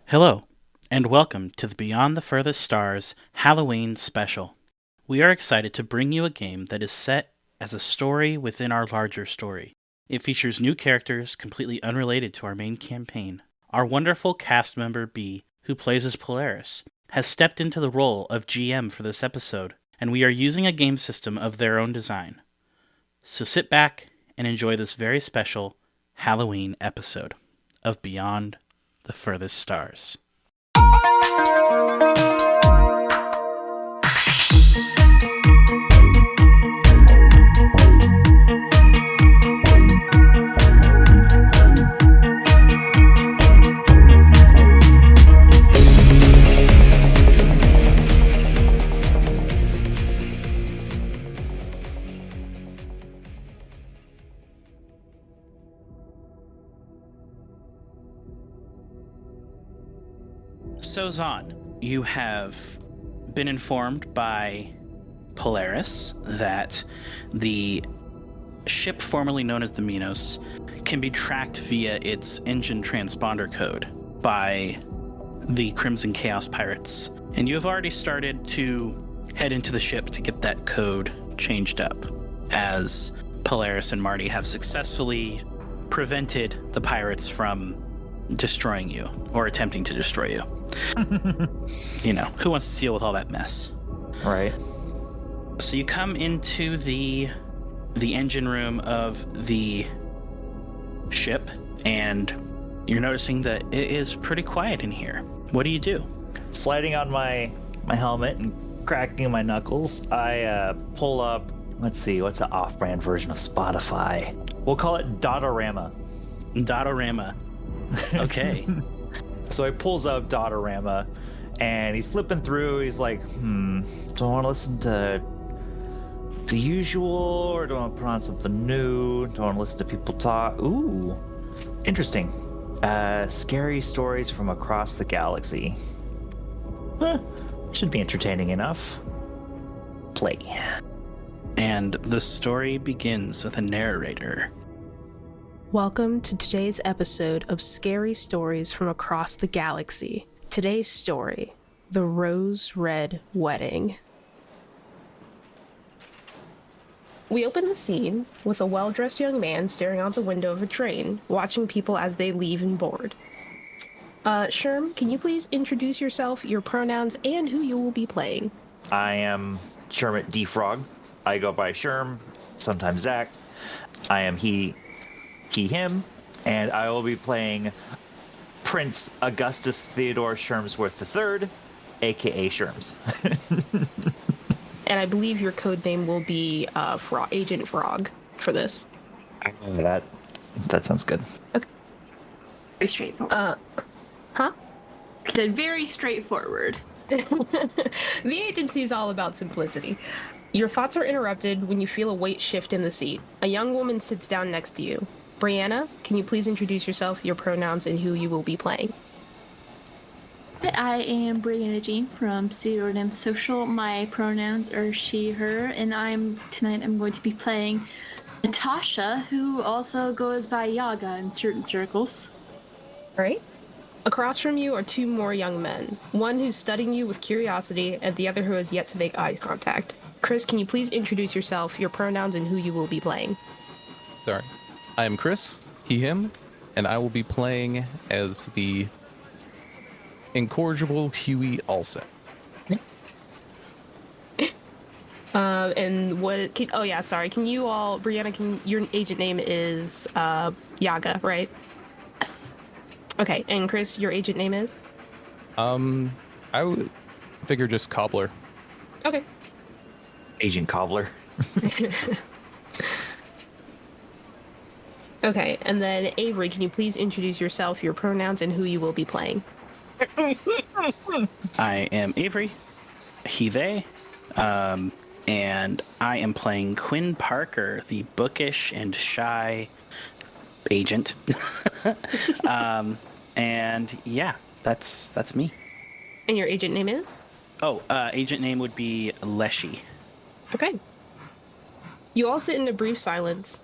Hello, and welcome to the Beyond the Furthest Stars Halloween special. We are excited to bring you a game that is set as a story within our larger story. It features new characters completely unrelated to our main campaign. Our wonderful cast member B, who plays as Polaris, has stepped into the role of GM for this episode, and we are using a game system of their own design. So sit back and enjoy this very special Halloween episode of Beyond the Furthest Stars. So Zahn, you have been informed by Polaris that the ship formerly known as the Minos can be tracked via its engine transponder code by the Crimson Chaos Pirates. And you have already started to head into the ship to get that code changed up, as Polaris and Marty have successfully prevented the pirates from destroying you, or attempting to destroy you. You know, who wants to deal with all that mess? Right. So you come into the engine room of the ship, and you're noticing that it is pretty quiet in here. What do you do? Sliding on my helmet and cracking my knuckles, I pull up, let's see, what's the off-brand version of Spotify? We'll call it Dottorama. Dottorama. Okay. So he pulls up Dottorama, and he's flipping through. He's like, do I want to listen to the usual, or do I want to put on something new? Do I want to listen to people talk? Ooh, interesting. Scary stories from across the galaxy. Should be entertaining enough. Play. And the story begins with a narrator. Welcome to today's episode of Scary Stories from Across the Galaxy. Today's story, The Rose Red Wedding. We open the scene with a well-dressed young man staring out the window of a train, watching people as they leave and board. Sherm, can you please introduce yourself, your pronouns, and who you will be playing? I am Shermit D. Frog. I go by Sherm, sometimes Zach. I am he, him, and I will be playing Prince Augustus Theodore Shermsworth III, aka Sherms. And I believe your code name will be Agent Frog for this. That sounds good. Okay. Very straightforward. Huh? Said very straightforward. The agency is all about simplicity. Your thoughts are interrupted when you feel a weight shift in the seat. A young woman sits down next to you. Brianna, can you please introduce yourself, your pronouns, and who you will be playing? I am Brianna Jean from Pseudonym Social. My pronouns are she, her, and tonight I'm going to be playing Natasha, who also goes by Yaga in certain circles. All right. Across from you are two more young men, one who's studying you with curiosity, and the other who has yet to make eye contact. Chris, can you please introduce yourself, your pronouns, and who you will be playing? Sorry. I am Chris, he, him, and I will be playing as the incorrigible Huey Alsep. And what... Can you all... Brianna, your agent name is Yaga, right? Yes. Okay, and Chris, your agent name is? I would figure just Cobbler. Okay. Agent Cobbler. Okay, and then Avery, can you please introduce yourself, your pronouns, and who you will be playing? I am Avery, he, they, and I am playing Quinn Parker, the bookish and shy agent. And yeah, that's me. And your agent name is? Agent name would be Leshy. Okay. You all sit in a brief silence.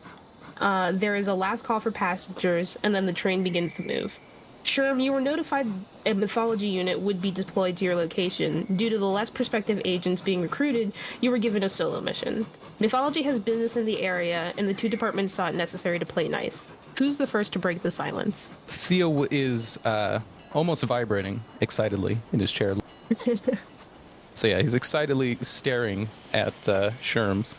There is a last call for passengers, and then the train begins to move. Sherm, you were notified a mythology unit would be deployed to your location. Due to the less prospective agents being recruited, you were given a solo mission. Mythology has business in the area, and the two departments saw it necessary to play nice. Who's the first to break the silence? Theo is almost vibrating excitedly in his chair. So yeah, he's excitedly staring at Sherms,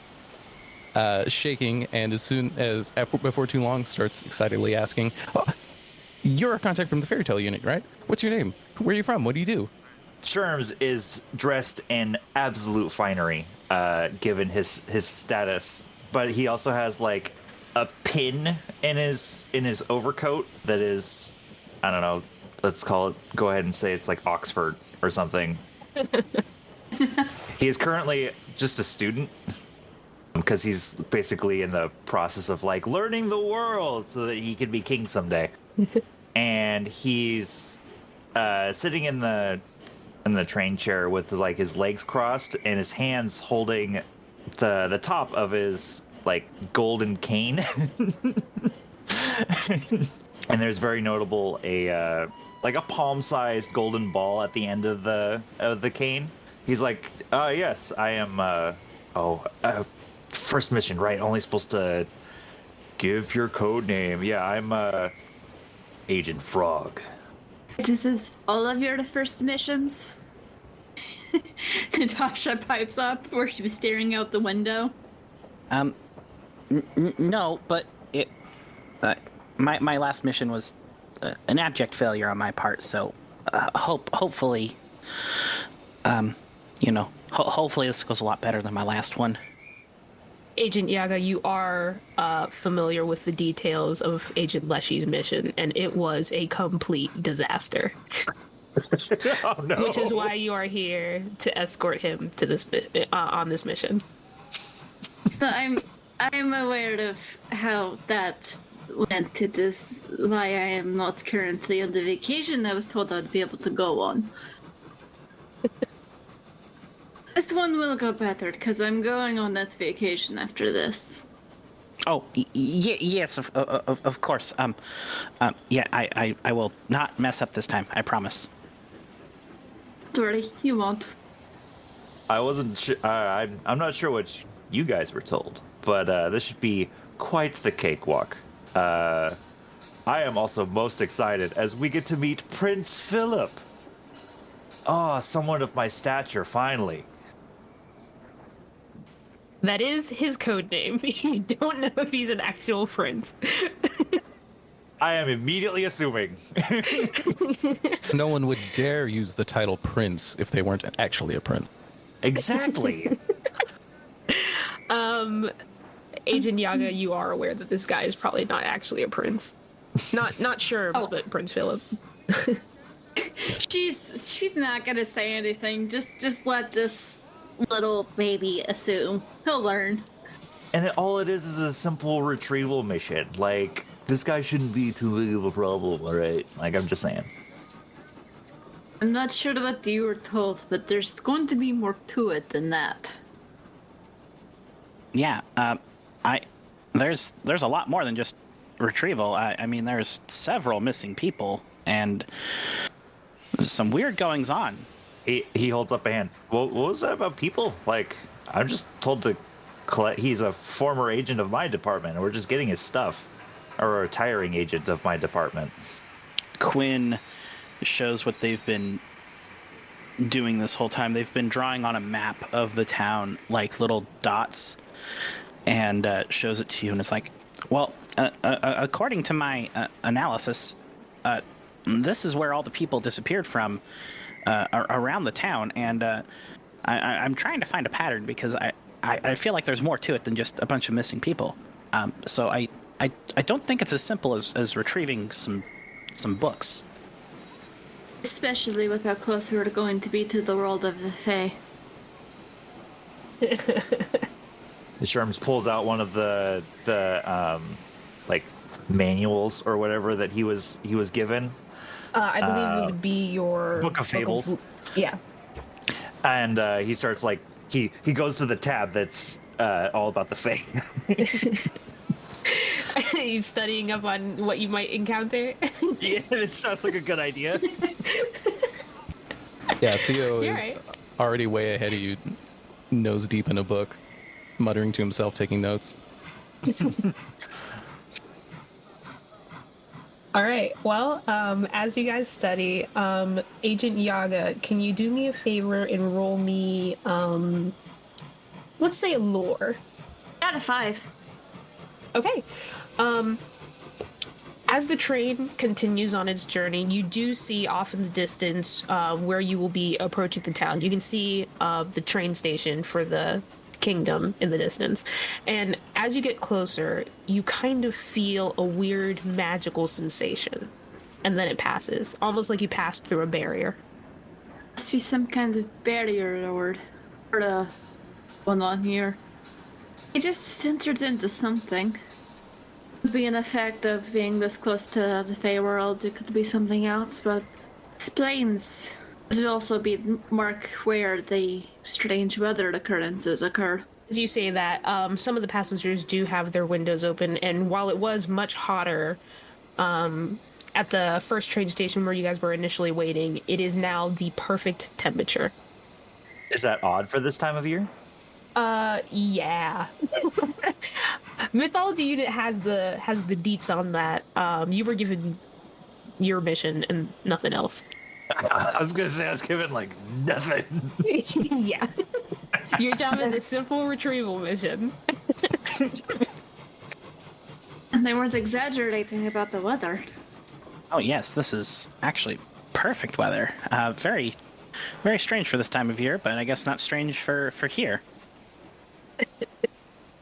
shaking, and as soon as before too long, starts excitedly asking, oh, "You're a contact from the fairy tale unit, right? What's your name? Where are you from? What do you do?" Sherms is dressed in absolute finery, given his status, but he also has like a pin in his overcoat that is, I don't know, let's go ahead and say it's like Oxford or something. He is currently just a student because he's basically in the process of like learning the world so that he can be king someday. And he's sitting in the train chair with like his legs crossed and his hands holding the top of his like golden cane. And there's very notable a palm-sized golden ball at the end of the cane. He's like, yes, I am first mission, right? Only supposed to give your code name. Yeah, I'm Agent Frog. This is all of your first missions? Natasha pipes up where she was staring out the window. No, but it. My last mission was an abject failure on my part. So, hopefully, hopefully this goes a lot better than my last one. Agent Yaga, you are familiar with the details of Agent Leshy's mission, and it was a complete disaster. Oh no! Which is why you are here to escort him to this on this mission. I'm aware of how that went. It is why I am not currently on the vacation I was told I'd be able to go on. This one will go better, because I'm going on that vacation after this. Oh, yes, of course. Yeah, I will not mess up this time, I promise. Don't worry, you won't. I wasn't sure. I'm not sure what you guys were told, but this should be quite the cakewalk. I am also most excited as we get to meet Prince Philip. Oh, someone of my stature, finally. That is his code name. You don't know if he's an actual prince. I am immediately assuming. No one would dare use the title prince if they weren't actually a prince. Exactly. Agent Yaga, you are aware that this guy is probably not actually a prince. Not Sherms, but Prince Philip. She's not gonna say anything. Just let this little baby assume. He'll learn. And all it is a simple retrieval mission. Like, this guy shouldn't be too big of a problem, alright? Like, I'm just saying. I'm not sure what you were told, but there's going to be more to it than that. Yeah, there's a lot more than just retrieval. I mean, there's several missing people and some weird goings on. He holds up a hand. What was that about people? Like, I'm just told to collect. He's a former agent of my department, and we're just getting his stuff. Or a retiring agent of my department. Quinn shows what they've been doing this whole time. They've been drawing on a map of the town, like little dots, and shows it to you, and it's like, well, according to my analysis, this is where all the people disappeared from around the town, and I'm trying to find a pattern because I feel like there's more to it than just a bunch of missing people. So I don't think it's as simple as retrieving some books. Especially with how close we're going to be to the world of the Fae. Sherms pulls out one of the like manuals or whatever that he was given. I believe it would be your Book of Fables. Yeah. And he starts like he goes to the tab that's all about the Fae. He's studying up on what you might encounter. Yeah, it sounds like a good idea. Yeah, Theo You're is right. already way ahead of you, nose deep in a book, muttering to himself, taking notes. All right. Well, as you guys study, Agent Yaga, can you do me a favor and roll me, let's say lore? Out of 5. Okay. As the train continues on its journey, you do see off in the distance where you will be approaching the town. You can see the train station for the kingdom in the distance. And as you get closer, you kind of feel a weird magical sensation. And then it passes, almost like you passed through a barrier. Must be some kind of barrier or going on here. It just entered into something. Could be an effect of being this close to the Fey world. It could be something else, but explains. It would also be mark where the strange weather occurrences occur. As you say that, some of the passengers do have their windows open, and while it was much hotter at the first train station where you guys were initially waiting, it is now the perfect temperature. Is that odd for this time of year? Yeah. Mythology unit has the deets on that. You were given your mission and nothing else. I was gonna say I was given like nothing. Yeah. Your job is a simple retrieval mission. And they weren't exaggerating about the weather. Oh yes, this is actually perfect weather. Very, very strange for this time of year, but I guess not strange for here.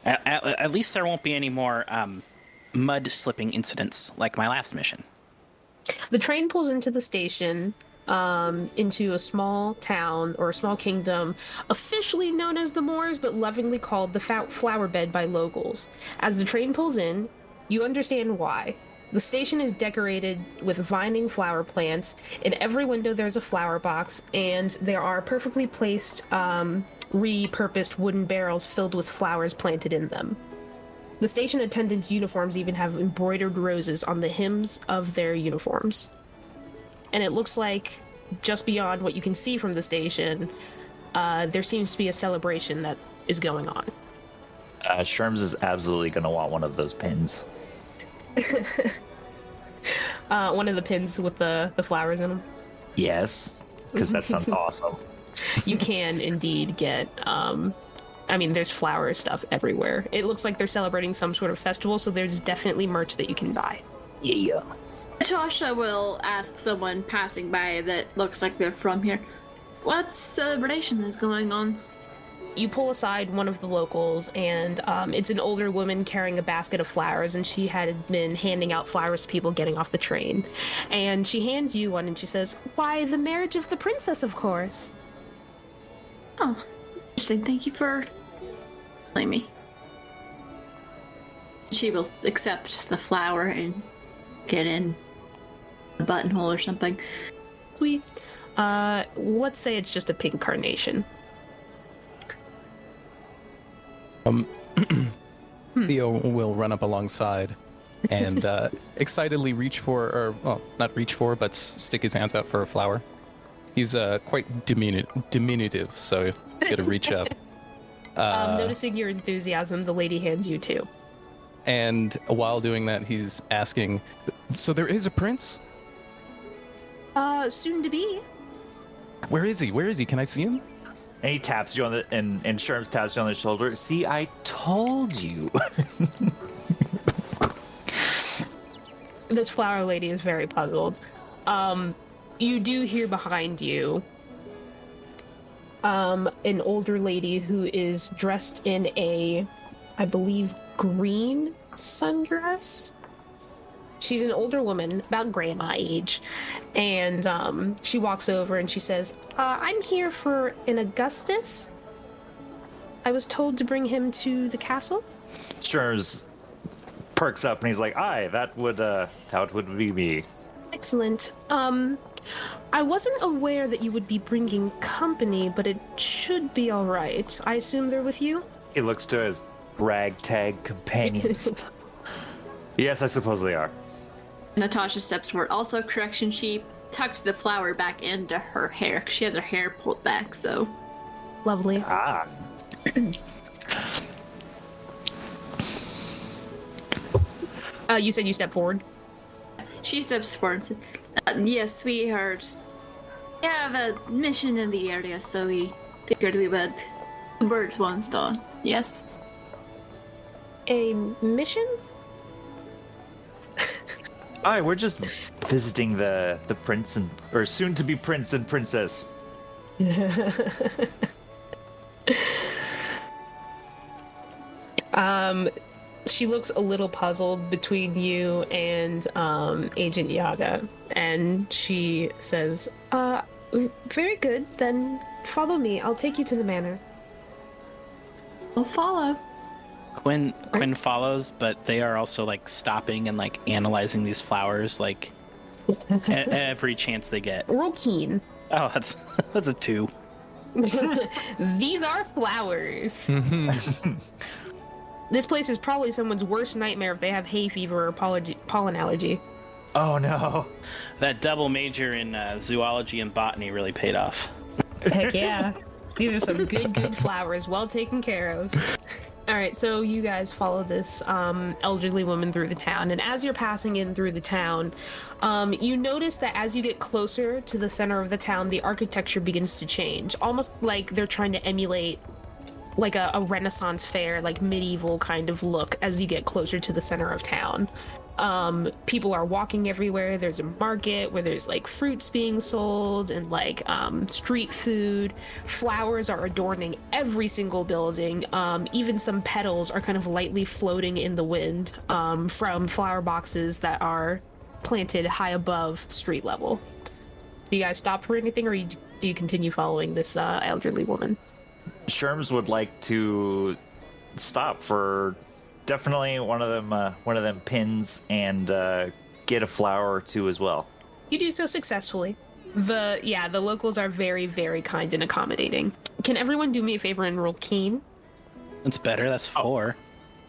At least there won't be any more mud slipping incidents like my last mission. The train pulls into the station, into a small town or a small kingdom, officially known as the Moors, but lovingly called the Flower Bed by locals. As the train pulls in, you understand why. The station is decorated with vining flower plants. In every window there's a flower box, and there are perfectly placed, repurposed wooden barrels filled with flowers planted in them. The station attendants' uniforms even have embroidered roses on the hems of their uniforms. And it looks like, just beyond what you can see from the station, there seems to be a celebration that is going on. Sherms is absolutely going to want one of those pins. One of the pins with the flowers in them. Yes, because that sounds awesome. You can indeed get, there's flower stuff everywhere. It looks like they're celebrating some sort of festival, so there's definitely merch that you can buy. Yeah. Natasha will ask someone passing by that looks like they're from here, what celebration is going on? You pull aside one of the locals, and it's an older woman carrying a basket of flowers, and she had been handing out flowers to people getting off the train. And she hands you one, and she says, "Why, the marriage of the princess, of course." Oh, interesting. Thank you for telling me. She will accept the flower and get in the buttonhole or something. Sweet. Let's say it's just a pink carnation. Theo will run up alongside and excitedly reach for, or well, not reach for, but stick his hands out for a flower. He's quite diminutive, so he's got to reach up. Noticing your enthusiasm, the lady hands you two. And while doing that, he's asking, "So there is a prince? Soon to be. Where is he? Where is he? Can I see him?" And he taps you on the and Sherms taps you on the shoulder. See, I told you. This flower lady is very puzzled. You do hear behind you an older lady who is dressed in a, I believe, green sundress. She's an older woman, about grandma age, and she walks over and she says, "I'm here for an Augustus. I was told to bring him to the castle." Sherms perks up and he's like, "Aye, that would be me." Excellent. I wasn't aware that you would be bringing company, but it should be all right. I assume they're with you? He looks to his ragtag companions. Yes, I suppose they are. Natasha steps forward. Also, correction, she tucks the flower back into her hair, 'cause she has her hair pulled back, so. Lovely. Ah. You said you step forward. She steps forward and says, yes, we heard. We have a mission in the area, so we figured we would two birds, one stone. Yes. A mission? Aye, we're just visiting the prince or soon to be prince and princess. She looks a little puzzled between you and Agent Yaga, and she says, very good, then follow me. I'll take you to the manor. We'll follow. Quinn follows, but they are also like stopping and like analyzing these flowers like every chance they get. Roll keen. Oh, that's a 2. These are flowers. This place is probably someone's worst nightmare if they have hay fever or pollen allergy. Oh no. That double major in zoology and botany really paid off. Heck yeah. These are some good flowers, well taken care of. All right, so you guys follow this elderly woman through the town, and as you're passing in through the town, you notice that as you get closer to the center of the town, the architecture begins to change, almost like they're trying to emulate like a Renaissance fair, like medieval kind of look as you get closer to the center of town. People are walking everywhere. There's a market where there's like fruits being sold and like street food. Flowers are adorning every single building. Even some petals are kind of lightly floating in the wind from flower boxes that are planted high above street level. Do you guys stop for anything, or do you continue following this elderly woman? Sherms would like to stop for definitely one of them pins and get a flower or two as well. You do so successfully. The locals are very, very kind and accommodating. Can everyone do me a favor and roll keen? That's better. That's 4.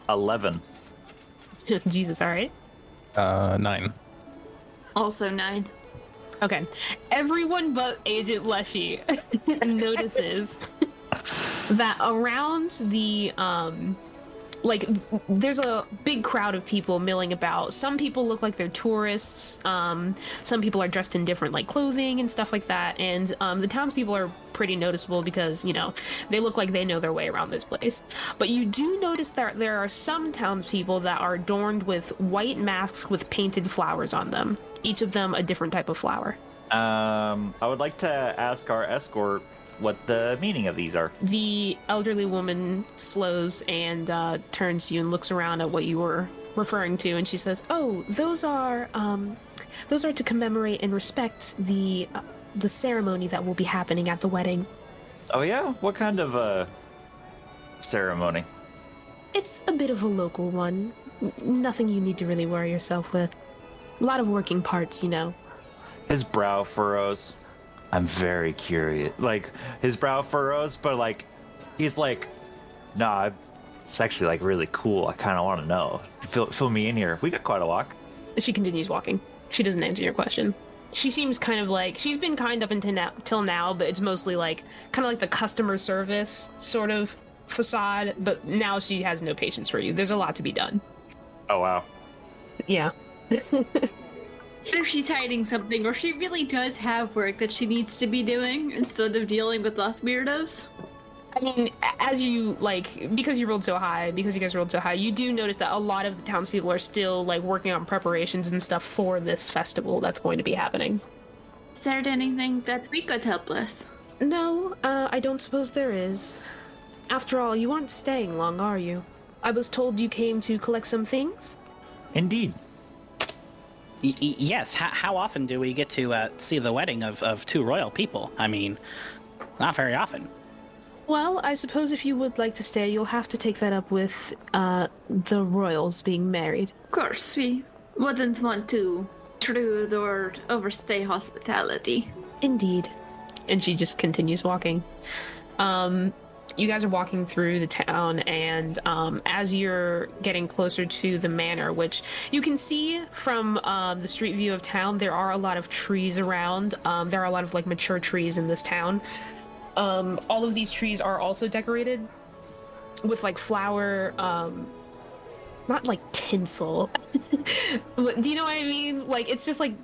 11. Jesus, all right. 9. Also 9. Okay. Everyone but Agent Leshy notices that around the there's a big crowd of people milling about. Some people look like they're tourists. Some people are dressed in different like clothing and stuff like that. And the townspeople are pretty noticeable because, you know, they look like they know their way around this place. But you do notice that there are some townspeople that are adorned with white masks with painted flowers on them. Each of them a different type of flower. I would like to ask our escort what the meaning of these are. The elderly woman slows and turns to you and looks around at what you were referring to, and she says, "Oh, those are to commemorate and respect the ceremony that will be happening at the wedding." Oh yeah? What kind of ceremony? It's a bit of a local one. Nothing you need to really worry yourself with. A lot of working parts, you know. His brow furrows. I'm very curious. Like, his brow furrows, but like, he's like, nah, it's actually like really cool. I kind of want to know. Fill me in here. We got quite a walk. She continues walking. She doesn't answer your question. She seems kind of like, she's been kind up until now, but it's mostly like, kind of like the customer service sort of facade, but now she has no patience for you. There's a lot to be done. Oh, wow. Yeah. Either she's hiding something, or she really does have work that she needs to be doing instead of dealing with us weirdos. I mean, as you, like, because you guys rolled so high, you do notice that a lot of the townspeople are still, like, working on preparations and stuff for this festival that's going to be happening. Is there anything that we could help with? No, I don't suppose there is. After all, you aren't staying long, are you? I was told you came to collect some things? Indeed. Yes. How often do we get to see the wedding of two royal people? I mean, not very often. Well, I suppose if you would like to stay, you'll have to take that up with the royals being married. Of course, we wouldn't want to intrude or overstay hospitality. Indeed. And she just continues walking. You guys are walking through the town, and as you're getting closer to the manor, which you can see from the street view of town, there are a lot of trees around. There are a lot of like mature trees in this town. All of these trees are also decorated with like flower, not like tinsel. Do you know what I mean? Like it's just like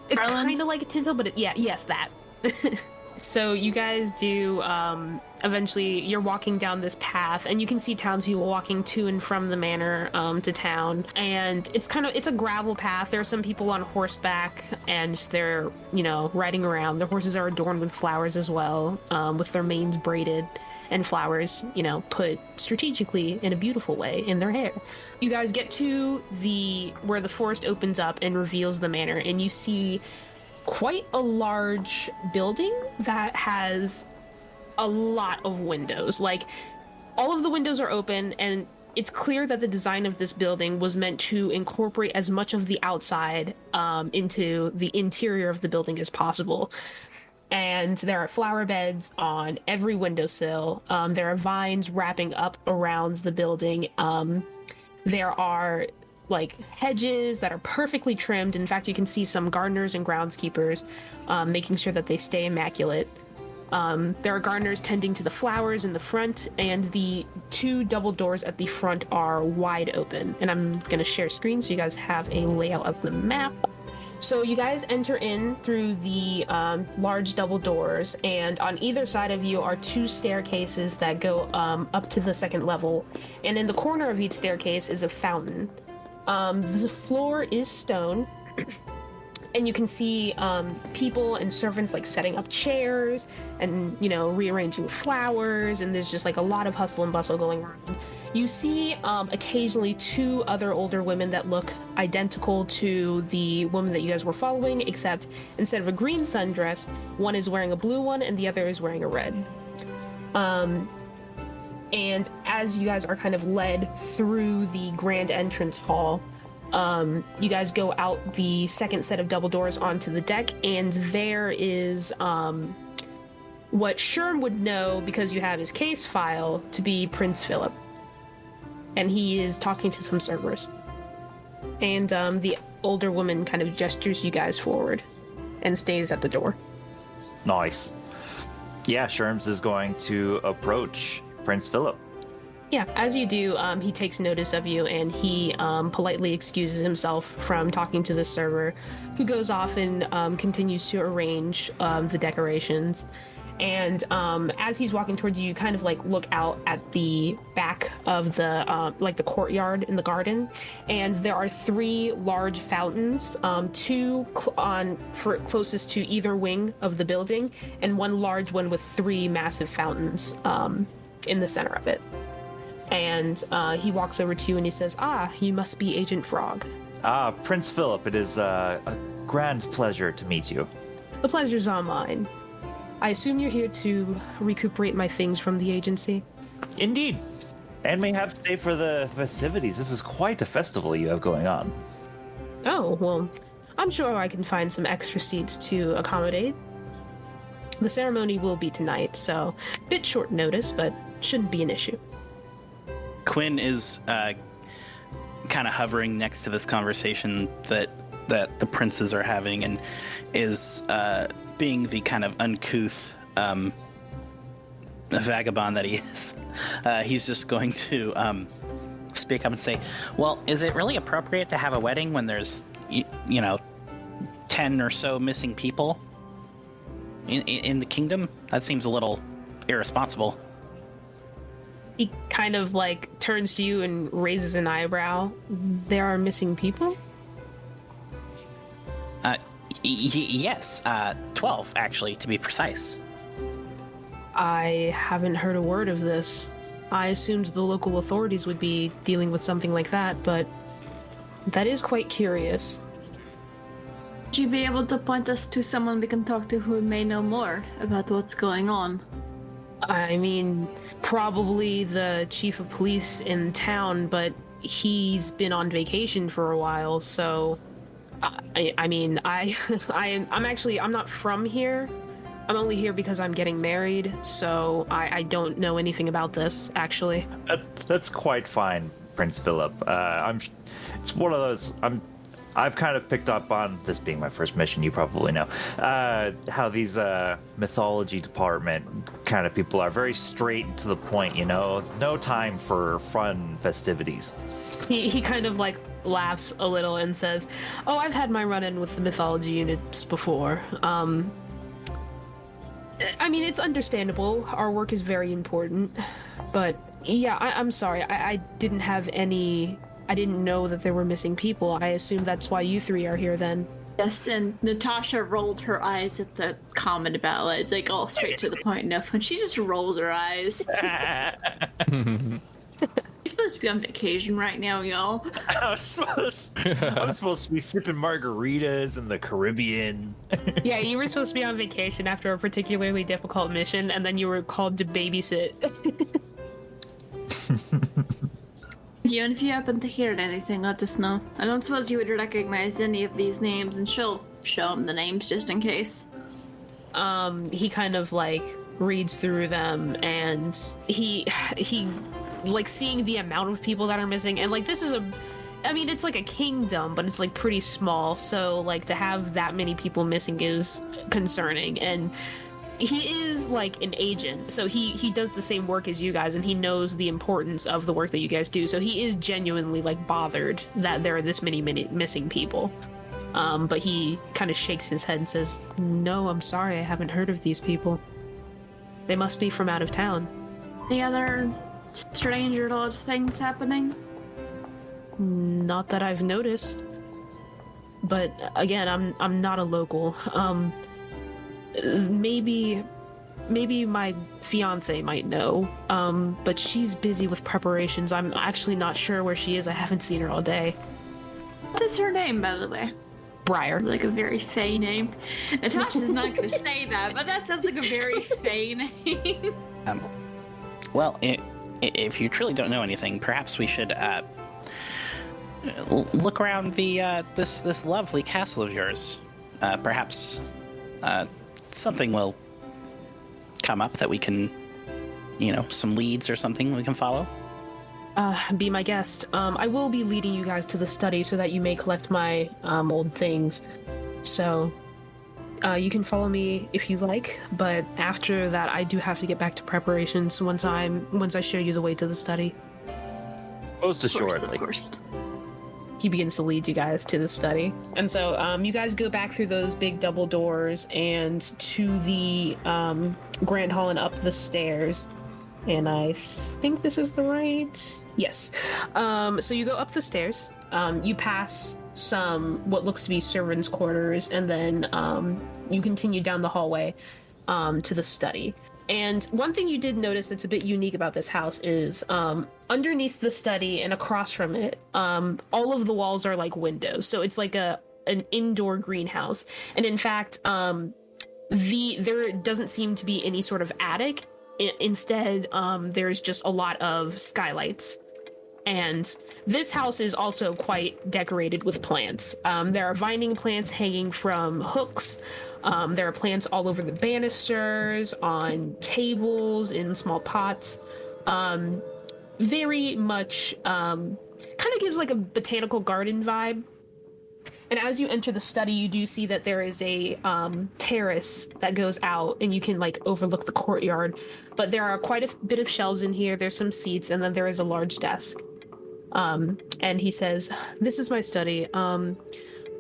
it's kind of like a tinsel, but yes, that. So you guys do, eventually you're walking down this path, and you can see townspeople walking to and from the manor to town, and it's a gravel path. There are some people on horseback, and they're, riding around. Their horses are adorned with flowers as well, with their manes braided, and flowers, put strategically in a beautiful way in their hair. You guys get to where the forest opens up and reveals the manor, and you see quite a large building that has a lot of windows. Like, all of the windows are open, and it's clear that the design of this building was meant to incorporate as much of the outside into the interior of the building as possible. And there are flower beds on every windowsill. There are vines wrapping up around the building. There are like hedges that are perfectly trimmed. In fact, you can see some gardeners and groundskeepers making sure that they stay immaculate. There are gardeners tending to the flowers in the front, and the 2 double doors at the front are wide open. And I'm going to share screen so you guys have a layout of the map. So you guys enter in through the large double doors, and on either side of you are 2 staircases that go up to the 2nd level. And in the corner of each staircase is a fountain. The floor is stone, and you can see people and servants like setting up chairs and, rearranging flowers, and there's just like a lot of hustle and bustle going on. You see occasionally 2 other older women that look identical to the woman that you guys were following, except instead of a green sundress, one is wearing a blue one and the other is wearing a red. And as you guys are kind of led through the grand entrance hall, you guys go out the 2nd set of double doors onto the deck, and there is what Sherm would know, because you have his case file, to be Prince Philip. And he is talking to some servers. And the older woman kind of gestures you guys forward and stays at the door. Nice. Yeah, Sherms is going to approach Prince Philip. Yeah, as you do, he takes notice of you, and he politely excuses himself from talking to the server, who goes off and continues to arrange the decorations. And as he's walking towards you, you kind of like look out at the back of the the courtyard in the garden, and there are 3 large fountains, 2 closest to either wing of the building, and 1 large one with 3 massive fountains in the center of it. And he walks over to you and he says, you must be Agent Frog. Prince Philip, it is a grand pleasure to meet you. The pleasure's all mine. I assume you're here to recuperate my things from the agency? Indeed. And mayhap stay for the festivities. This is quite a festival you have going on. Oh, well, I'm sure I can find some extra seats to accommodate. The ceremony will be tonight, so a bit short notice, but shouldn't be an issue. Quinn is kind of hovering next to this conversation that the princes are having, and is being the kind of uncouth vagabond that he is. He's just going to speak up and say, well, is it really appropriate to have a wedding when there's 10 or so missing people in the kingdom? That seems a little irresponsible. He kind of like turns to you and raises an eyebrow. There are missing people? Yes, 12 actually, to be precise. I haven't heard a word of this. I assumed the local authorities would be dealing with something like that, but that is quite curious. Would you be able to point us to someone we can talk to who may know more about what's going on? I mean, probably the chief of police in town, but he's been on vacation for a while, so I'm not from here, I'm only here because I'm getting married, so I don't know anything about this, actually. That's quite fine, Prince Philip. It's one of those. I've kind of picked up on this being my first mission. You probably know how these mythology department kind of people are very straight and to the point. No time for fun festivities. He kind of like laughs a little and says, "Oh, I've had my run-in with the mythology units before. I mean, it's understandable. Our work is very important, but yeah, I'm sorry. I didn't have any. I didn't know that there were missing people. I assume that's why you three are here then." Yes, and Natasha rolled her eyes at the comment about it. It's like all straight to the point enough. When she just rolls her eyes. He's supposed to be on vacation right now, y'all. I'm supposed to be sipping margaritas in the Caribbean. Yeah, you were supposed to be on vacation after a particularly difficult mission, and then you were called to babysit. You, and if you happen to hear anything, let us know. I don't suppose you would recognize any of these names, and she'll show him the names just in case. He kind of like reads through them, and he like seeing the amount of people that are missing, and like this is it's like a kingdom, but it's like pretty small, so like to have that many people missing is concerning. And he is like an agent, so he does the same work as you guys, and he knows the importance of the work that you guys do, so he is genuinely like bothered that there are this many missing people. But he kind of shakes his head and says, "No, I'm sorry, I haven't heard of these people. They must be from out of town." Any other strange or odd things happening? Not that I've noticed, but again, I'm not a local. Maybe my fiance might know, but she's busy with preparations. I'm actually not sure where she is. I haven't seen her all day. What is her name, by the way? Briar. Like a very fey name. Natasha's not going to say that, but that sounds like a very fey name. Well, if you truly don't know anything, perhaps we should look around this lovely castle of yours. Perhaps something will come up that we can, some leads or something we can follow. Be my guest. I will be leading you guys to the study so that you may collect my old things. So you can follow me if you like, but after that I do have to get back to preparations once I show you the way to the study. Most assuredly. Of course. He begins to lead you guys to the study. And so you guys go back through those big double doors and to the grand hall and up the stairs. And I think this is the right... Yes. So you go up the stairs. You pass what looks to be servants' quarters, and then you continue down the hallway to the study. And one thing you did notice that's a bit unique about this house is underneath the study and across from it, all of the walls are like windows. So it's like an indoor greenhouse. And in fact, there doesn't seem to be any sort of attic. Instead, there's just a lot of skylights. And this house is also quite decorated with plants. There are vining plants hanging from hooks. There are plants all over the banisters, on tables, in small pots. Very much kind of gives like a botanical garden vibe. And as you enter the study, you do see that there is a terrace that goes out, and you can like overlook the courtyard. But there are quite a bit of shelves in here. There's some seats, and then there is a large desk. And he says, "This is my study.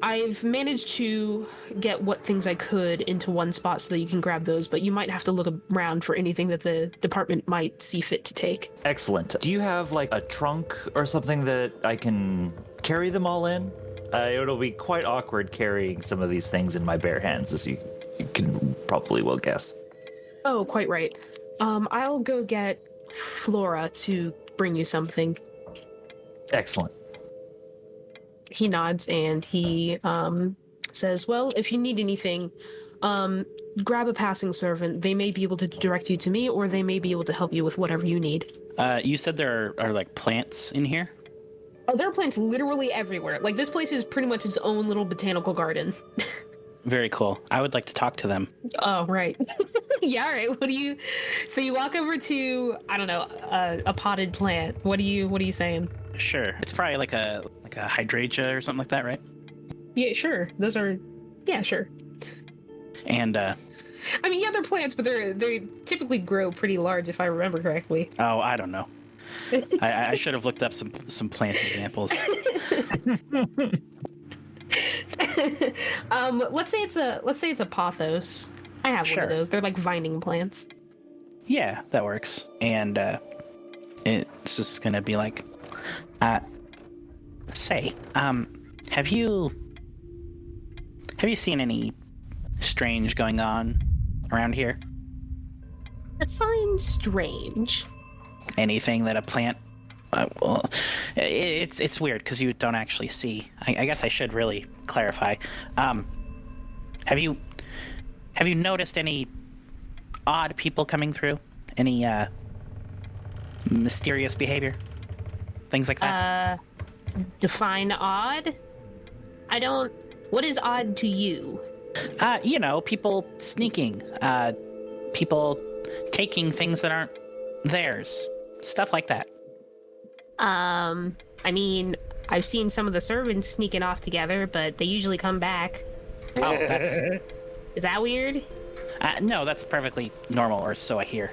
I've managed to get what things I could into one spot so that you can grab those, but you might have to look around for anything that the department might see fit to take." Excellent. Do you have like a trunk or something that I can carry them all in? It'll be quite awkward carrying some of these things in my bare hands, as you can probably well guess. Oh, quite right. I'll go get Flora to bring you something. Excellent. He nods and he says, "Well, if you need anything, grab a passing servant. They may be able to direct you to me, or they may be able to help you with whatever you need." You said there are like plants in here? Oh, there are plants literally everywhere. Like, this place is pretty much its own little botanical garden. Very cool. I would like to talk to them. Oh, right. Yeah, all right. What do you... So you walk over to, I don't know, a potted plant. What are you saying? Sure. It's probably like a hydrangea or something like that, right? Yeah, sure. Those are... Yeah, sure. And, I mean, yeah, they're plants, but they typically grow pretty large, if I remember correctly. oh, I don't know. I should have looked up some plant examples. Let's say it's a pothos. I have one of those. They're like vining plants. Yeah, that works. And it's just gonna be like, say, have you seen any strange going on around here? Define strange. Anything that a plant? Well, it's weird because you don't actually see. I guess I should really clarify. Have you noticed any odd people coming through? Any mysterious behavior? Things like that? Define odd? I don't... What is odd to you? People sneaking. People taking things that aren't theirs. Stuff like that. I mean, I've seen some of the servants sneaking off together, but they usually come back. Oh, that's... Is that weird? No, that's perfectly normal, or so I hear.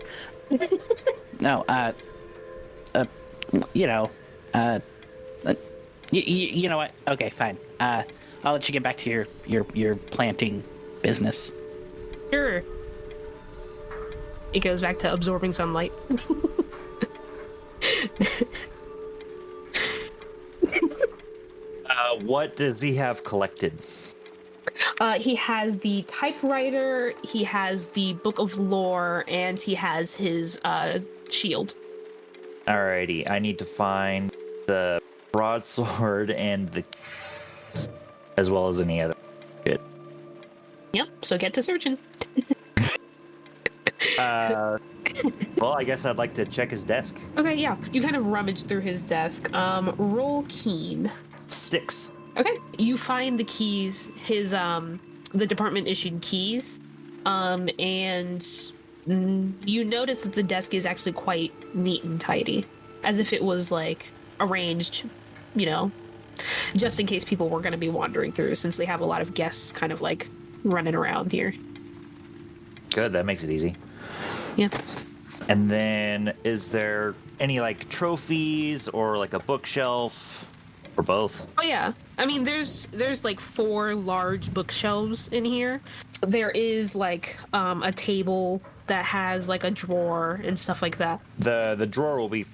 No, you know what? Okay, fine. I'll let you get back to your planting business. Sure. It goes back to absorbing sunlight. What does he have collected? He has the typewriter, he has the book of lore, and he has his shield. Alrighty, I need to find the broadsword and the as well as any other shit. Yep, so get to searching. Well, I guess I'd like to check his desk. Okay, yeah. You kind of rummage through his desk. Roll keen. 6. Okay. You find the keys, his the department issued keys. And you notice that the desk is actually quite neat and tidy. As if it was like arranged, just in case people were going to be wandering through, since they have a lot of guests kind of like running around here. Good, that makes it easy. Yeah. And then is there any like trophies or like a bookshelf or both? Oh yeah. I mean there's like 4 large bookshelves in here. There is like a table that has like a drawer and stuff like that. The drawer will be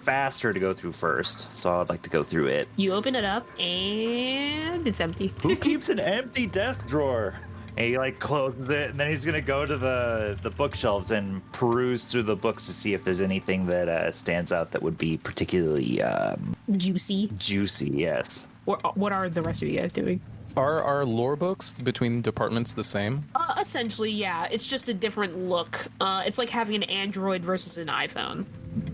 faster to go through first, so I'd like to go through it. You open it up and it's empty. Who keeps an empty desk drawer? And he like closes it, and then he's gonna go to the bookshelves and peruse through the books to see if there's anything that stands out that would be particularly juicy. Juicy, yes. What are the rest of you guys doing? Are our lore books between departments the same? Essentially, yeah. It's just a different look. It's like having an Android versus an iPhone.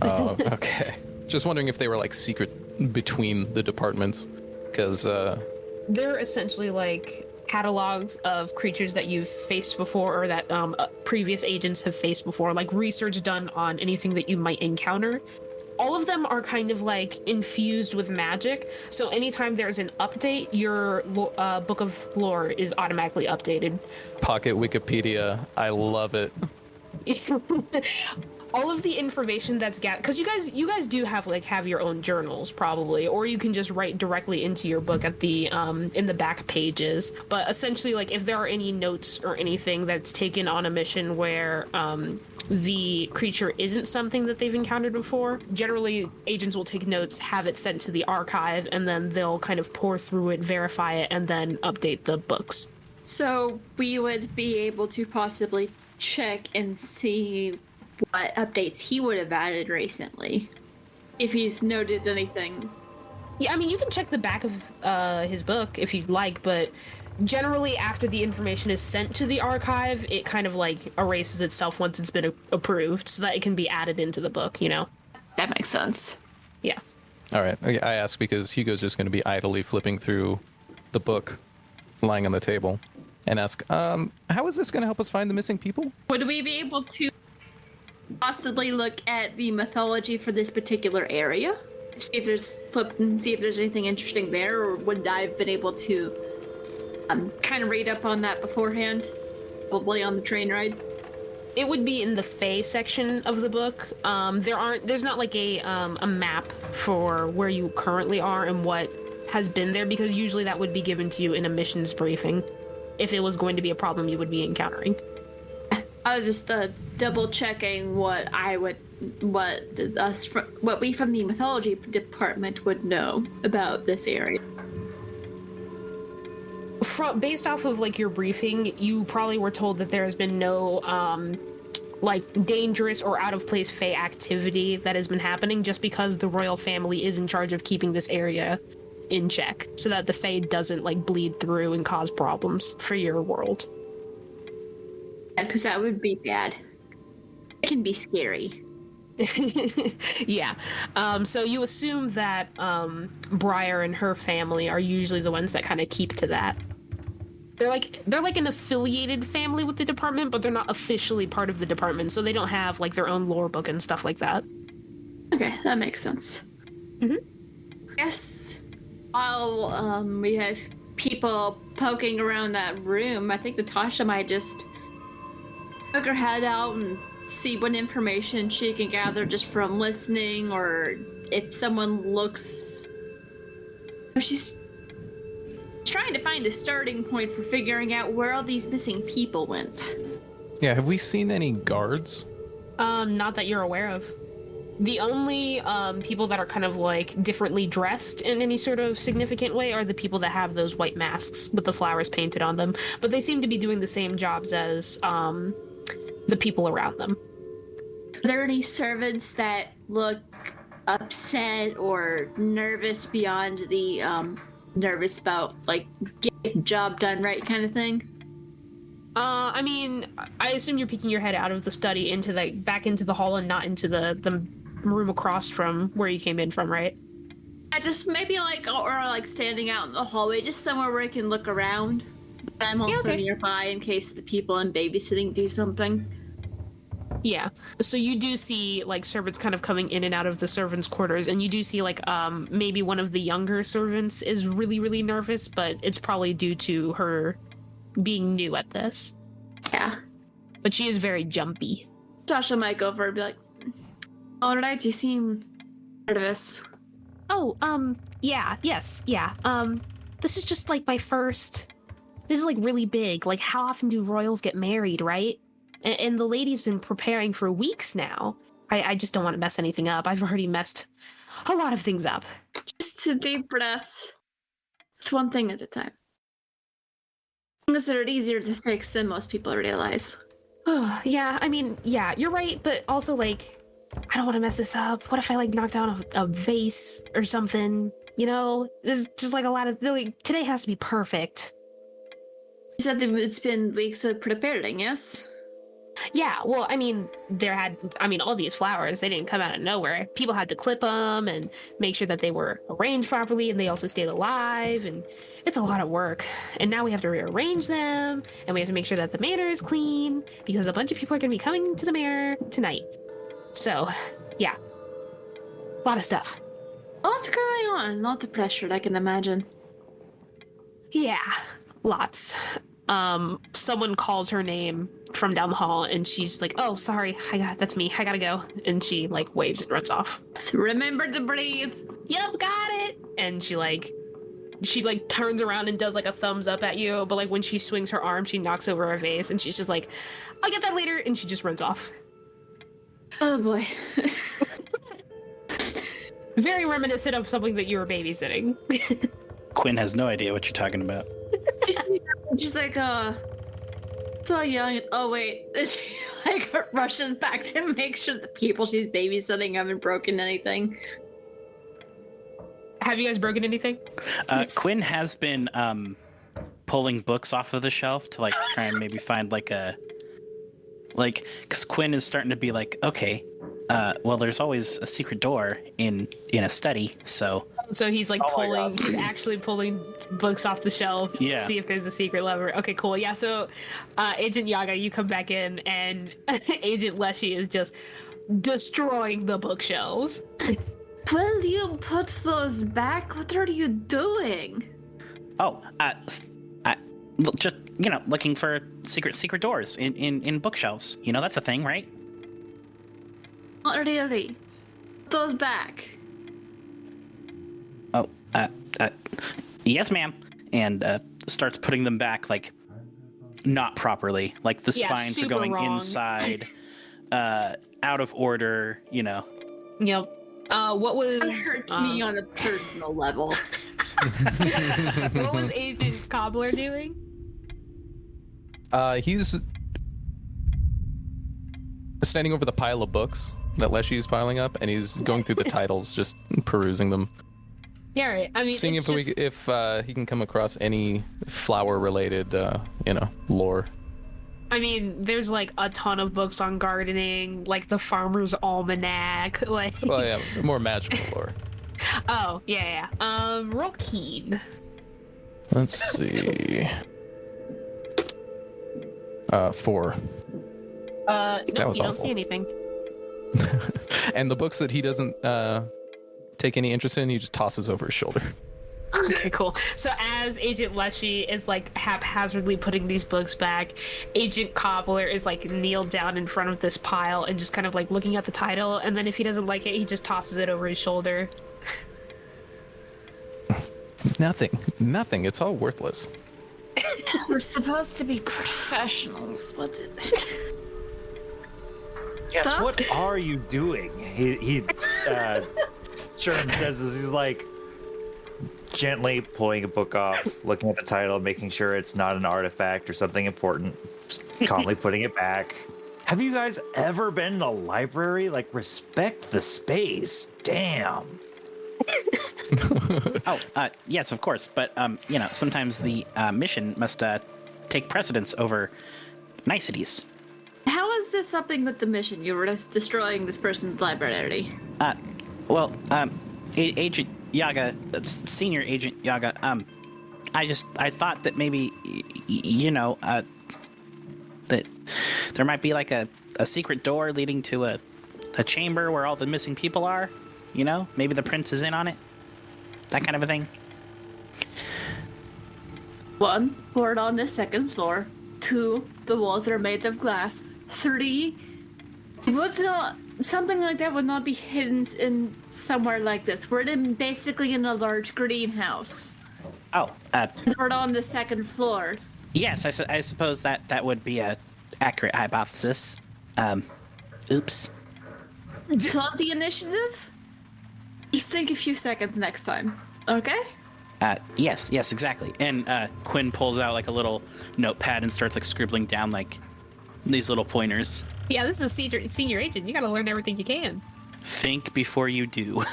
Oh, okay. Just wondering if they were like secret between the departments, because they're essentially like catalogs of creatures that you've faced before or that previous agents have faced before, like research done on anything that you might encounter. All of them are kind of like infused with magic, so anytime there's an update, your book of lore is automatically updated. Pocket Wikipedia, I love it. All of the information that's gathered, because you guys do have your own journals probably, or you can just write directly into your book at the in the back pages. But essentially, like if there are any notes or anything that's taken on a mission where the creature isn't something that they've encountered before, generally agents will take notes, have it sent to the archive, and then they'll kind of pour through it, verify it, and then update the books. So we would be able to possibly check and see what updates he would have added recently, if he's noted anything. Yeah, I mean, you can check the back of his book if you'd like, but generally after the information is sent to the archive, it kind of like erases itself once it's been approved so that it can be added into the book, That makes sense. Yeah. All right. I ask because Hugo's just going to be idly flipping through the book lying on the table. and ask, how is this going to help us find the missing people? Would we be able to possibly look at the mythology for this particular area? See if there's anything interesting there, or would I have been able to kind of read up on that beforehand? Probably on the train ride. It would be in the Fae section of the book. There's not like a map for where you currently are and what has been there, because usually that would be given to you in a missions briefing if it was going to be a problem you would be encountering. I was just double checking what we from the mythology department would know about this area. Based off of like your briefing, you probably were told that there has been no like dangerous or out of place Fae activity that has been happening, just because the royal family is in charge of keeping this area in check so that the Fae doesn't like bleed through and cause problems for your world. Yeah, because that would be bad. It can be scary. Yeah. So you assume that Briar and her family are usually the ones that kind of keep to that. They're like an affiliated family with the department, but they're not officially part of the department, so they don't have like their own lore book and stuff like that. Okay, that makes sense. Mm-hmm. Yes. While we have people poking around that room, I think Natasha might just poke her head out and see what information she can gather just from listening, or if someone looks... She's trying to find a starting point for figuring out where all these missing people went. Yeah, have we seen any guards? Not that you're aware of. The only people that are kind of like differently dressed in any sort of significant way are the people that have those white masks with the flowers painted on them, but they seem to be doing the same jobs as the people around them. Are there any servants that look upset or nervous beyond the nervous about like getting the job done right kind of thing? I mean, I assume you're peeking your head out of the study into back into the hall and not into the room across from where you came in from, right? I just maybe like, or like standing out in the hallway, just somewhere where I can look around. But I'm also nearby in case the people in babysitting do something. Yeah. So you do see like servants kind of coming in and out of the servants' quarters, and you do see like maybe one of the younger servants is really, really nervous, but it's probably due to her being new at this. Yeah. But she is very jumpy. Tasha might go over and be like, "Oh, tonight you seem nervous." Oh, yes, yeah. This is just like this is like really big. Like, how often do royals get married, right? And the lady's been preparing for weeks now. I just don't want to mess anything up. I've already messed a lot of things up. Just a deep breath. It's one thing at a time. Things that are easier to fix than most people realize. Oh, yeah, I mean, yeah, you're right, but also, like, I don't want to mess this up. What if I, like, knock down a vase or something? You know? There's just, like, a lot of... Like, today has to be perfect. You said it's been weeks of preparing, yes? Yeah, well, I mean, all these flowers, they didn't come out of nowhere. People had to clip them and make sure that they were arranged properly, and they also stayed alive, and it's a lot of work. And now we have to rearrange them, and we have to make sure that the manor is clean, because a bunch of people are going to be coming to the manor tonight. So, yeah. A lot of stuff. Lots going on. Lots of pressure, I can imagine. Yeah, lots. Someone calls her name from down the hall, and she's like, "Oh, sorry, that's me. I gotta go." And she like waves and runs off. Remember to breathe. Yep, got it. And she turns around and does like a thumbs up at you, but like when she swings her arm, she knocks over a vase, and she's just like, "I'll get that later," and she just runs off. Oh boy. Very reminiscent of something that you were babysitting. Quinn has no idea what you're talking about. She's like, so young. Oh wait, she like rushes back to make sure the people she's babysitting haven't broken anything. Have you guys broken anything? Quinn has been pulling books off of the shelf to like try and maybe find because Quinn is starting to be like, okay, well, there's always a secret door in a study, so So he's like Oh my pulling, God. he's actually pulling books off the shelf to Yeah. see if there's a secret lever. Okay, cool. Yeah, so Agent Yaga, you come back in and Agent Leshy is just destroying the bookshelves. Will you put those back? What are you doing? Oh, just looking for secret doors in bookshelves. You know, that's a thing, right? Not really. Put those back. Oh, yes, ma'am. And starts putting them back, like, not properly. Like, the spines are super going wrong. inside, out of order, you know. Yep. What was... That hurts me on a personal level. what was Agent Cobbler doing? He's standing over the pile of books that Leshy is piling up, and he's going through the titles, just perusing them. Yeah, right. I mean, Seeing it's if he can come across any flower-related, lore. I mean, there's like a ton of books on gardening, like the Farmer's Almanac, like. Well, yeah, more magical lore. Oh, yeah. Roll keen. Let's see. 4. No, you was don't awful. see anything. And the books that he doesn't take any interest in, he just tosses over his shoulder. Okay, cool. So as Agent Leshy is like haphazardly putting these books back, Agent Cobbler is like kneeled down in front of this pile and just kind of like looking at the title, and then if he doesn't like it, he just tosses it over his shoulder. Nothing. It's all worthless. We're supposed to be professionals. What did... Yes, Stop. what are you doing? He Sherm says this, he's like gently pulling a book off, looking at the title, making sure it's not an artifact or something important, just calmly putting it back. Have you guys ever been in a library? Like, respect the space. Damn. Yes, of course. But, sometimes the mission must take precedence over niceties. How is this something with the mission? You were just destroying this person's library. Agent Yaga, Senior Agent Yaga, I thought that maybe, that there might be like a secret door leading to a chamber where all the missing people are. You know, maybe the prince is in on it. That kind of a thing. 1, we're on the 2nd floor. 2, the walls are made of glass. 3, something like that would not be hidden in somewhere like this. We're basically in a large greenhouse. Oh, We're on the 2nd floor. yes, I suppose that would be a accurate hypothesis. Oops. Plot the initiative? Just think a few seconds next time, okay? Yes, exactly. And Quinn pulls out like a little notepad and starts like scribbling down like these little pointers. Yeah, this is a senior agent. You gotta learn everything you can. Think before you do.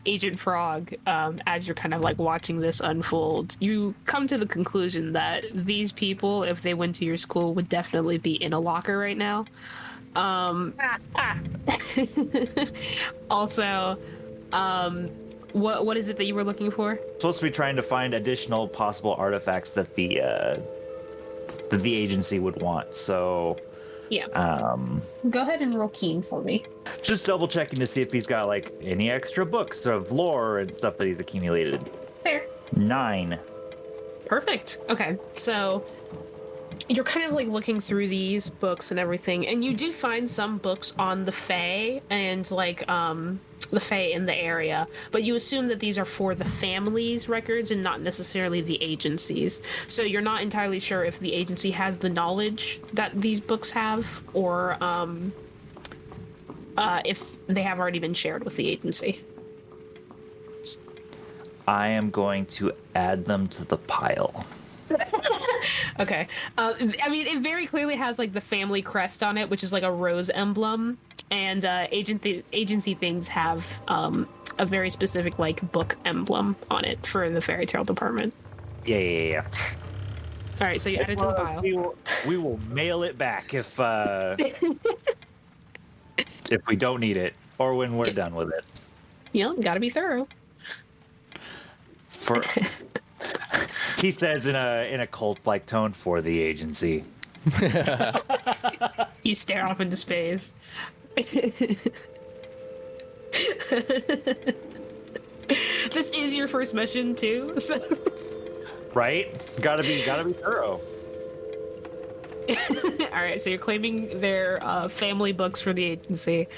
Agent Frog, as you're kind of like watching this unfold, you come to the conclusion that these people, if they went to your school, would definitely be in a locker right now. Also, what is it that you were looking for? Supposed to be trying to find additional possible artifacts that the agency would want. So, Yeah. Go ahead and roll keen for me. just double checking to see if he's got like any extra books of lore and stuff that he's accumulated. Fair. 9. Perfect. Okay, so you're kind of like looking through these books and everything, and you do find some books on the Fae and like the Fae in the area, but you assume that these are for the family's records and not necessarily the agency's. So you're not entirely sure if the agency has the knowledge that these books have, or if they have already been shared with the agency. I am going to add them to the pile. Okay. I mean, it very clearly has like the family crest on it, which is like a rose emblem, and agency things have a very specific like book emblem on it for the fairy tale department. Yeah. All right, so you add it to the pile. We will mail it back if we don't need it. Or when we're done with it. You know, gotta be thorough. He says in a cult-like tone, for the agency. You stare off into space. This is your first mission too, so Right? Gotta be thorough. Alright, so you're claiming their family books for the agency.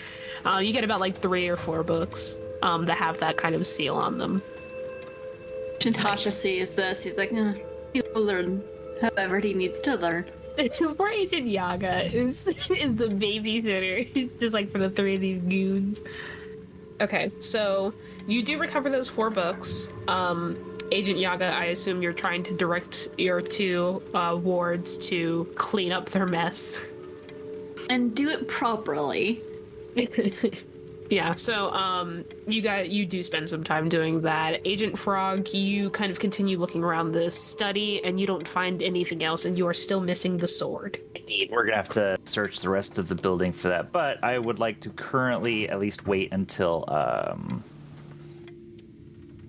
You get about like 3 or 4 books that have that kind of seal on them. Natasha sees this. He's like, he will learn however he needs to learn. Poor Agent Yaga is the babysitter, just like for the 3 of these goons. Okay, so you do recover those 4 books. Agent Yaga, I assume you're trying to direct your 2 wards to clean up their mess. And do it properly. Yeah, so you do spend some time doing that. Agent Frog, you kind of continue looking around this study and you don't find anything else, and you are still missing the sword. Indeed, we're gonna have to search the rest of the building for that, but I would like to currently at least wait until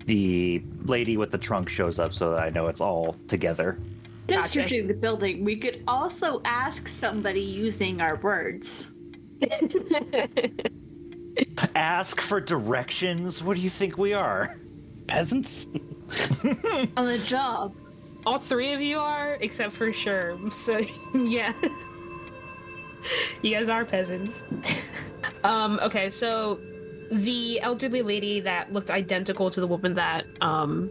the lady with the trunk shows up so that I know it's all together. Instead of Gotcha. searching the building, we could also ask somebody using our words. Ask for directions? What do you think we are? Peasants? On the job. All 3 of you are, except for Sherm. So, yeah. You guys are peasants. Okay, so the elderly lady that looked identical to the woman that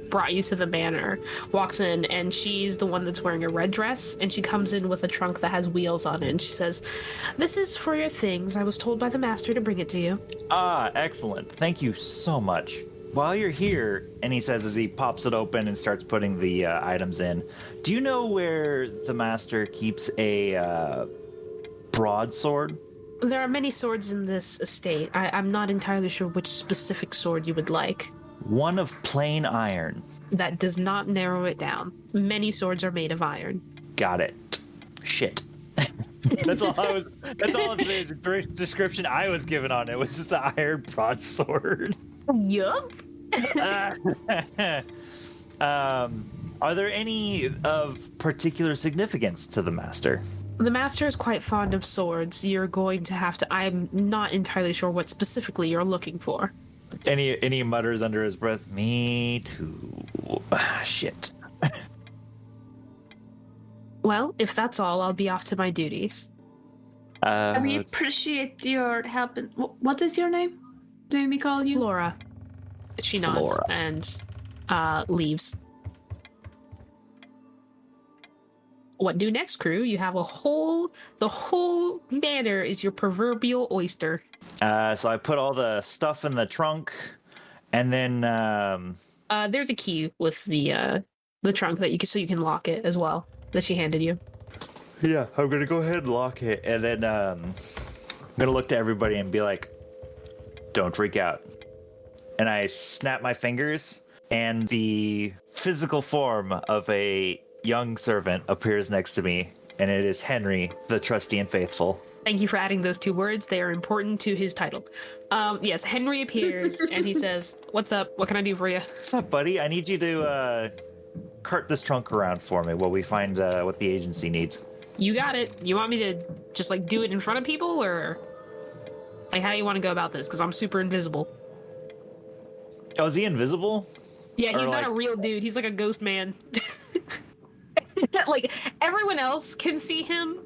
brought you to the manor walks in, and she's the one that's wearing a red dress, and she comes in with a trunk that has wheels on it, and she says, "This is for your things. I was told by the master to bring it to you." Ah, excellent. Thank you so much. While you're here, and he says as he pops it open and starts putting the items in, do you know where the master keeps a broadsword? There are many swords in this estate. I'm not entirely sure which specific sword you would like. One of plain iron. That does not narrow it down. Many swords are made of iron. Got it. Shit. That's all the description I was given on it was just an iron broadsword. Yup. Are there any of particular significance to the master? The master is quite fond of swords. You're going to have to... I'm not entirely sure what specifically you're looking for. Any mutters under his breath, me too. Shit. Well, if that's all, I'll be off to my duties. We appreciate your help. What is your name? May we call you? Flora. She nods Flora. and leaves. What do next, crew? You have the whole manor is your proverbial oyster. So I put all the stuff in the trunk, and then There's a key with the trunk that you can lock it as well, that she handed you. yeah, I'm gonna go ahead and lock it, and then I'm gonna look to everybody and be like, "Don't freak out." And I snap my fingers, and the physical form of a young servant appears next to me, and it is Henry, the trusty and faithful. Thank you for adding those 2 words. They are important to his title. Yes, Henry appears, and he says, "What's up? What can I do for you?" What's up, buddy? I need you to cart this trunk around for me while we find what the agency needs. You got it. You want me to just, like, do it in front of people, or... Like, how do you want to go about this? Because I'm super invisible. Oh, is he invisible? Yeah, he's Or, not like- a real dude. He's like a ghost man. Like, everyone else can see him.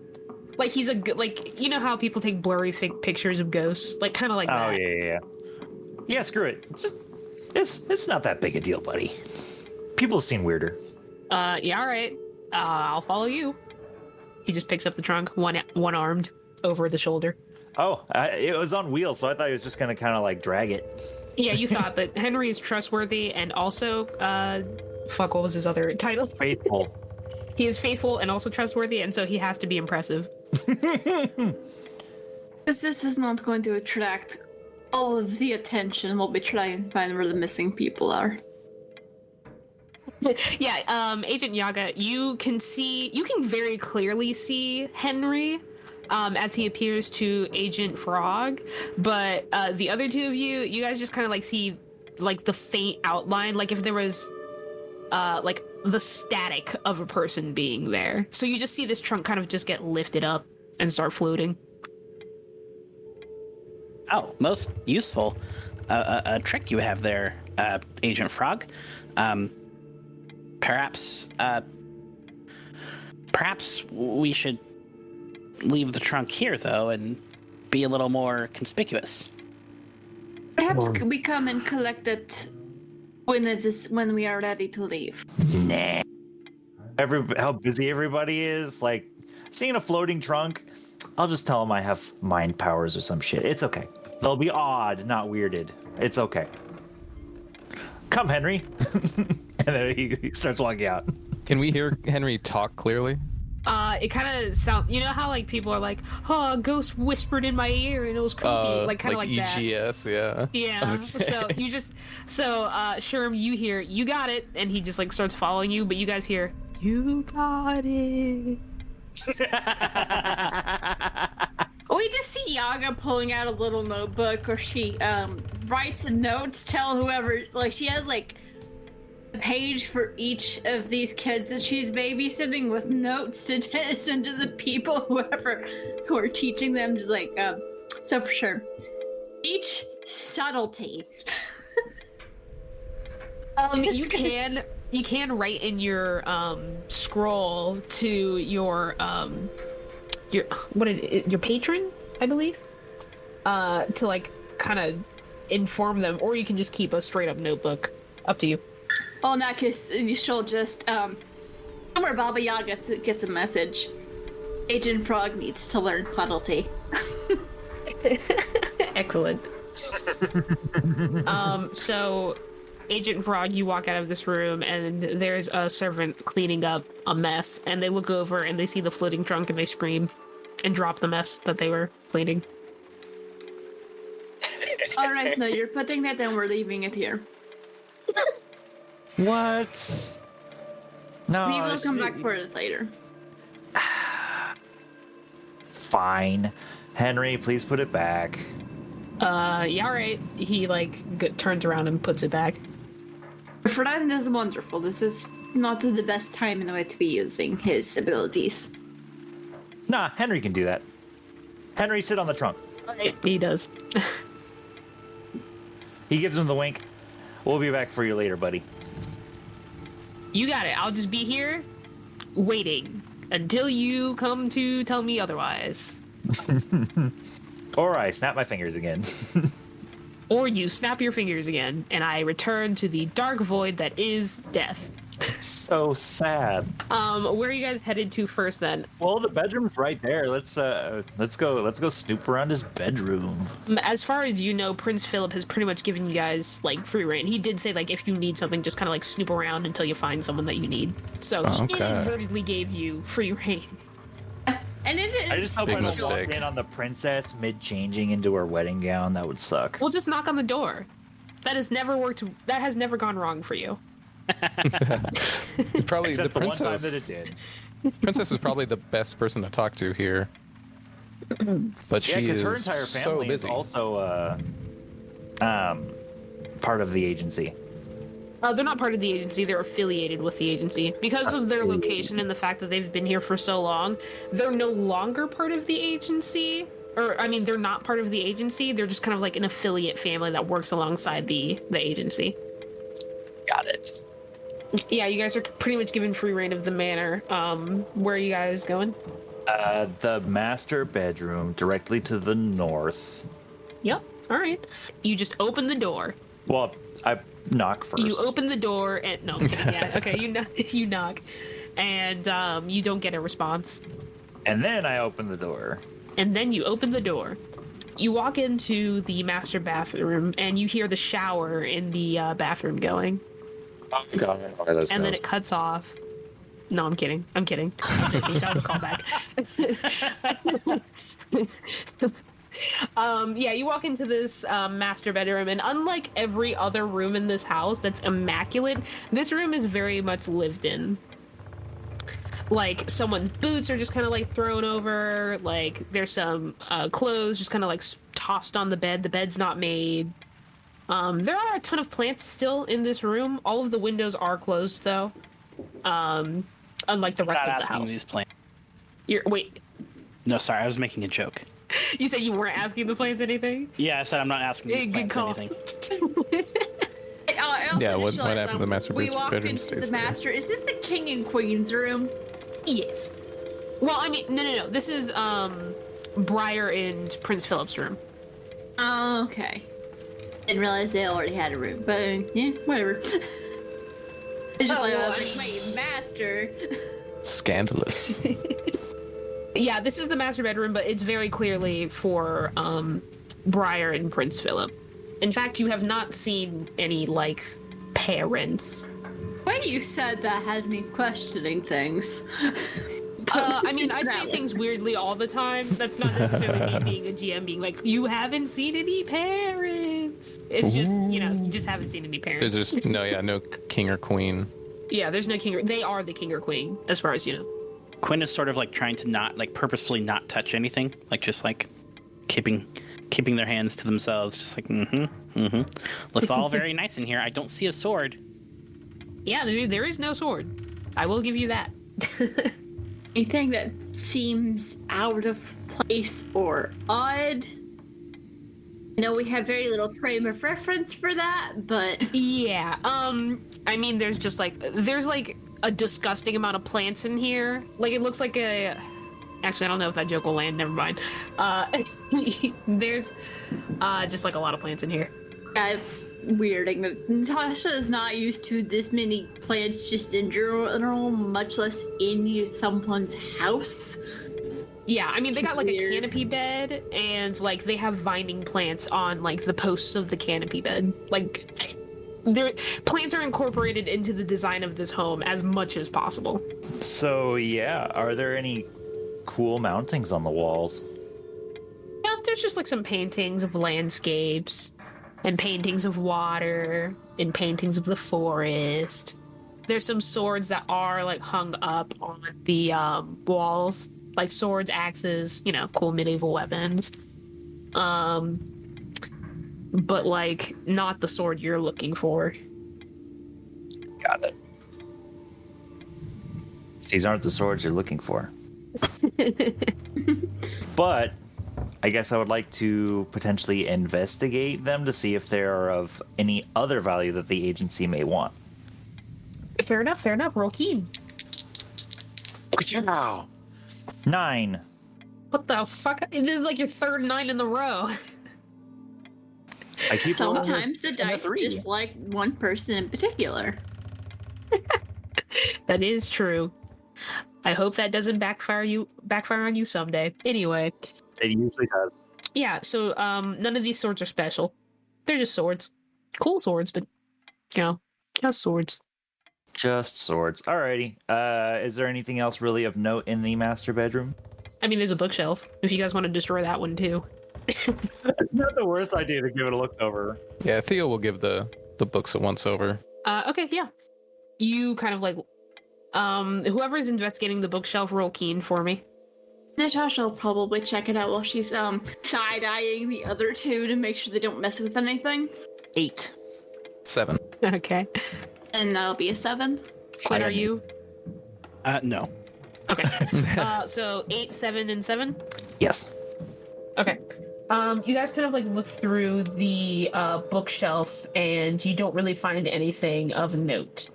Like, he's like, you know how people take blurry pictures of ghosts? Like, kind of like Oh, that. yeah. Yeah, screw it. It's not that big a deal, buddy. People have seen weirder. Yeah, all right. I'll follow you. He just picks up the trunk, one-armed, over the shoulder. Oh, it was on wheels, so I thought he was just gonna kind of like drag it. Yeah, you thought, but Henry is trustworthy and also, what was his other title? Faithful. He is faithful and also trustworthy, and so he has to be impressive. Because this is not going to attract all of the attention while we try and find where the missing people are. Yeah, Agent Yaga, you can very clearly see Henry. as he appears to Agent Frog. But the other two of you guys just kind of like see like the faint outline, like if there was like the static of a person being there. So you just see this trunk kind of just get lifted up and start floating. Oh, most useful. A trick you have there, Agent Frog. Perhaps we should leave the trunk here, though, and be a little more conspicuous. Perhaps we come and collect it when we are ready to leave. Nah. How busy everybody is. Like, seeing a floating trunk, I'll just tell them I have mind powers or some shit. It's okay. They'll be awed, not weirded. It's okay. Come, Henry. And then he starts walking out. Can we hear Henry talk clearly? It kind of sounds, you know how like people are like, oh, a ghost whispered in my ear and it was creepy, like kind of like EGS, that. Yeah. So you just, Sherm, you hear, you got it, and he just like starts following you, but you guys hear, you got it. We just see Yaga pulling out a little notebook, or she writes a note to tell whoever, like she has like a page for each of these kids that she's babysitting with notes to send to the people who are teaching them, just like so for sure. Each subtlety. You can write in your scroll to your patron, I believe, to like kind of inform them, or you can just keep a straight up notebook. Up to you. Well, in that case, she'll just somewhere Baba Yaga gets a message. Agent Frog needs to learn subtlety. Excellent. So Agent Frog, you walk out of this room and there's a servant cleaning up a mess, and they look over and they see the floating trunk and they scream and drop the mess that they were cleaning. Alright, so you're putting that down, we're leaving it here. What? No. We will come back for it later. Fine. Henry, please put it back. Yeah, alright. He like turns around and puts it back. Ferdinand is wonderful. This is not the best time in the way to be using his abilities. Nah, Henry can do that. Henry, sit on the trunk. He does. He gives him the wink. We'll be back for you later, buddy. You got it. I'll just be here waiting until you come to tell me otherwise. Or I snap my fingers again. Or you snap your fingers again, and I return to the dark void that is death. So sad. Where are you guys headed to first, then? Well, the bedroom's right there. Let's go snoop around his bedroom. As far as you know, Prince Philip has pretty much given you guys like free reign. He did say like if you need something, just kind of like snoop around until you find someone that you need. So he inadvertently gave you free reign. And it is. I just hope I don't walk in on the princess mid-changing into her wedding gown. That would suck. We'll just knock on the door. That has never worked. That has never gone wrong for you. Probably Except the the princess. one time that it did. Princess is probably the best person to talk to here. But Yeah, she because is her entire so family is busy. also part of the agency. They're not part of the agency. They're affiliated with the agency. Because of their location and the fact that they've been here for so long, they're no longer part of the agency. Or, I mean, they're not part of the agency. They're just kind of like an affiliate family that works alongside the agency. Got it. Yeah, you guys are pretty much given free reign of the manor. Where are you guys going? The master bedroom directly to the north. Yep. All right. You just open the door. Well, I knock first. You open the door and no, yeah, okay. You knock, and you don't get a response. And then I open the door. And then you open the door. You walk into the master bathroom, and you hear the shower in the bathroom going. Oh my god! Okay, and then it cuts off. No, I'm kidding. I'm joking. That was a callback. Yeah, you walk into this master bedroom, and unlike every other room in this house that's immaculate, this room is very much lived in. like someone's boots are just kind of like thrown over. Like there's some clothes just kind of like tossed on the bed. The bed's not made. There are a ton of plants still in this room. All of the windows are closed though. Unlike the rest of the house. These plants. Wait. No, sorry, I was making a joke. You said you weren't asking the plants anything? Yeah, I said I'm not asking these plants anything. Yeah, what happened to the master bedroom? We walked into the master. Is this the king and queen's room? Yes. Well, I mean, no. This is Briar and Prince Philip's room. Oh, okay. Didn't realize they already had a room, but yeah, whatever. It's just I was like, my master. Scandalous. Yeah, this is the master bedroom, but it's very clearly for Briar and Prince Philip. In fact, you have not seen any, like, parents. When you said that has me questioning things. I mean, I say things weirdly all the time. That's not necessarily me being a GM being like, you haven't seen any parents. It's just, you just haven't seen any parents. There's just, no king or queen. Yeah, there's no king. They are the king or queen, as far as you know. Quinn is sort of like trying to not, like, purposefully not touch anything. Like, just, like, keeping their hands to themselves. Just like, Looks all very nice in here. I don't see a sword. Yeah, there is no sword. I will give you that. Anything that seems out of place or odd? I know we have very little frame of reference for that, but... Yeah, I mean, there's a disgusting amount of plants in here. Like, it looks like a... Actually, I don't know if that joke will land, never mind. There's just, like, a lot of plants in here. Yeah, it's weirding. Natasha is not used to this many plants just in general, much less in someone's house. Yeah, I mean, they got, like, a canopy bed, and, like, they have vining plants on, like, the posts of the canopy bed. Like, plants are incorporated into the design of this home as much as possible. So, yeah, are there any cool mountings on the walls? Yeah, there's just, like, some paintings of landscapes, and paintings of water, and paintings of the forest. There's some swords that are, like, hung up on the walls. Like swords, axes, cool medieval weapons. But, like, not the sword you're looking for. Got it. These aren't the swords you're looking for. But I guess I would like to potentially investigate them to see if they are of any other value that the agency may want. Fair enough. Roll keen. Wow. 9. What the fuck? It is like your third 9 in the row. I keep Sometimes the dice just like one person in particular. That is true. I hope that doesn't backfire on you someday. Anyway. It usually does. Yeah, so none of these swords are special. They're just swords. Cool swords, but just swords. Just swords. Alrighty. Is there anything else really of note in the master bedroom? I mean, there's a bookshelf, if you guys want to destroy that one too. It's not the worst idea to give it a look over. Yeah, Theo will give the books a once over. Okay, yeah. You kind of like, whoever's investigating the bookshelf, roll keen for me. Natasha will probably check it out while she's side-eyeing the other two to make sure they don't mess with anything. 8. 7. Okay. And that'll be a 7. Quinn, are you? No. Okay. So 8, 7, and 7? Yes. Okay. You guys kind of like look through the bookshelf and you don't really find anything of note.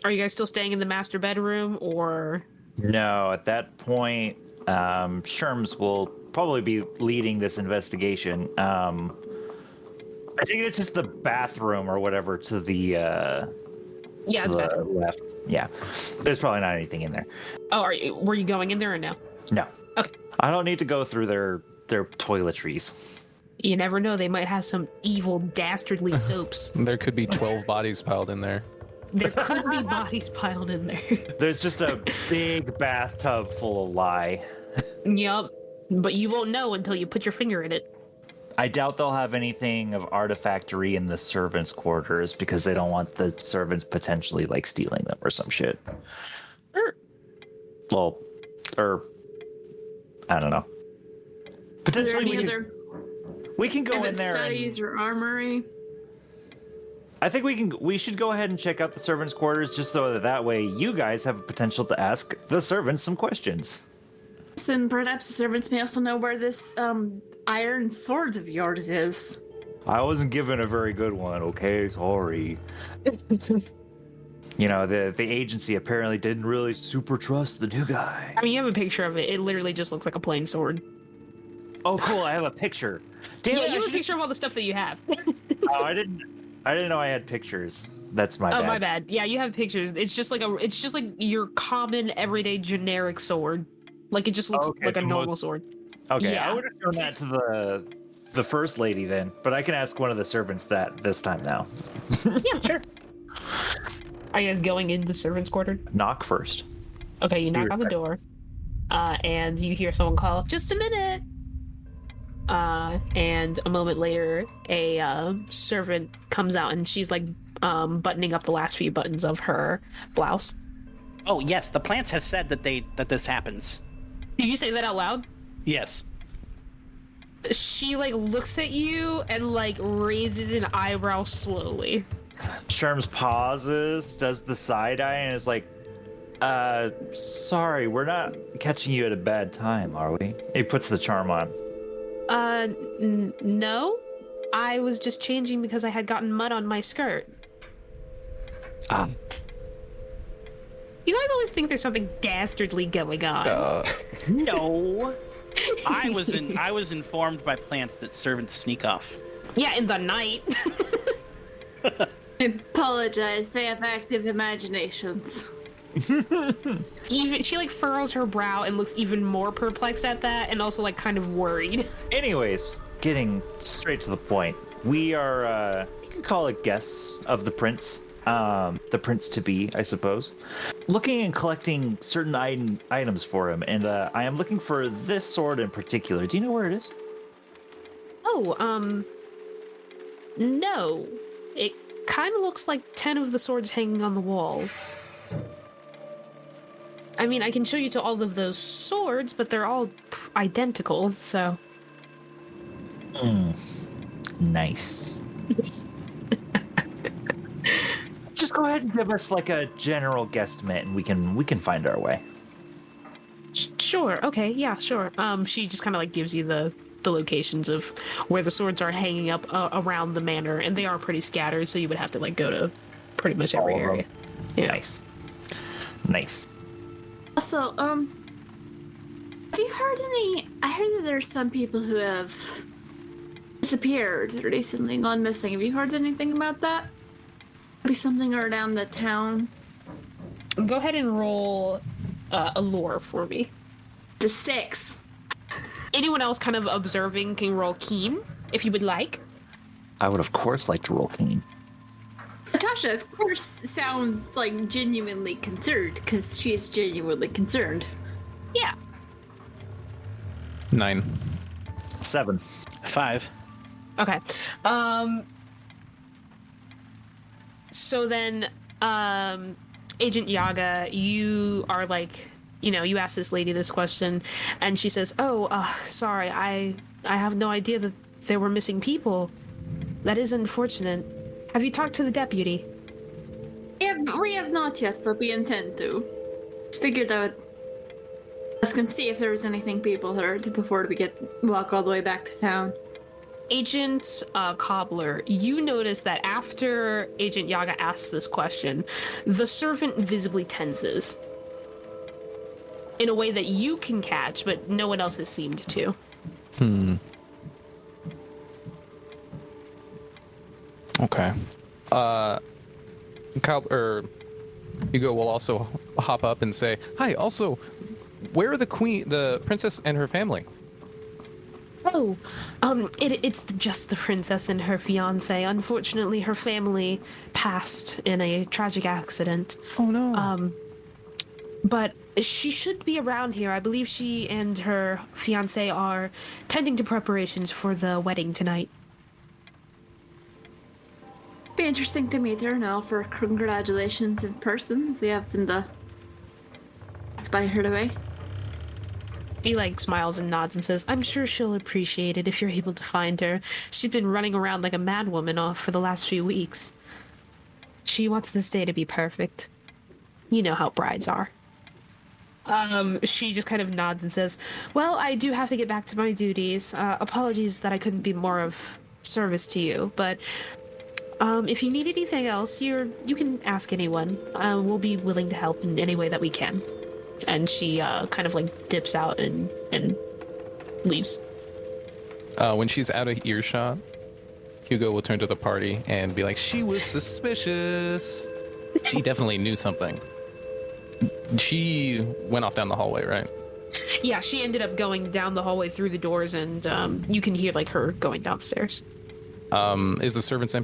Are you guys still staying in the master bedroom or? No, at that point, Sherms will probably be leading this investigation. I think it's just the bathroom or whatever to the left. Yeah, there's probably not anything in there. Oh, were you going in there or no? No. Okay. I don't need to go through their toiletries. You never know; they might have some evil, dastardly soaps. There could be 12 bodies piled in there. There could be bodies piled in there. There's just a big bathtub full of lye. Yup, but you won't know until you put your finger in it. I doubt they'll have anything of artifactory in the servants' quarters because they don't want the servants potentially like stealing them or some shit. Well, or I don't know. Are there Potentially, any other we can go in private there studies or armory? I think we should go ahead and check out the servants' quarters just so that way you guys have a potential to ask the servants some questions. And perhaps the servants may also know where this iron sword of yours is. I wasn't given a very good one, okay? Sorry. You know, the agency apparently didn't really super trust the new guy. I mean, you have a picture of it. It literally just looks like a plain sword. Oh, cool! I have a picture. Damn Yeah, it! you have a picture of all the stuff that you have. Oh, I didn't know I had pictures. That's my bad. Oh, my bad. Yeah, you have pictures. It's just like your common, everyday, generic sword. Like, it just looks like a normal sword. Okay, Yeah. I would have shown that to the first lady then, but I can ask one of the servants that this time now. Yeah, sure. Are you guys going into the servants' quarter? Knock first. Okay, you knock on the door, and you hear someone call, "Just a minute!" And a moment later, a servant comes out, and she's like buttoning up the last few buttons of her blouse. Oh yes, the plants have said that this happens. Did you say that out loud? Yes. She like looks at you and like raises an eyebrow slowly. Sherms pauses, does the side eye, and is like, sorry, we're not catching you at a bad time, are we? He puts the charm on. No. I was just changing because I had gotten mud on my skirt. Ah. You guys always think there's something dastardly going on. No. I was informed by plants that servants sneak off. Yeah, in the night. I apologize. They have active imaginations. Even she like furrows her brow and looks even more perplexed at that, and also like kind of worried. Anyways, getting straight to the point, we are you can call it guests of the prince. The prince to be, I suppose, looking and collecting certain items for him, and I am looking for this sword in particular. Do you know where it is? Oh, no. It kind of looks like 10 of the swords hanging on the walls. I mean, I can show you to all of those swords, but they're all identical, so... Nice. Just go ahead and give us like a general guesstimate, and we can find our way. Sure, okay, yeah, sure. She just kind of like gives you the locations of where the swords are hanging up around the manor, and they are pretty scattered, so you would have to like go to pretty much every area. Yeah. Nice. Also, have you heard any? I heard that there's some people who have disappeared recently, gone missing. Have you heard anything about that? Maybe something around the town. Go ahead and roll a lore for me. The 6. Anyone else kind of observing can roll keen, if you would like. I would of course like to roll keen. Natasha, of course, sounds like genuinely concerned, because she's genuinely concerned. Yeah. 9. 7. 5. Okay. So then, Agent Yaga, you are like, you ask this lady this question, and she says, sorry, I have no idea that there were missing people. That is unfortunate. Have you talked to the deputy? We have not yet, but we intend to. Just figured I would ask and see if there was anything people heard before we walk all the way back to town. Agent Cobbler, you notice that after Agent Yaga asks this question, the servant visibly tenses. In a way that you can catch, but no one else has seemed to. Okay. Hugo will also hop up and say, "Hi. Also, where are the princess, and her family?" Oh, it's just the princess and her fiancé. Unfortunately, her family passed in a tragic accident. Oh no. But she should be around here. I believe she and her fiancé are tending to preparations for the wedding tonight. Be interesting to meet her now for congratulations in person. We happen to spy her away. He smiles and nods and says, "I'm sure she'll appreciate it if you're able to find her. She's been running around like a madwoman off for the last few weeks. She wants this day to be perfect. You know how brides are." She just kind of nods and says, "Well, I do have to get back to my duties. Apologies that I couldn't be more of service to you, but if you need anything else, you can ask anyone. We'll be willing to help in any way that we can." And she kind of dips out and leaves. When she's out of earshot, Hugo will turn to the party and be like, "She was suspicious. She definitely knew something." She went off down the hallway, right? Yeah, she ended up going down the hallway through the doors, and you can hear her going downstairs. Is the servants'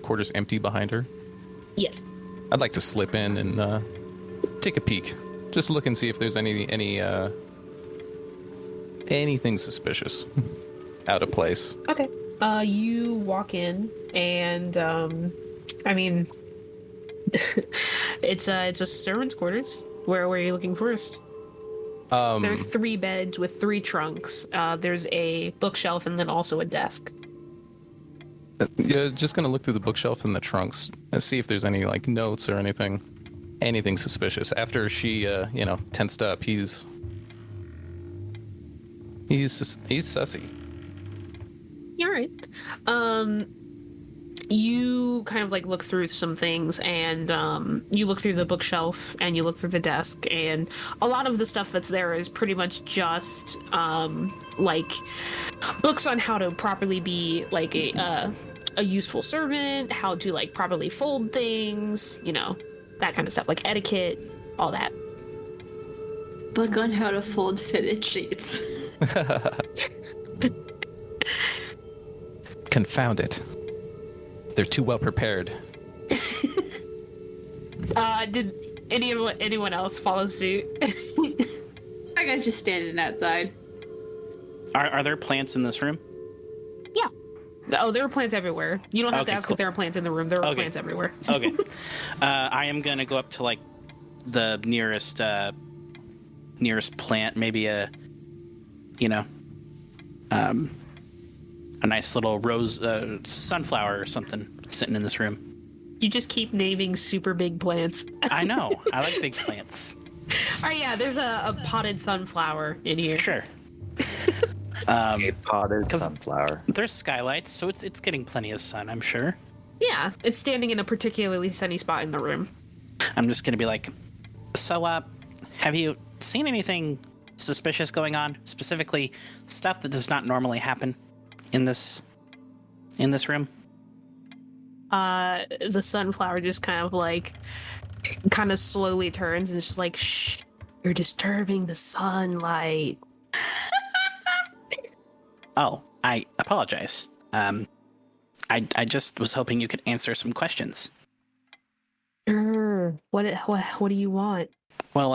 quarters empty behind her? Yes. I'd like to slip in and take a peek. Just look and see if there's anything suspicious out of place. Okay. You walk in, and I mean, it's a servant's quarters. Where are you looking first? There are 3 beds with 3 trunks. There's a bookshelf and then also a desk. Yeah, just gonna look through the bookshelf and the trunks and see if there's any notes or anything suspicious. After she, tensed up, he's sussy. All right. You kind of look through some things, and you look through the bookshelf and you look through the desk, and a lot of the stuff that's there is pretty much just books on how to properly be a useful servant, how to properly fold things, that kind of stuff, etiquette, all that. Book on how to fold fitted sheets. Confound it. They're too well prepared. Did anyone else follow suit? That guy's just standing outside. Are there plants in this room? Yeah. Oh, there are plants everywhere. You don't have to ask cool. if there are plants in the room. There are plants everywhere. Okay. I am gonna go up to the nearest plant, maybe a nice little rose, sunflower or something sitting in this room. You just keep naming super big plants. I know. I like big plants. Oh yeah, there's a potted sunflower in here. Sure. A potted sunflower. There's skylights, so it's getting plenty of sun, I'm sure. Yeah, it's standing in a particularly sunny spot in the room. I'm just gonna be like, "So, have you seen anything suspicious going on? Specifically, stuff that does not normally happen in this room?" The sunflower just kind of slowly turns and is just "Shh, you're disturbing the sunlight." Oh, I apologize. I just was hoping you could answer some questions. Sure. What do you want? Well,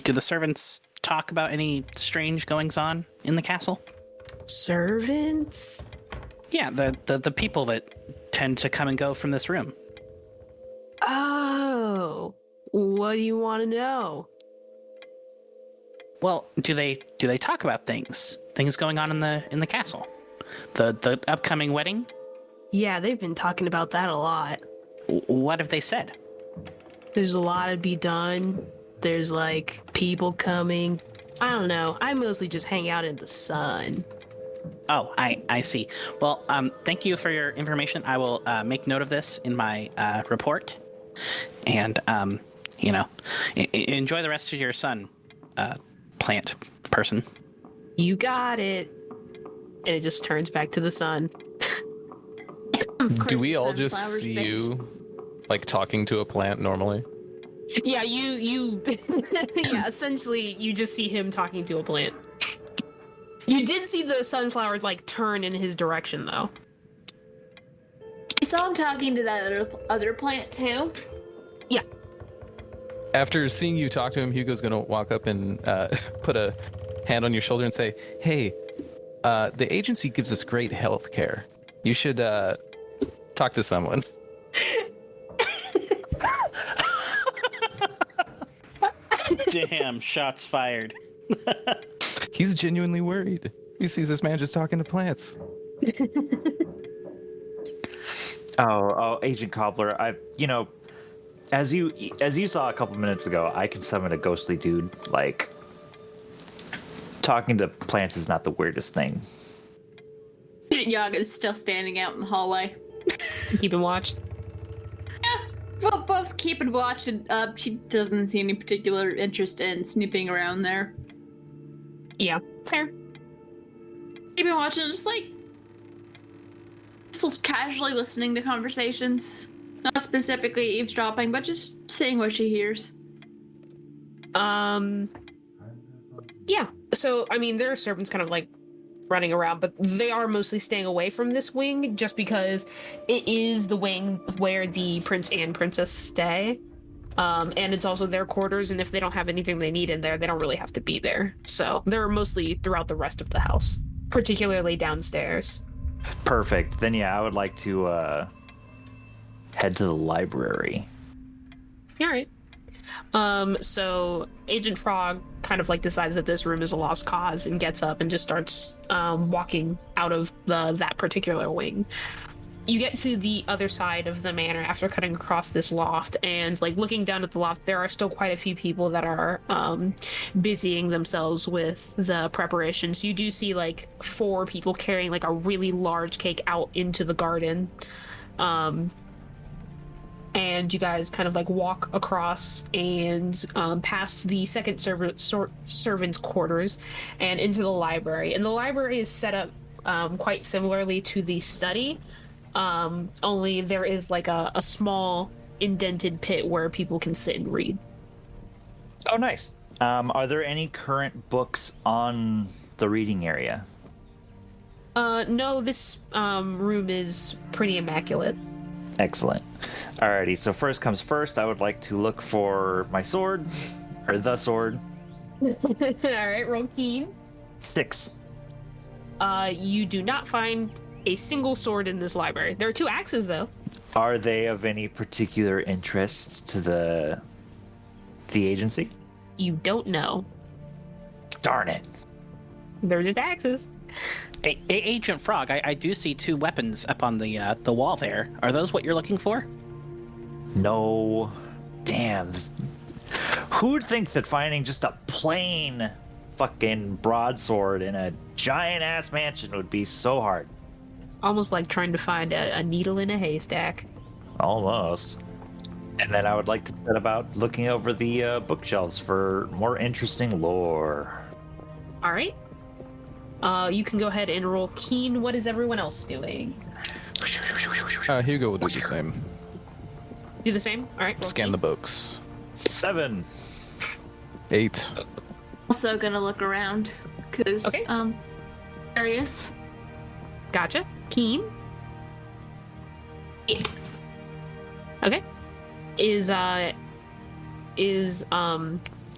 do the servants talk about any strange goings on in the castle? Servants? Yeah, the people that tend to come and go from this room. Oh, what do you want to know? Well, do they talk about things going on in the castle? The upcoming wedding? Yeah, they've been talking about that a lot. What have they said? There's a lot to be done. There's people coming. I don't know. I mostly just hang out in the sun. Oh, I see. Well, thank you for your information. I will make note of this in my report. And, enjoy the rest of your sun, plant person. You got it. And it just turns back to the sun. Do we all just see you, talking to a plant normally? Yeah, you yeah, essentially, you just see him talking to a plant. You did see the sunflower turn in his direction, though. You saw him talking to that other plant too? Yeah. After seeing you talk to him, Hugo's gonna walk up and put a hand on your shoulder and say, "Hey, the agency gives us great health care. You should talk to someone." Damn, shots fired. He's genuinely worried. He sees this man just talking to plants. Agent Cobbler, as you saw a couple minutes ago, I can summon a ghostly dude. Like, talking to plants is not the weirdest thing. Yaga's still standing out in the hallway. Keeping watch. Yeah, well, both keeping watch, and she doesn't see any particular interest in snooping around there. Yeah, fair. Keeping watch and just casually listening to conversations. Not specifically eavesdropping, but just seeing what she hears. Yeah. So, I mean, there are servants kind of like running around, but they are mostly staying away from this wing just because it is the wing where the prince and princess stay. And it's also their quarters, and if they don't have anything they need in there, they don't really have to be there. So they're mostly throughout the rest of the house, particularly downstairs. Perfect. Then yeah, I would like to head to the library. All right. So Agent Frog kind of like decides that this room is a lost cause and gets up and just starts walking out of that particular wing. You get to the other side of the manor after cutting across this loft, and like looking down at the loft, there are still quite a few people that are busying themselves with the preparations. You do see like 4 people carrying like a really large cake out into the garden. And you guys kind of like walk across and past the second servant's quarters and into the library. And the library is set up quite similarly to the study, only there is like a small indented pit where people can sit and read. Oh, nice. Are there any current books on the reading area? No, this room is pretty immaculate. Excellent. Alrighty, so first comes first, I would like to look for my sword, or the sword. All right, roll keen. 6. You do not find a single sword in this library. There are 2 axes, though. Are they of any particular interest to the agency? You don't know. Darn it. They're just axes. Agent Frog, I do see 2 weapons up on the wall there. Are those what you're looking for? No. Damn. Who would think that finding just a plain fucking broadsword in a giant-ass mansion would be so hard? Almost like trying to find a needle in a haystack. Almost. And then I would like to set about looking over the bookshelves for more interesting lore. All right. You can go ahead and roll keen. What is everyone else doing? Hugo will do the same. Do the same? All right. Scan keen. the books. 7. 8. Also gonna look around, cause Okay. Curious. Gotcha. Keen. 8. Okay. Is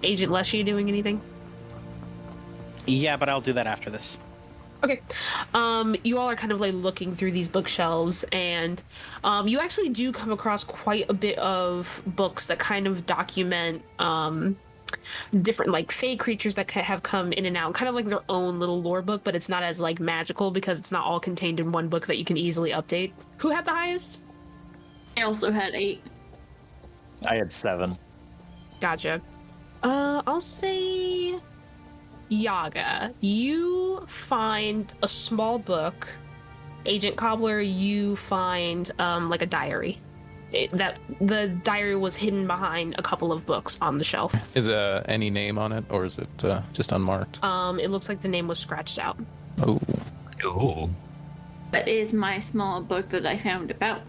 Agent Leshy doing anything? Yeah, but I'll do that after this. Okay. You all are kind of like looking through these bookshelves, and you actually do come across quite a bit of books that kind of document different like fey creatures that have come in and out, kind of like their own little lore book, but it's not as like magical because it's not all contained in one book that you can easily update. Who had the highest? I also had 8. I had 7. Gotcha. I'll say Yaga. You find a small book. Agent Cobbler, you find like a diary. That the diary was hidden behind a couple of books on the shelf. Is any name on it, or is it just unmarked? It looks like the name was scratched out. Oh. Ooh. That is my small book that I found about.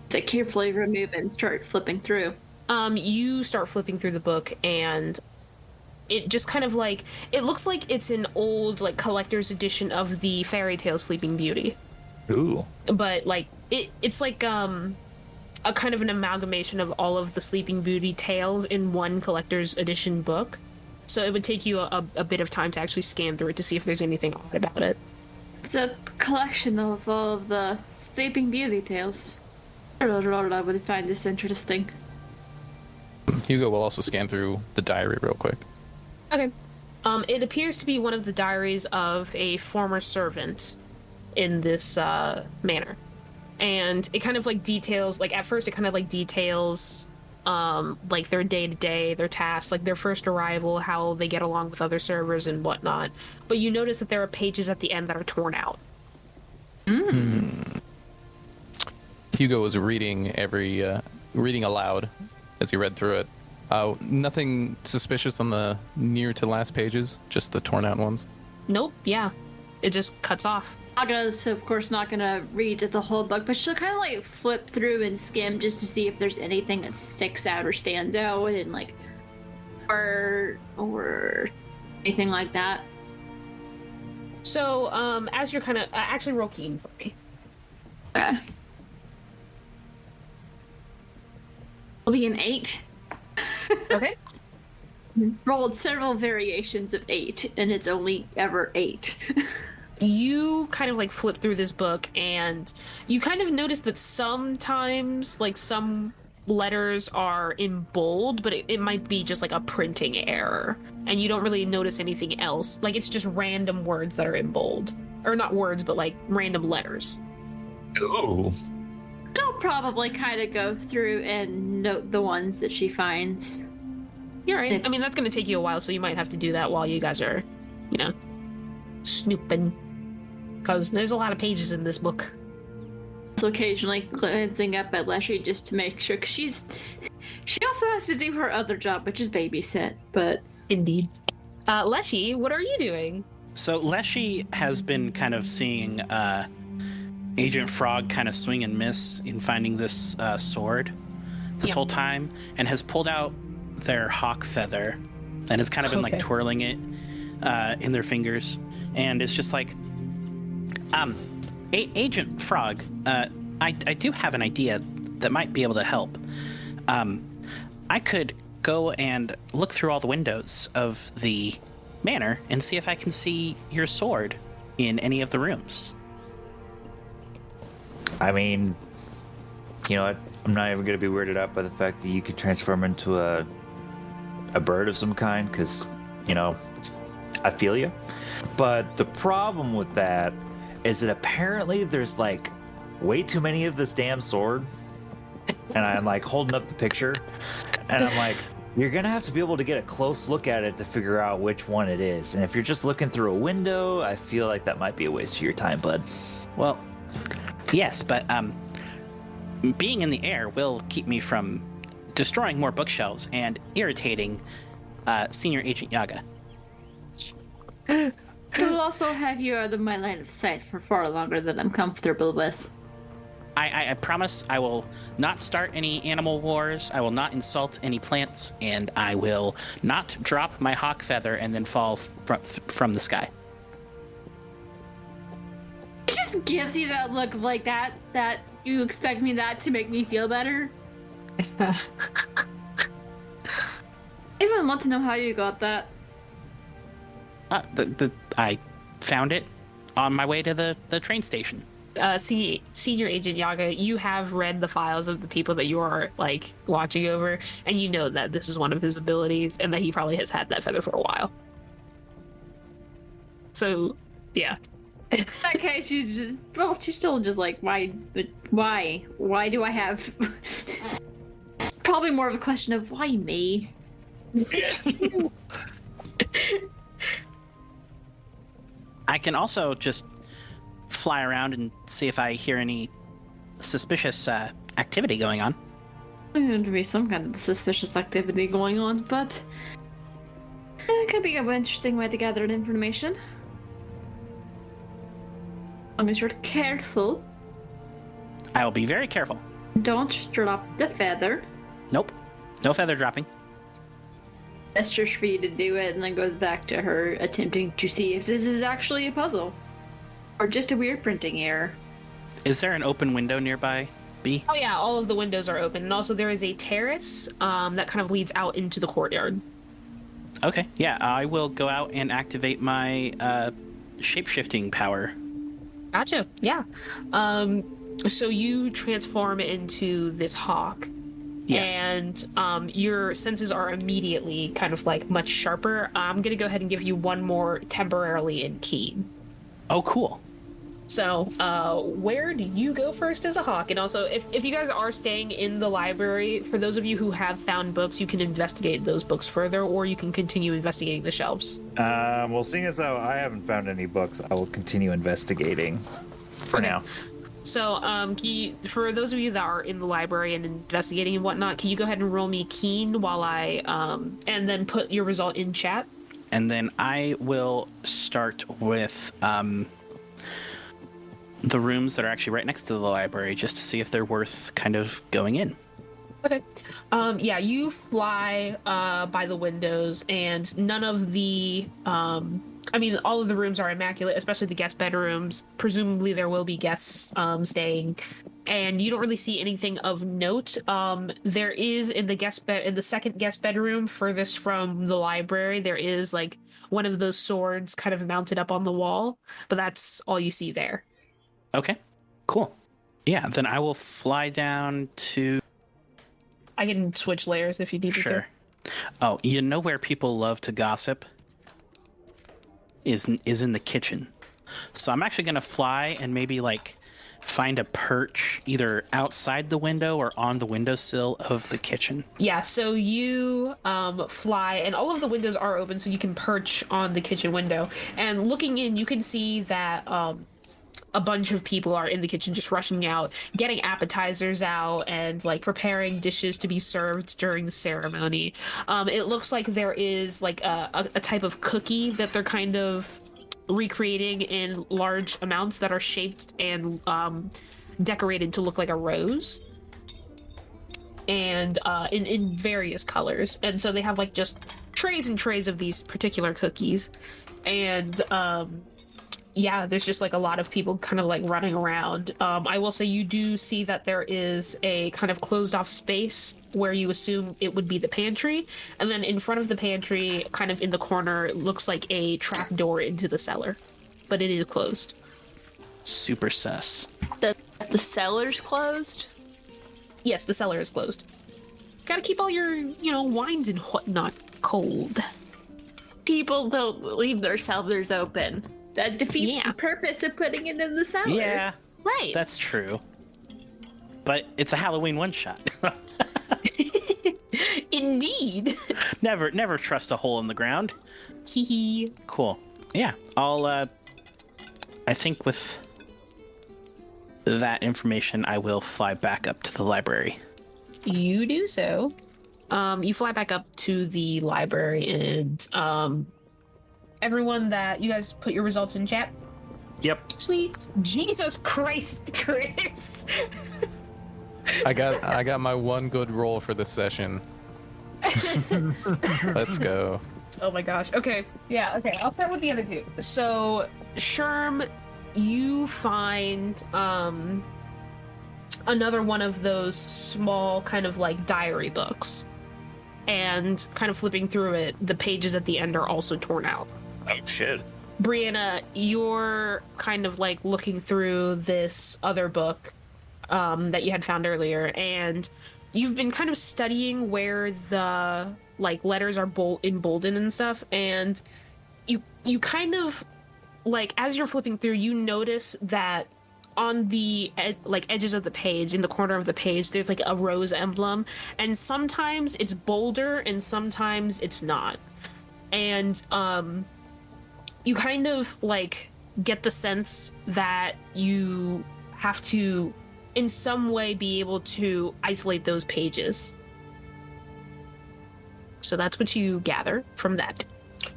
To carefully remove it and start flipping through. You start flipping through the book, and it just kind of like, it looks like it's an old like collector's edition of the fairy tale Sleeping Beauty. Ooh. But like it's like a kind of an amalgamation of all of the Sleeping Beauty tales in one collector's edition book. So it would take you a bit of time to actually scan through it to see if there's anything odd about it. It's a collection of all of the Sleeping Beauty tales. I would find this interesting. Hugo will also scan through the diary real quick. Okay. It appears to be one of the diaries of a former servant in this manor. And it kind of like details, like at first it kind of like details like their day-to-day, their tasks, like their first arrival, how they get along with other servers and whatnot. But you notice that there are pages at the end that are torn out. Hugo was reading reading aloud as he read through it. Nothing suspicious on the near to last pages, just the torn out ones. Nope, yeah. It just cuts off. Aga's, of course, not gonna read the whole book, but she'll kind of like flip through and skim just to see if there's anything that sticks out or stands out, and like, or anything like that. So, as you're kind of actually roll keen for me. Okay. It'll be an 8. Okay. Rolled several variations of 8, and it's only ever 8. You kind of like flip through this book, and you kind of notice that sometimes like some letters are in bold, but it might be just like a printing error, and you don't really notice anything else. Like it's just random words that are in bold, or not words, but like random letters. Ooh. She'll probably kind of go through and note the ones that she finds. You're right. I mean, that's going to take you a while, so you might have to do that while you guys are, snooping. Because there's a lot of pages in this book. So occasionally glancing up at Leshy just to make sure, because she also has to do her other job, which is babysit, but... Indeed. Leshy, what are you doing? So Leshy has been kind of seeing Agent Frog kind of swing and miss in finding this sword this whole time, and has pulled out their hawk feather and has kind of been like twirling it in their fingers, and it's just like, Agent Frog, I do have an idea that might be able to help. I could go and look through all the windows of the manor and see if I can see your sword in any of the rooms. I mean, you know what? I'm not even going to be weirded out by the fact that you could transform into a bird of some kind, because, I feel you. But the problem with that is that apparently there's like way too many of this damn sword, and I'm like holding up the picture, and I'm like, you're gonna have to be able to get a close look at it to figure out which one it is. And if you're just looking through a window, I feel like that might be a waste of your time, bud. Well, yes, but being in the air will keep me from destroying more bookshelves and irritating Senior Agent Yaga. We'll also have you out of my line of sight for far longer than I'm comfortable with. I promise I will not start any animal wars, I will not insult any plants, and I will not drop my hawk feather and then fall from the sky. It just gives you that look of like that you expect me that to make me feel better. I even want to know how you got that. I found it on my way to the train station. Senior Agent Yaga, you have read the files of the people that you are like watching over, and you know that this is one of his abilities, and that he probably has had that feather for a while. So, yeah. In that case, she's still just like, why do I have? Probably more of a question of why me. I can also just fly around and see if I hear any suspicious activity going on. There's going to be some kind of suspicious activity going on, but it could be an interesting way to gather information. As long as you're careful. I will be very careful. Don't drop the feather. Nope. No feather dropping. Gestures for you to do it, and then goes back to her attempting to see if this is actually a puzzle. Or just a weird printing error. Is there an open window nearby, B? Oh yeah, all of the windows are open, and also there is a terrace that kind of leads out into the courtyard. Okay, yeah, I will go out and activate my shape-shifting power. Gotcha, yeah. So you transform into this hawk. Yes. And your senses are immediately kind of like much sharper. I'm gonna go ahead and give you one more temporarily in keen. Oh, cool. So, where do you go first as a hawk? And also, if you guys are staying in the library, for those of you who have found books, you can investigate those books further, or you can continue investigating the shelves. Well, seeing as how I haven't found any books, I will continue investigating for now. So, for those of you that are in the library and investigating and whatnot, can you go ahead and roll me keen while I, and then put your result in chat? And then I will start with the rooms that are actually right next to the library, just to see if they're worth kind of going in. Okay. Yeah, you fly by the windows, and none of the all of the rooms are immaculate, especially the guest bedrooms. Presumably there will be guests staying, and you don't really see anything of note. There is in the second guest bedroom furthest from the library, there is like one of those swords kind of mounted up on the wall, but that's all you see there. Okay, cool. Yeah, then I will fly down to... I can switch layers if you need me to. Oh, you know where people love to gossip? Is in the kitchen. So I'm actually going to fly and maybe like find a perch either outside the window or on the windowsill of the kitchen. Yeah, so you fly, and all of the windows are open, so you can perch on the kitchen window. And looking in, you can see that a bunch of people are in the kitchen just rushing out, getting appetizers out, and like preparing dishes to be served during the ceremony. It looks like there is like a type of cookie that they're kind of recreating in large amounts that are shaped and decorated to look like a rose, and in various colors. And so they have like just trays and trays of these particular cookies, and yeah, there's just like a lot of people kind of like running around. I will say you do see that there is a kind of closed off space where you assume it would be the pantry. And then in front of the pantry, kind of in the corner, it looks like a trap door into the cellar, but it is closed. Super sus. The cellar's closed? Yes, the cellar is closed. Gotta keep all your, wines and whatnot cold. People don't leave their cellars open. That defeats the purpose of putting it in the cellar. Yeah, right. That's true. But it's a Halloween one-shot. Indeed. Never trust a hole in the ground. Hee. Cool. Yeah, I'll, I think with that information, I will fly back up to the library. You do so. You fly back up to the library, and everyone that you guys put your results in chat. Yep. Sweet Jesus Christ, Chris. I got my one good roll for this session. Let's go. Oh my gosh. Okay. Yeah. Okay. I'll start with the other two. So, Sherm, you find another one of those small kind of like diary books, and kind of flipping through it, the pages at the end are also torn out. Oh shit. Brianna, you're kind of like looking through this other book that you had found earlier, and you've been kind of studying where the like letters are emboldened and stuff, and you kind of like, as you're flipping through, you notice that on the edges of the page, in the corner of the page, there's like a rose emblem, and sometimes it's bolder and sometimes it's not. And you kind of like get the sense that you have to in some way be able to isolate those pages. So that's what you gather from that.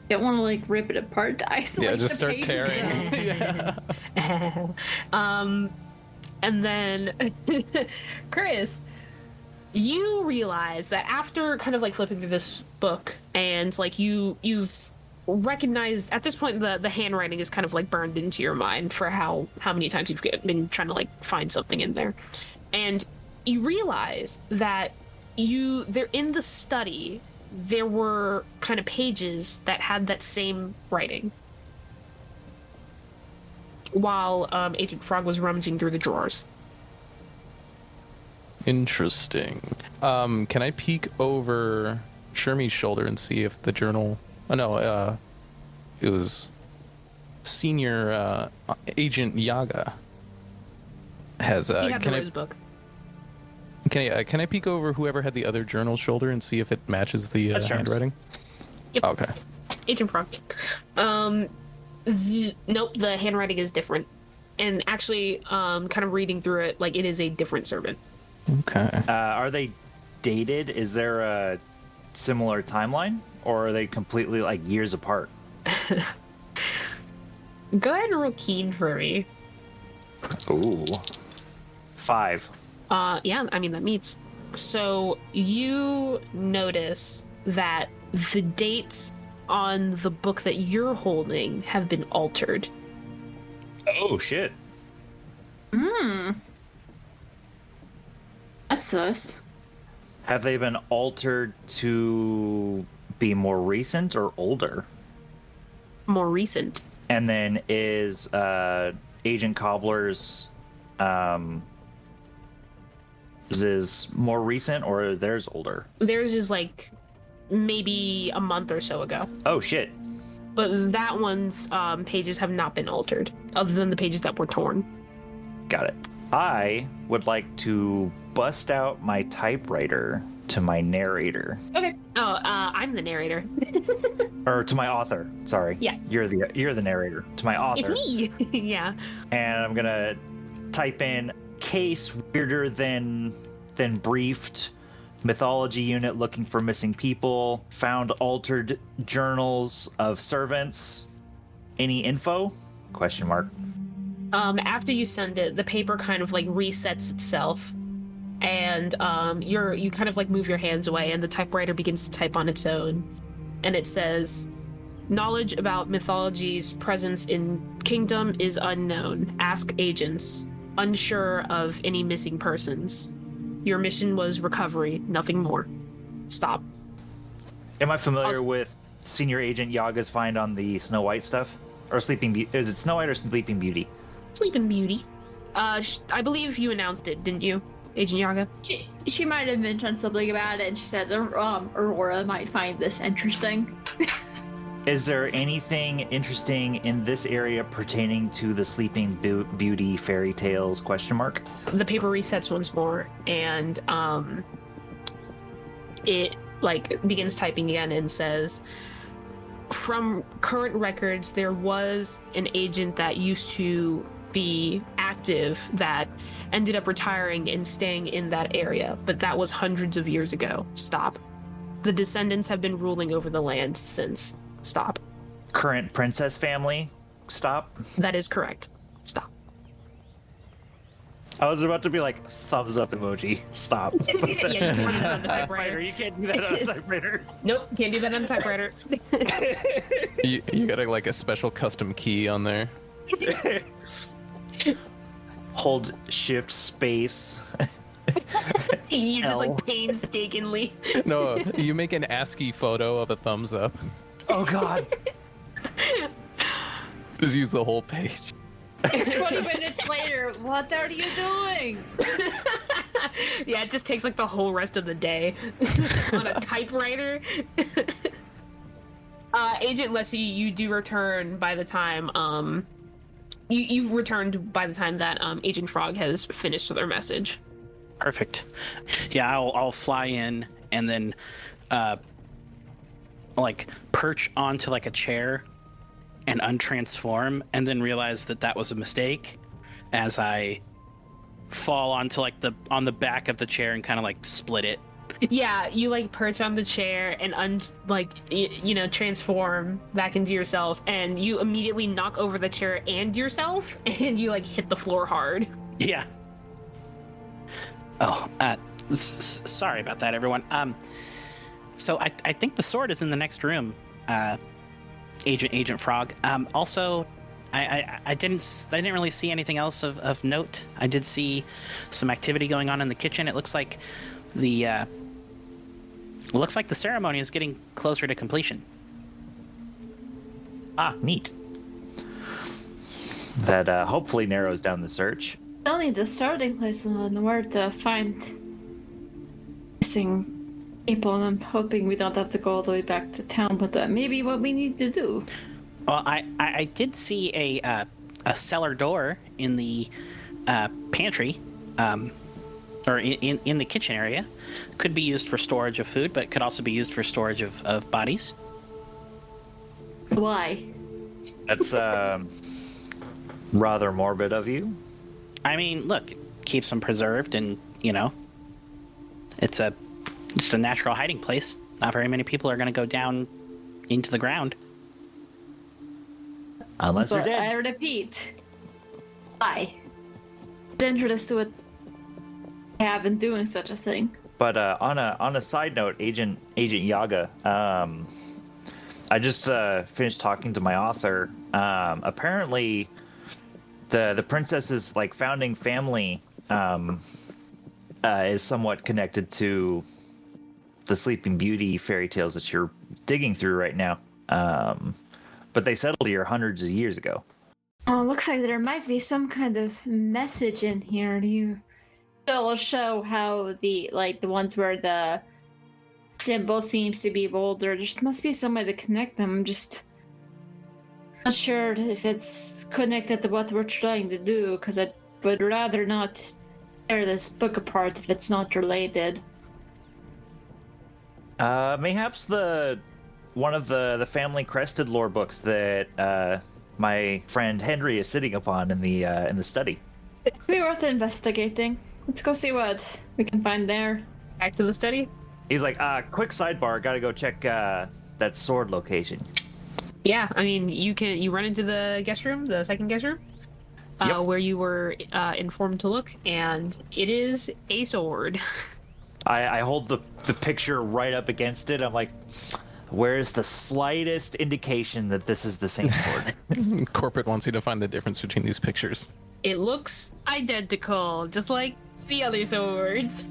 Don't want to like rip it apart to isolate. Yeah, just the start pages. tearing. And then Chris, you realize that after kind of like flipping through this book, and like you've recognized at this point the handwriting is kind of like burned into your mind for how many times you've been trying to like find something in there, and you realize that they're in the study. There were kind of pages that had that same writing while Agent Frog was rummaging through the drawers. Interesting. Can I peek over Shermie's shoulder and see if the journal... Oh, no, it was Senior Agent Yaga has... He had the can rose book. Can I peek over whoever had the other journal shoulder and see if it matches the handwriting? Yep. Okay. Agent Frog. Nope, the handwriting is different. And actually, kind of reading through it, like, it is a different servant. Okay. Are they dated? Is there a similar timeline? Or are they completely, like, years apart? Go ahead and roll keen for me. Ooh. 5. Yeah, I mean, that meets. So you notice that the dates on the book that you're holding have been altered. Oh, shit. That's sus. Have they been altered to be more recent or older? More recent. And then is Agent Cobbler's is more recent or is theirs older? Theirs is like maybe a month or so ago. Oh, shit. But that one's pages have not been altered, other than the pages that were torn. Got it. I would like to bust out my typewriter to my narrator. Okay. Oh, I'm the narrator. Or to my author. Sorry. Yeah. You're the narrator. To my author. It's me. Yeah. And I'm gonna type in case weirder than briefed. Mythology unit looking for missing people. Found altered journals of servants. Any info? Question mark. After you send it, the paper kind of like resets itself, and you kind of like move your hands away, and the typewriter begins to type on its own, and it says, "Knowledge about mythology's presence in kingdom is unknown. Ask agents. Unsure of any missing persons. Your mission was recovery, nothing more. Stop." Am I familiar with Senior Agent Yaga's find on the Snow White stuff? Or Sleeping Beauty? Is it Snow White or Sleeping Beauty? Sleeping Beauty. I believe you announced it, didn't you, Agent Yaga? She might have mentioned something about it, and she said Aurora might find this interesting. Is there anything interesting in this area pertaining to the Sleeping Beauty fairy tales? Question mark. The paper resets once more, and it like begins typing again and says, from current records, there was an agent that used to be active that ended up retiring and staying in that area, but that was hundreds of years ago. Stop. The descendants have been ruling over the land since. Stop. Current princess family? Stop. That is correct. Stop. I was about to be like, thumbs up emoji. Stop. Yeah, you can't do that on the typewriter. You can't do that on a typewriter. Nope, can't do that on the typewriter. You got like a special custom key on there. Hold shift space. You just L. like painstakingly. No, you make an ASCII photo of a thumbs up. Oh god. Just use the whole page. 20 minutes later, what are you doing? Yeah, it just takes like the whole rest of the day on a typewriter. Agent Leslie, you do return by the time you've returned by the time that Agent Frog has finished their message. Perfect. Yeah, I'll fly in and then like perch onto like a chair and untransform, and then realize that was a mistake as I fall onto like on the back of the chair and kind of like split it. Yeah, you like perch on the chair and transform back into yourself, and you immediately knock over the chair and yourself, and you like hit the floor hard. Yeah. Oh, sorry about that, everyone. So I think the sword is in the next room. Agent Frog. Also, I didn't really see anything else of note. I did see some activity going on in the kitchen. It looks like the ceremony is getting closer to completion. Ah, neat. That hopefully narrows down the search. Only the starting place and where to find missing people, and I'm hoping we don't have to go all the way back to town, but that may be what we need to do. Well, I did see a cellar door in the pantry, or in the kitchen area. Could be used for storage of food, but could also be used for storage of bodies. Why? That's rather morbid of you. I mean, look, keeps them preserved, and it's a natural hiding place. Not very many people are going to go down into the ground. Unless But they're I dead. repeat, why? Dangerous to have in doing such a thing. But on a side note, Agent Yaga, I just finished talking to my author. Apparently, the princess's founding family is somewhat connected to the Sleeping Beauty fairy tales that you're digging through right now. But they settled here hundreds of years ago. Oh, looks like there might be some kind of message in here. Do you still show how the ones where the symbol seems to be bolder? There must be some way to connect them. I'm just not sure if it's connected to what we're trying to do, because I would rather not tear this book apart if it's not related. Mayhaps one of the family crested lore books that my friend Henry is sitting upon in the study. It'd be worth investigating. Let's go see what we can find there. Back to the study. He's like, quick sidebar, gotta go check that sword location. Yeah, I mean, you run into the guest room, the second guest room, Yep. where you were informed to look, and it is a sword. I hold the picture right up against it. I'm like, where's the slightest indication that this is the same sword? Corporate wants you to find the difference between these pictures. It looks identical, just like the other swords.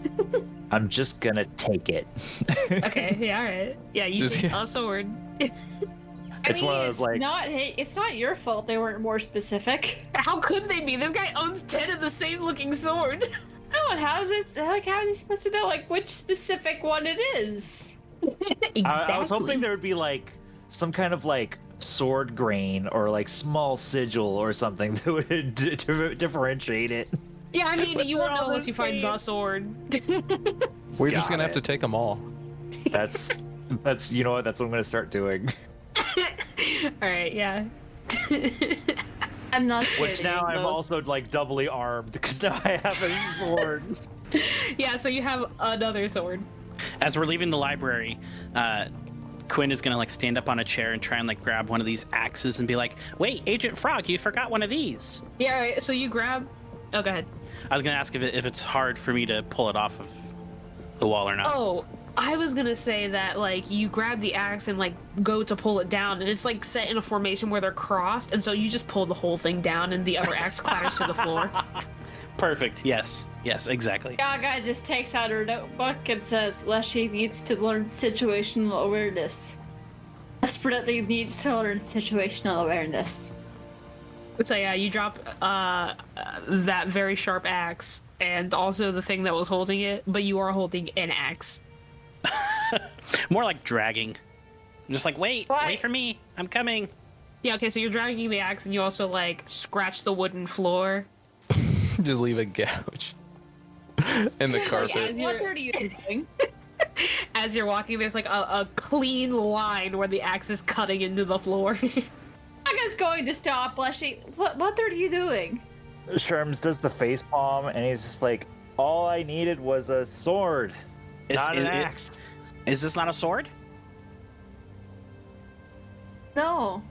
I'm just gonna take it. Okay, yeah, all right. Yeah, you Just- take a sword. It's one of those, it's not your fault they weren't more specific. How could they be? This guy owns 10 of the same looking sword. No, and how are they supposed to know which specific one it is? Exactly. I was hoping there would be some kind of sword grain or small sigil or something that would differentiate it. Yeah, I mean, you won't know all unless you find the the sword. We're just Got gonna have it. to take them all. That's you know what, that's what I'm gonna start doing. All right, yeah. I'm not kidding. Which now I'm those- also doubly armed because now I have a sword. Yeah, so you have another sword. As we're leaving the library, Quinn is gonna stand up on a chair and try and grab one of these axes and be like, "Wait, Agent Frog, you forgot one of these." Yeah, all right, so you grab. Oh, go ahead. I was gonna ask if it's hard for me to pull it off of the wall or not. Oh, I was gonna say that you grab the axe and go to pull it down, and it's set in a formation where they're crossed, and so you just pull the whole thing down, and the other axe clatters to the floor. Perfect. Yes, exactly. Gaga just takes out her notebook and says Leshy needs to learn situational awareness. Desperately needs to learn situational awareness. So yeah, you drop that very sharp axe, and also the thing that was holding it, but you are holding an axe. More like dragging. I'm just wait Why? for me. I'm coming. Yeah, okay, so you're dragging the axe, and you also scratch the wooden floor. Just leave a gouge in the carpet. What are you doing? As you're walking, there's a clean line where the axe is cutting into the floor. Gaga's going to stop, Leshy. What are you doing? Sherms does the face palm and he's just like, all I needed was a sword, not an axe. Is this not a sword? No.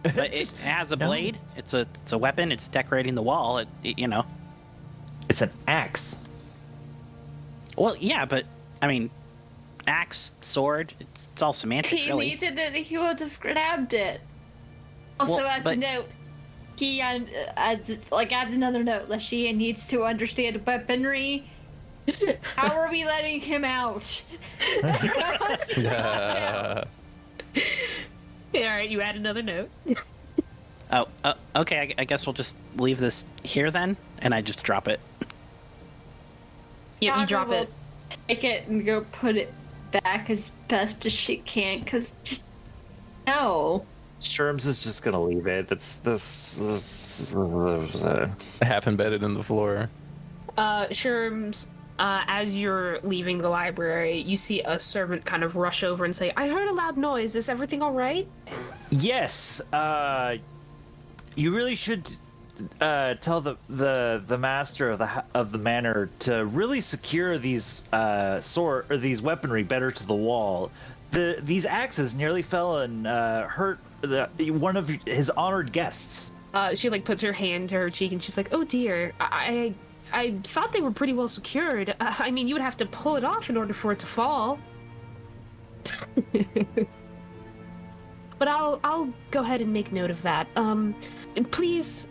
But it has a No. blade. It's a weapon. It's decorating the wall. It's an axe. Well, yeah, but I mean, axe, sword. It's all If semantics, he really. needed it, he would have grabbed it. Also, Well, adds but- a note. He adds another note. Leshy needs to understand weaponry. How are we letting him out? Yeah. Yeah, all right, you add another note. Oh, okay. I guess we'll just leave this here then, and I just drop it. Yeah, you Gaga drop will it. take it and go put it back as best as she can, because just no. Sherms is just gonna leave it. This Half embedded in the floor. Sherms, as you're leaving the library, you see a servant kind of rush over and say, "I heard a loud noise. Is everything all right?" Yes. You really should tell the master of the manor to really secure these these weaponry better to the wall. These axes nearly fell and hurt one of his honored guests. She like puts her hand to her cheek and she's like, "Oh dear, I thought they were pretty well secured. I mean, you would have to pull it off in order for it to fall." But I'll go ahead and make note of that. Please,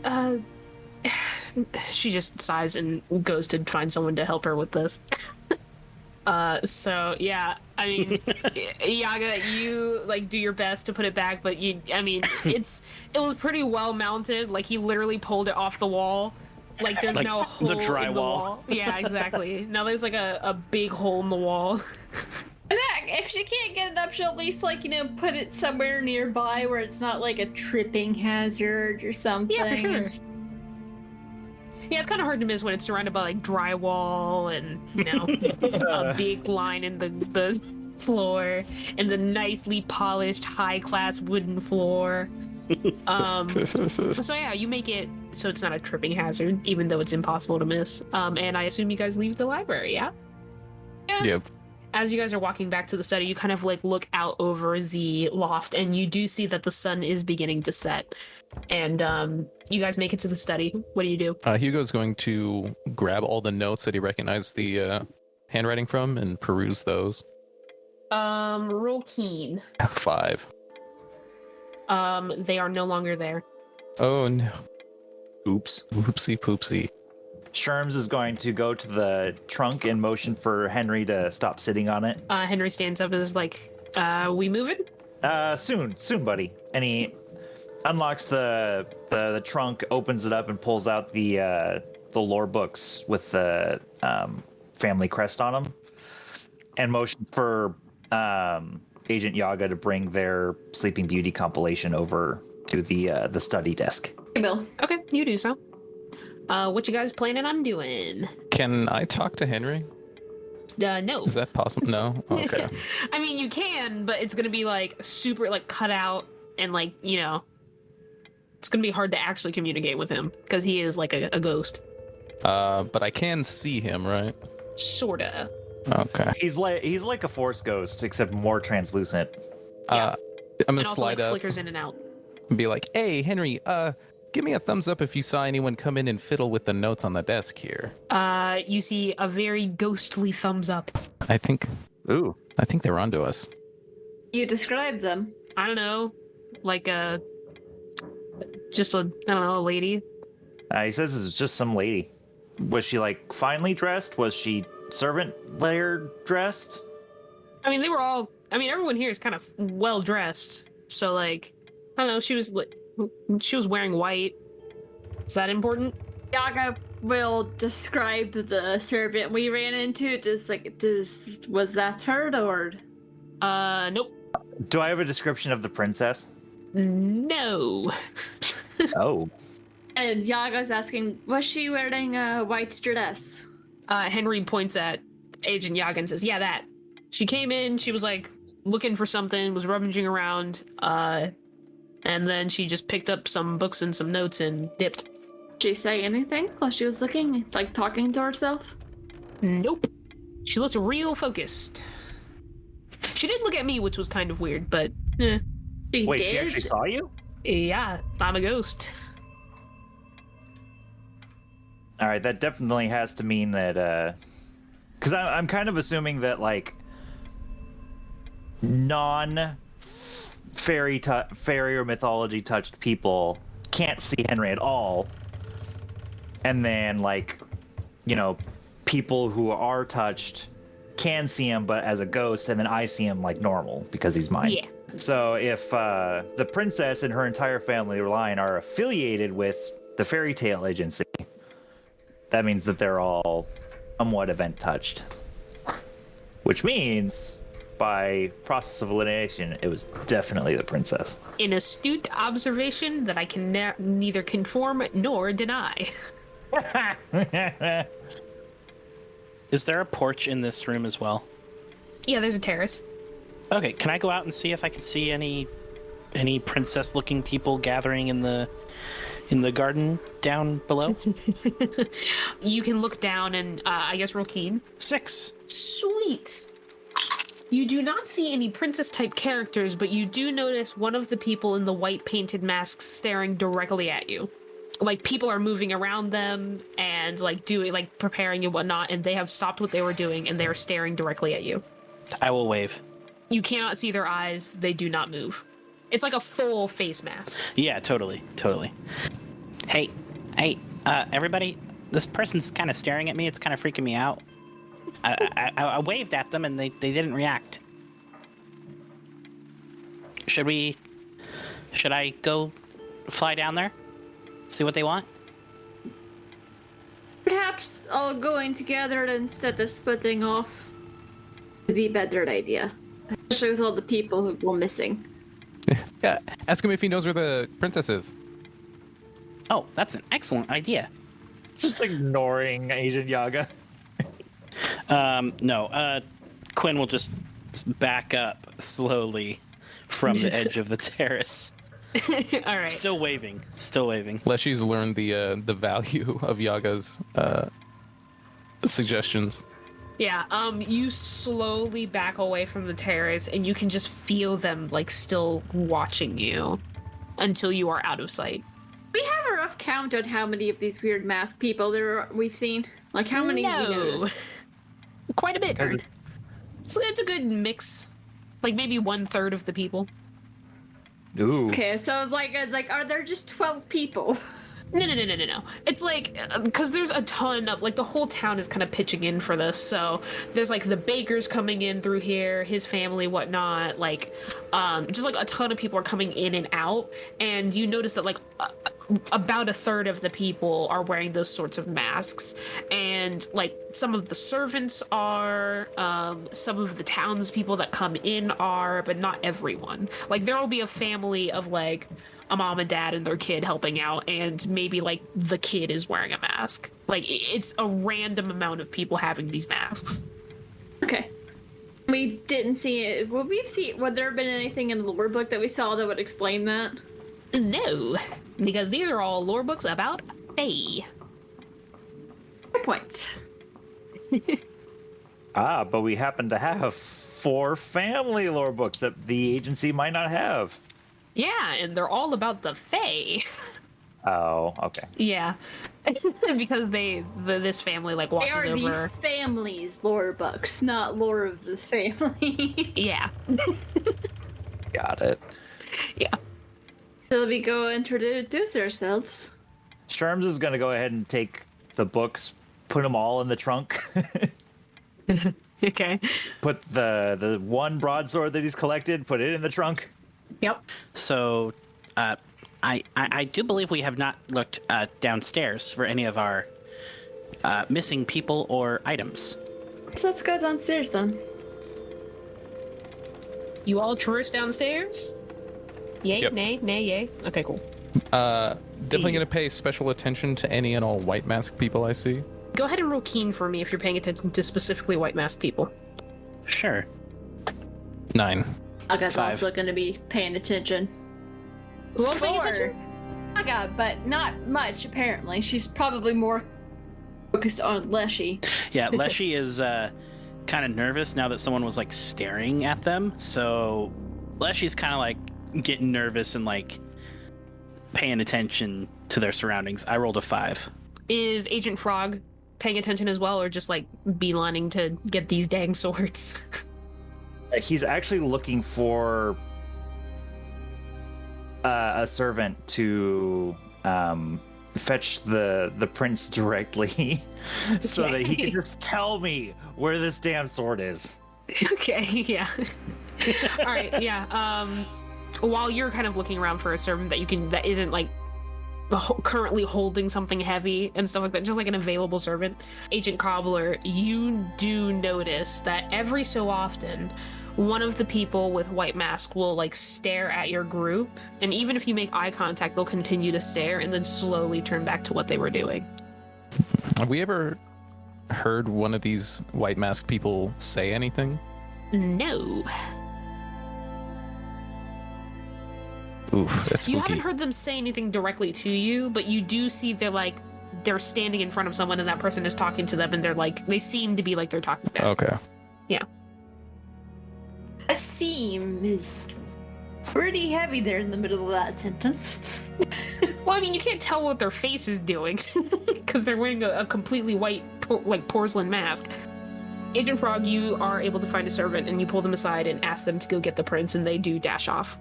she just sighs and goes to find someone to help her with this. So yeah, I mean, Yaga, you like do your best to put it back, but it was pretty well mounted. Like he literally pulled it off the wall. Like there's Like no hole the in the drywall. wall. Yeah, exactly. Now there's like a big hole in the wall. And if she can't get it up, she'll at least put it somewhere nearby where it's not like a tripping hazard or something. Yeah, for sure. Yeah, it's kind of hard to miss when it's surrounded by like drywall and a big line in the floor and the nicely polished high-class wooden floor. So yeah, you make it so it's not a tripping hazard, even though it's impossible to miss. And I assume you guys leave the library, yeah? Yep. As you guys are walking back to the study, you kind of like look out over the loft and you do see that the sun is beginning to set. And you guys make it to the study. What do you do? Hugo's going to grab all the notes that he recognized the handwriting from and peruse those. Roll keen. 5. They are no longer there. Oh no. Oops. Whoopsie poopsie. Sherms is going to go to the trunk and motion for Henry to stop sitting on it. Henry stands up and is like, we moving? Soon, buddy. And he unlocks the trunk, opens it up, and pulls out the lore books with the family crest on them, and motions for Agent Yaga to bring their Sleeping Beauty compilation over to the study desk. Hey, Bill. Okay, you do so. What you guys planning on doing? Can I talk to Henry? No. Is that possible? No? Okay. I mean, you can, but it's gonna be like super like cut out and like, it's gonna be hard to actually communicate with him because he is like a ghost. But I can see him, right? Sorta. Okay. He's like a force ghost, except more translucent. Yeah. I'm And gonna also slide like up flickers in and out. and be like, "Hey, Henry, give me a thumbs up if you saw anyone come in and fiddle with the notes on the desk here." You see a very ghostly thumbs up. I think Ooh. they're onto us. You described them. I don't know, like a lady. He says this is just some lady. Was she like finely dressed? Was she servant layer dressed? I mean, everyone here is kind of well dressed. So like, I don't know. She was wearing white. Is that important? Yaga will describe the servant we ran into. Was that her or? Nope. Do I have a description of the princess? No. Oh. And Yaga's asking, was she wearing a white dress? Henry points at Agent Yaga and says, "Yeah, that. She came in. She was like looking for something. Was rummaging around. And then she just picked up some books and some notes and dipped." Did she say anything while she was looking, like talking to herself? Nope. She looked real focused. She did look at me, which was kind of weird, but Wait, she actually saw you? yeah, I'm a ghost. All right, that definitely has to mean that, because I'm kind of assuming that like non-fairy or mythology touched people can't see Henry at all, and then like, people who are touched can see him, but as a ghost, and then I see him like normal because he's mine. Yeah. So if the princess and her entire family line are affiliated with the fairy tale agency, that means that they're all somewhat event touched. which means, by process of elimination, it was definitely the princess. An astute observation that I can neither conform nor deny. Is there a porch in this room as well? Yeah, there's a terrace. Okay, can I go out and see if I can see any princess-looking people gathering in the garden down below? You can look down and I guess roll keen. 6. Sweet. You do not see any princess-type characters, but you do notice one of the people in the white painted masks staring directly at you. Like, people are moving around them and, like, doing, like, preparing and whatnot, and they have stopped what they were doing, and they are staring directly at you. I will wave. You cannot see their eyes. They do not move. It's like a full face mask. Yeah, totally. Hey, everybody, this person's kind of staring at me. It's kind of freaking me out. I waved at them, and they didn't react. Should I go fly down there? See what they want? Perhaps all going together instead of splitting off would be a better idea. Especially with all the people who go missing. Yeah, ask him if he knows where the princess is. Oh, that's an excellent idea. Just ignoring Agent Yaga. No, Quinn will just back up slowly from the edge of the terrace. All right. Still waving. Leshy's learned the value of Yaga's suggestions. Yeah, you slowly back away from the terrace, and you can just feel them, like, still watching you until you are out of sight. We have a rough count on how many of these weird masked people we've seen. Like, how many have we noticed? Quite a bit. It's a good mix. Like, maybe 1/3 of the people. Ooh. Okay, so it's like, are there just 12 people? No. It's like, because there's a ton of, like, the whole town is kind of pitching in for this. So there's, like, the bakers coming in through here, his family, whatnot. Like, just, like, a ton of people are coming in and out. And you notice that, like, about 1/3 of the people are wearing those sorts of masks. And, like, some of the servants are, some of the townspeople that come in are, but not everyone. Like, there will be a family of, like, a mom and dad and their kid helping out, and maybe, like, the kid is wearing a mask. Like, it's a random amount of people having these masks. Okay. We didn't see it. Would there have been anything in the lore book that we saw that would explain that? No, because these are all lore books about Fae. Fair point. But we happen to have 4 family lore books that the agency might not have. Yeah, and they're all about the Fae. Oh, okay. Yeah. Because this family, like, watches They are over... the family's lore books, not lore of the family. Yeah. Got it. Yeah. So we go introduce ourselves. Sherms is going to go ahead and take the books, put them all in the trunk. Okay. Put the one broadsword that he's collected, put it in the trunk. Yep. So, I do believe we have not looked downstairs for any of our missing people or items. So let's go downstairs then. You all traverse downstairs? Yay, Yep. nay, yay. Okay, cool. Definitely going to pay special attention to any and all white mask people I see. Go ahead and roll keen for me if you're paying attention to specifically white mask people. Sure. 9. Aga's 5. also going to be paying attention. Who else paying attention? Aga, but not much apparently. She's probably more focused on Leshy. Yeah, Leshy is kind of nervous now that someone was, like, staring at them. So Leshy's kind of, like, getting nervous and, like, paying attention to their surroundings. I rolled a 5. Is Agent Frog paying attention as well, or just, like, beelining to get these dang swords? He's actually looking for a servant to fetch the prince directly so that he can just tell me where this damn sword is. Okay, yeah. All right, yeah. While you're kind of looking around for a servant that isn't, like, currently holding something heavy and stuff like that, just like an available servant. Agent Cobbler, you do notice that every so often one of the people with white mask will like stare at your group, and even if you make eye contact, they'll continue to stare and then slowly turn back to what they were doing. Have we ever heard one of these white mask people say anything? No. Oof, that's spooky. You haven't heard them say anything directly to you, but you do see they're standing in front of someone and that person is talking to them, and they seem to be like they're talking back. Okay. Yeah. A seam is pretty heavy there in the middle of that sentence. Well, I mean, you can't tell what their face is doing because they're wearing a completely white, porcelain mask. Agent Frog, you are able to find a servant and you pull them aside and ask them to go get the prince, and they do dash off.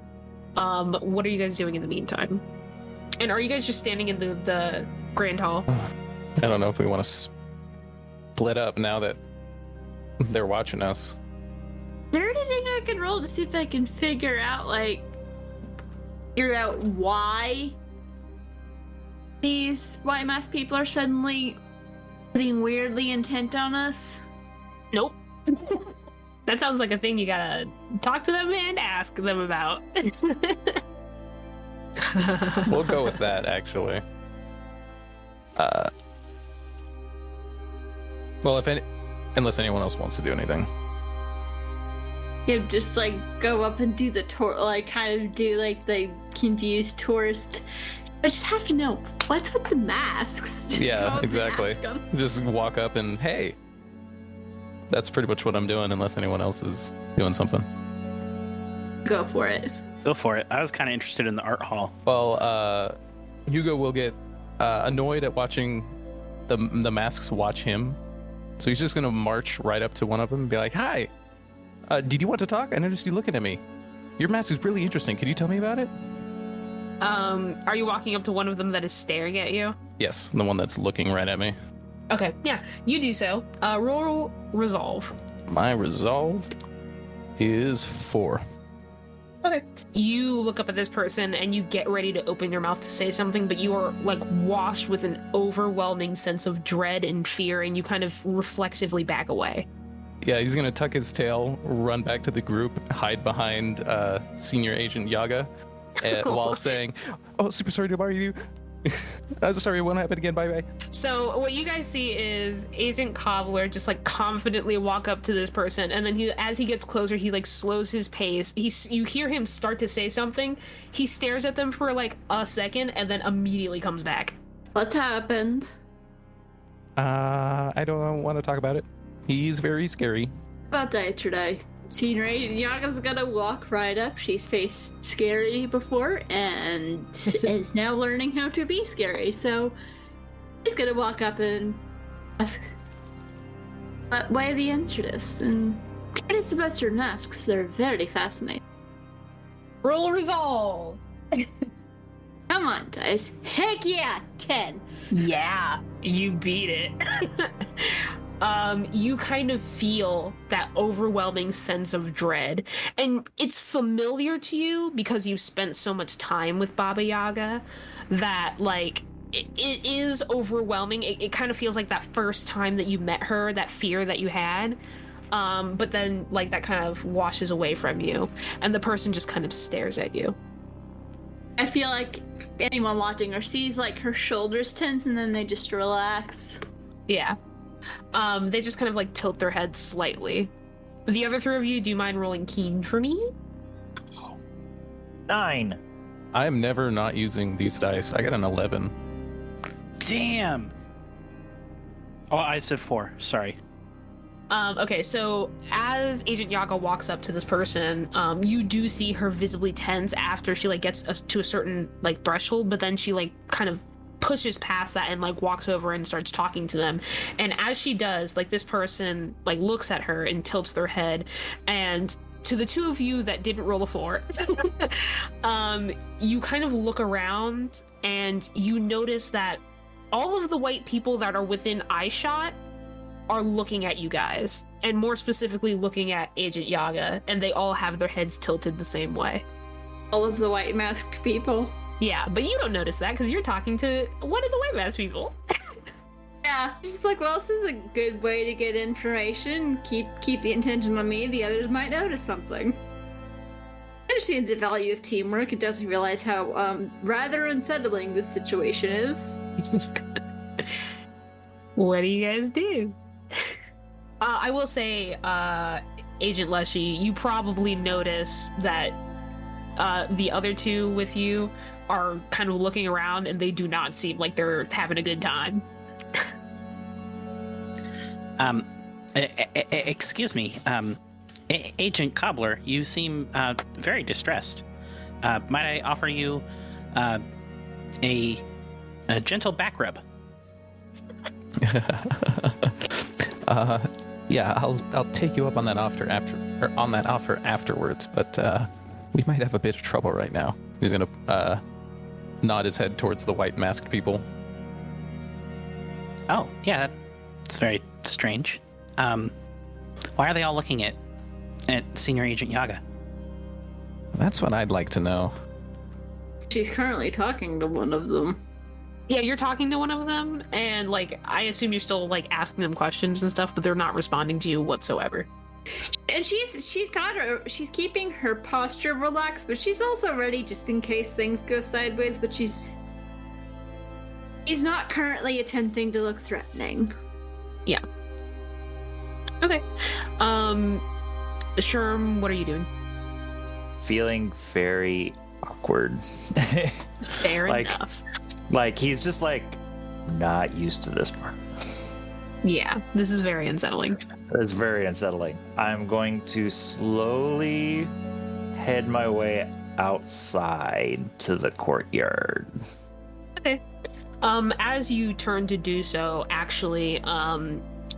What are you guys doing in the meantime? And are you guys just standing in the Grand Hall? I don't know if we want to split up now that they're watching us. Is there anything I can roll to see if I can figure out why these white mask people are suddenly getting weirdly intent on us? Nope. That sounds like a thing you gotta talk to them and ask them about. We'll go with that, actually. Well, unless anyone else wants to do anything. Yeah, just go up and do the kind of do the confused tourist. I just have to know what's with the masks. Just Yeah, go up and exactly. ask 'em. Just walk up and hey. That's pretty much what I'm doing, unless anyone else is doing something. Go for it. Go for it. I was kind of interested in the art hall. Well, Hugo will get annoyed at watching the masks watch him, so he's just gonna march right up to one of them and be like, "Hi, did you want to talk? I noticed you looking at me. Your mask is really interesting. Could you tell me about it?" Are you walking up to one of them that is staring at you? Yes, the one that's looking right at me. Okay, yeah, you do so. Roll resolve. My resolve is 4. Okay. You look up at this person and you get ready to open your mouth to say something, but you are washed with an overwhelming sense of dread and fear, and you kind of reflexively back away. Yeah, he's gonna tuck his tail, run back to the group, hide behind Senior Agent Yaga, while saying, "Oh, super sorry to bother you. I'm sorry, it won't happen again. Bye bye." So what you guys see is Agent Cobbler just confidently walk up to this person, and then as he gets closer, he slows his pace. You hear him start to say something. He stares at them for a second, and then immediately comes back. What happened? I don't want to talk about it. He's very scary. About day today. Senior Agent Yaga's gonna walk right up. She's faced scary before and is now learning how to be scary. So she's gonna walk up and ask, why the interest? And curious about your masks. They're very fascinating. Roll resolve. Come on, dice. Heck yeah, 10. Yeah, you beat it. You kind of feel that overwhelming sense of dread, and it's familiar to you because you spent so much time with Baba Yaga that it is overwhelming. It kind of feels like that first time that you met her, that fear that you had, but then that kind of washes away from you, and the person just kind of stares at you. I feel like anyone watching her sees her shoulders tense and then they just relax. Yeah. They just kind of tilt their heads slightly. The other 3 of you, do you mind rolling keen for me? 9. I am never not using these dice. I got an 11. Damn. Oh, I said 4. Sorry. Okay, so as Agent Yaga walks up to this person, you do see her visibly tense after she gets to a certain threshold, but then she kind of pushes past that and walks over and starts talking to them. And as she does, this person looks at her and tilts their head, and to the 2 of you that didn't roll a 4, you kind of look around and you notice that all of the white people that are within eyeshot are looking at you guys, and more specifically looking at Agent Yaga, and they all have their heads tilted the same way. All of the white masked people. Yeah, but you don't notice that because you're talking to one of the white mask people. Yeah, she's like, well, this is a good way to get information. Keep the intention on me. The others might notice something. Understands the value of teamwork. It doesn't realize how rather unsettling this situation is. What do you guys do? I will say, Agent Leshy, you probably notice that the other two with you are kind of looking around and they do not seem like they're having a good time. Excuse me, Agent Cobbler, you seem very distressed. Might I offer you a gentle back rub? Yeah, I'll take you up on that offer afterwards, but we might have a bit of trouble right now. He's gonna nod his head towards the white masked people. Oh, yeah, that's very strange. Why are they all looking at Senior Agent Yaga? That's what I'd like to know. She's currently talking to one of them. Yeah, you're talking to one of them, and like I assume you're still like asking them questions and stuff, but they're not responding to you whatsoever. And she's keeping her posture relaxed, but she's also ready just in case things go sideways, but she's not currently attempting to look threatening. Yeah. Okay. Sherm, what are you doing? Feeling very awkward. Fair enough. Like he's just like not used to this part. Yeah, this is very unsettling. It's very unsettling. I'm going to slowly head my way outside to the courtyard. Okay. As you turn to do so, actually,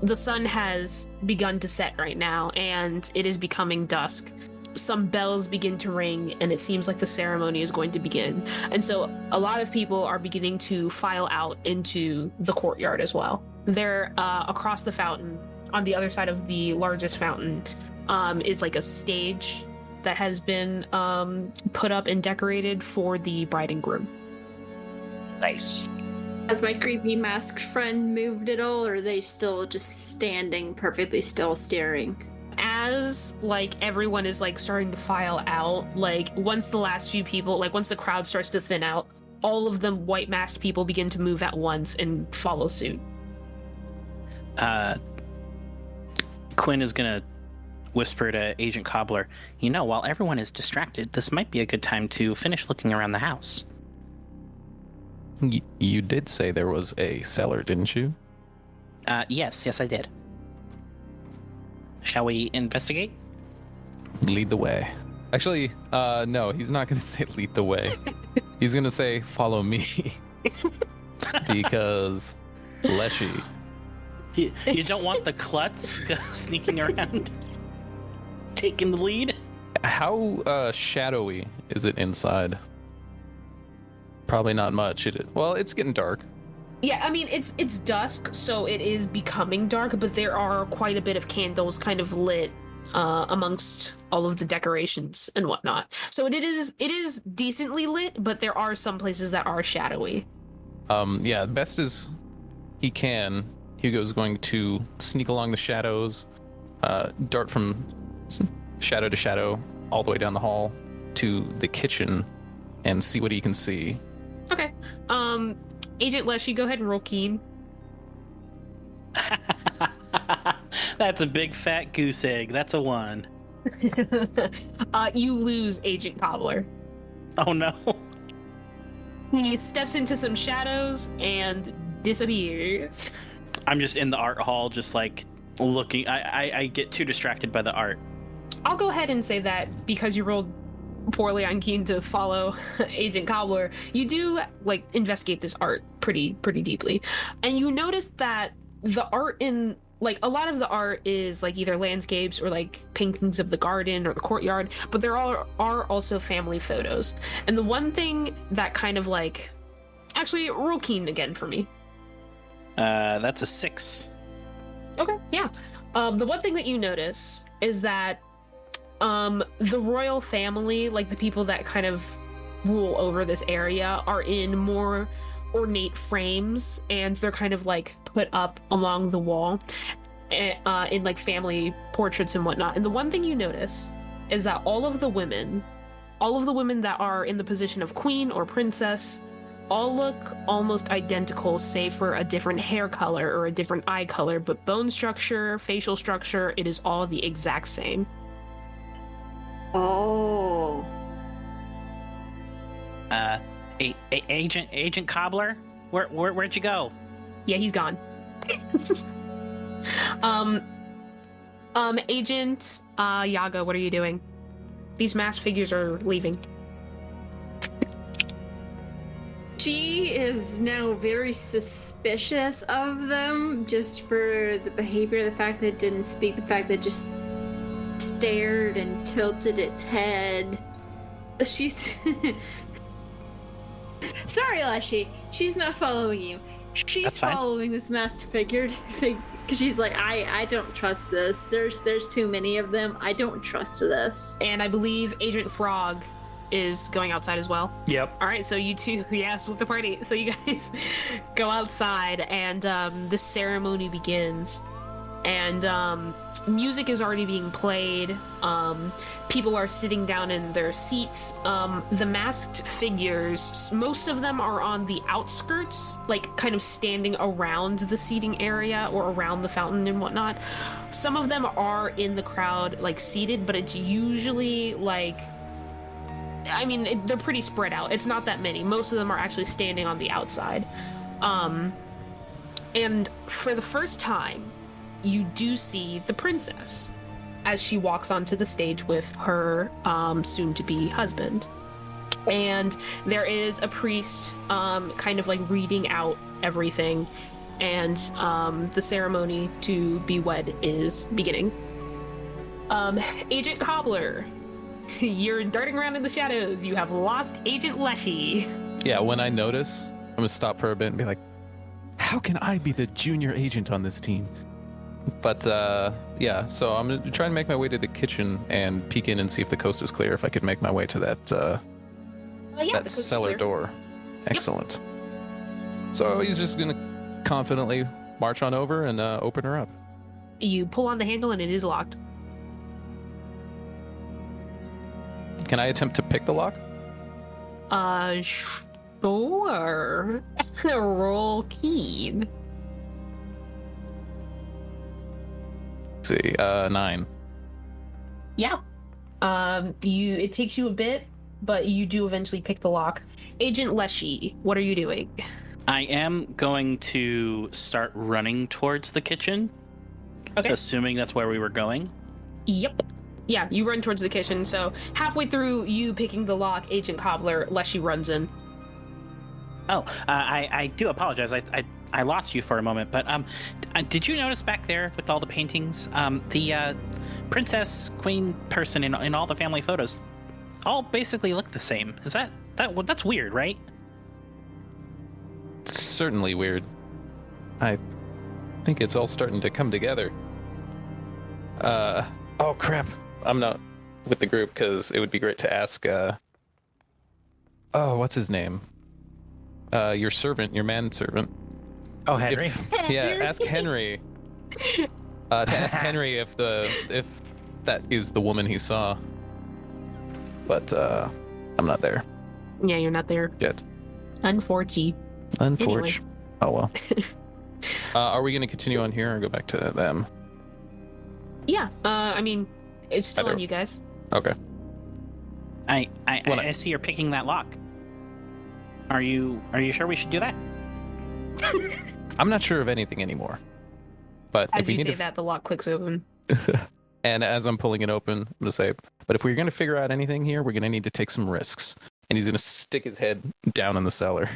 the sun has begun to set right now, and it is becoming dusk. Some bells begin to ring, and it seems like the ceremony is going to begin. And so a lot of people are beginning to file out into the courtyard as well. They're across the fountain. On the other side of the largest fountain is like a stage that has been put up and decorated for the bride and groom. Nice. Has my creepy masked friend moved at all, or are they still just standing perfectly still staring? As like everyone is like starting to file out, like once the last few people, like once the crowd starts to thin out, all of the white masked people begin to move at once and follow suit. Quinn is gonna whisper to Agent Cobbler, you know, while everyone is distracted, this might be a good time to finish looking around the house. You did say there was a cellar, didn't you? Yes, I did. Shall we investigate? Lead the way. Actually, no, he's not going to say lead the way. He's going to say follow me. Because Leshy. You don't want the klutz sneaking around, taking the lead? How shadowy is it inside? Probably not much. Well, it's getting dark. Yeah, I mean, it's dusk, so it is becoming dark, but there are quite a bit of candles kind of lit amongst all of the decorations and whatnot. So it is decently lit, but there are some places that are shadowy. Yeah, best as he can, Hugo's going to sneak along the shadows, dart from shadow to shadow all the way down the hall to the kitchen and see what he can see. Okay. Agent Leshy, go ahead and roll keen. That's a big fat goose egg. That's a 1. You lose Agent Cobbler. Oh no. He steps into some shadows and disappears. I'm just in the art hall, just like looking. I get too distracted by the art. I'll go ahead and say that because you rolled poorly on keen to follow Agent Cobbler, you do like investigate this art pretty deeply, and you notice that the art in like a lot of the art is like either landscapes or like paintings of the garden or the courtyard, but there are also family photos. And the one thing that kind of like actually roll keen again for me. That's a 6. Okay, yeah. The one thing that you notice is that the royal family, like the people that kind of rule over this area are in more ornate frames, and they're kind of like put up along the wall in like family portraits and whatnot. And the one thing you notice is that all of the women that are in the position of queen or princess all look almost identical, save for a different hair color or a different eye color, but bone structure, facial structure, it is all the exact same. Oh. Agent Cobbler, where'd you go? Yeah, he's gone. Agent Yaga, what are you doing? These masked figures are leaving. She is now very suspicious of them, just for the behavior, the fact that it didn't speak, the fact that it just stared and tilted its head. She's... Sorry, Leshy. She's not following you. She's following this masked figure because she's like, I don't trust this. There's too many of them. I don't trust this. And I believe Agent Frog is going outside as well. Yep. All right, so you two, yes, with the party. So you guys go outside, and the ceremony begins. And music is already being played. People are sitting down in their seats. The masked figures, most of them are on the outskirts, like kind of standing around the seating area or around the fountain and whatnot. Some of them are in the crowd, like seated, but it's usually like, I mean, they're pretty spread out. It's not that many. Most of them are actually standing on the outside. And for the first time, you do see the princess as she walks onto the stage with her soon-to-be husband. And there is a priest kind of like reading out everything, and the ceremony to be wed is beginning. Agent Cobbler, you're darting around in the shadows. You have lost Agent Leshy. Yeah, when I notice, I'm gonna stop for a bit and be like, how can I be the junior agent on this team? But yeah, so I'm gonna try and make my way to the kitchen and peek in and see if the coast is clear. If I could make my way to that that cellar door. Excellent. So he's just gonna confidently march on over and open her up. You pull on the handle and it is locked. Can I attempt to pick the lock? Sure. Roll keen. Let's see, 9. Yeah. It takes you a bit, but you do eventually pick the lock. Agent Leshy, what are you doing? I am going to start running towards the kitchen. Okay. Assuming that's where we were going. Yep. Yeah, you run towards the kitchen, so halfway through you picking the lock, Agent Cobbler, Leshy runs in. Oh, I do apologize. I lost you for a moment, but did you notice back there with all the paintings, the princess, queen person in all the family photos, all basically look the same? Is that's weird, right? Certainly weird. I think it's all starting to come together. Oh crap. I'm not with the group because it would be great to ask, what's his name? Your servant, your manservant. Oh, Henry? Ask Henry. To ask Henry if that is the woman he saw. But I'm not there. Yeah, you're not there. Yet. Unfortunate. Anyway. Oh well. Are we going to continue on here or go back to them? Yeah, I mean, it's still Either. on you guys. Okay. I see you're picking that lock. Are you sure we should do that? I'm not sure of anything anymore. But As if we you need say that, the lock clicks open. And as I'm pulling it open, I'm going to say, but if we're going to figure out anything here, we're going to need to take some risks. And he's going to stick his head down in the cellar.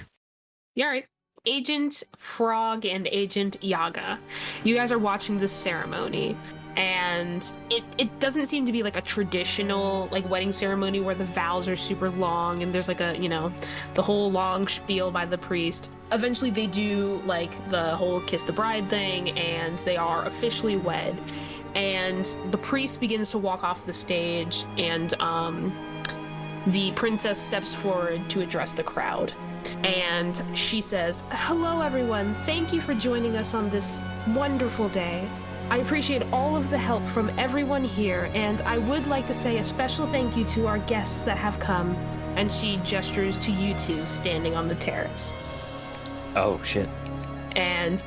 Yeah, all right. Agent Frog and Agent Yaga, you guys are watching this ceremony, and it doesn't seem to be like a traditional like wedding ceremony where the vows are super long and there's like a, the whole long spiel by the priest. Eventually they do like the whole kiss the bride thing, and they are officially wed. And the priest begins to walk off the stage, and the princess steps forward to address the crowd. And she says, "Hello, everyone. Thank you for joining us on this wonderful day. I appreciate all of the help from everyone here, and I would like to say a special thank you to our guests that have come." And she gestures to you two standing on the terrace. Oh, shit. And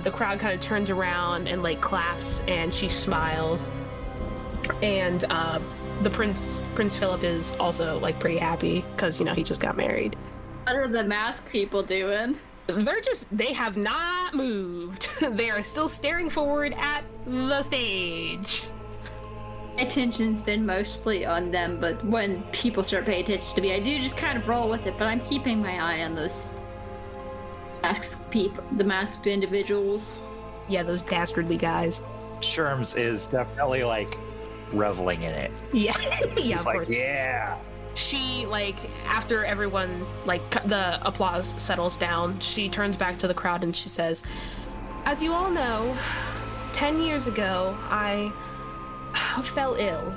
the crowd kind of turns around and like claps, and she smiles. And the Prince Philip is also like pretty happy because, you know, he just got married. What are the mask people doing? They have not moved. They are still staring forward at the stage. My attention's been mostly on them, but when people start paying attention to me, I do just kind of roll with it, but I'm keeping my eye on those masked people, the masked individuals. Yeah, those dastardly guys. Sherms is definitely like reveling in it. Yeah, yeah, He's of like, course. yeah. She, like, after everyone, like, the applause settles down, she turns back to the crowd and she says, "As you all know, 10 years ago, I fell ill.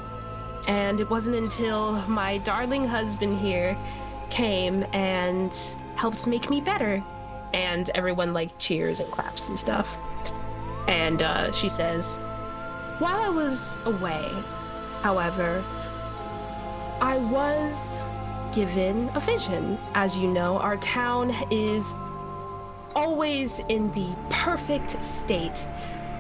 And it wasn't until my darling husband here came and helped make me better." And everyone, like, cheers and claps and stuff. And she says, "While I was away, however, I was given a vision. As you know, our town is always in the perfect state,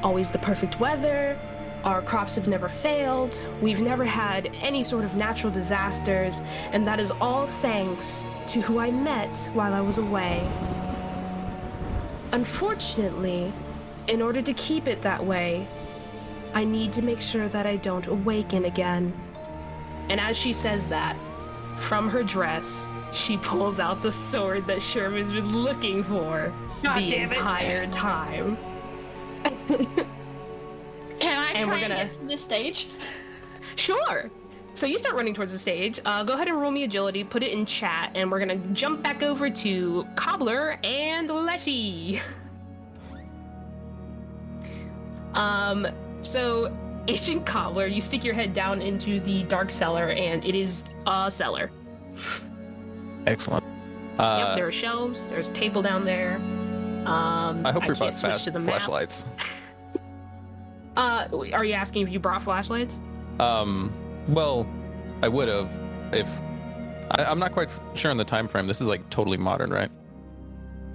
always the perfect weather. Our crops have never failed. We've never had any sort of natural disasters, and that is all thanks to who I met while I was away. Unfortunately, in order to keep it that way, I need to make sure that I don't awaken again." And as she says that, from her dress, she pulls out the sword that Sherm has been looking for the entire time. Can I And try we're and gonna- get to the stage? Sure. So you start running towards the stage. Go ahead and roll me agility, put it in chat, and we're gonna jump back over to Cobbler and Leshy. So Agent Cobbler, you stick your head down into the dark cellar, and it is a cellar. Excellent. Yep, there are shelves. There's a table down there. I hope you can't brought switch fast to the map. flashlights. Are you asking if you brought flashlights? Well, I would have if I'm not quite sure on the time frame. This is like totally modern, right?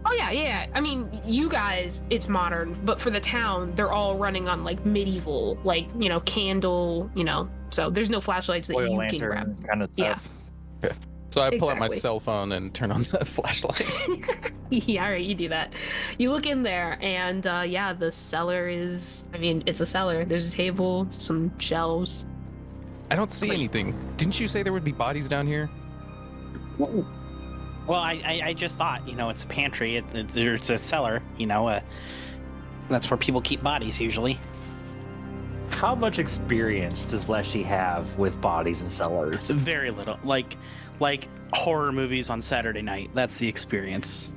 Oh yeah. I mean, you guys, it's modern, but for the town, they're all running on like medieval, like, you know, candle, you know. So there's no flashlights that Oil you lantern can grab. kind of stuff. Yeah. Okay. So I pull out my Exactly. cell phone and turn on the flashlight. Yeah, all right, you do that. You look in there, and yeah, the cellar is, I mean, it's a cellar. There's a table, some shelves. I don't see anything. Didn't you say there would be bodies down here? Well, I just thought, you know, it's a pantry. It's a cellar, you know. That's where people keep bodies usually. How much experience does Leshy have with bodies and cellars? Very little. Like horror movies on Saturday night. That's the experience.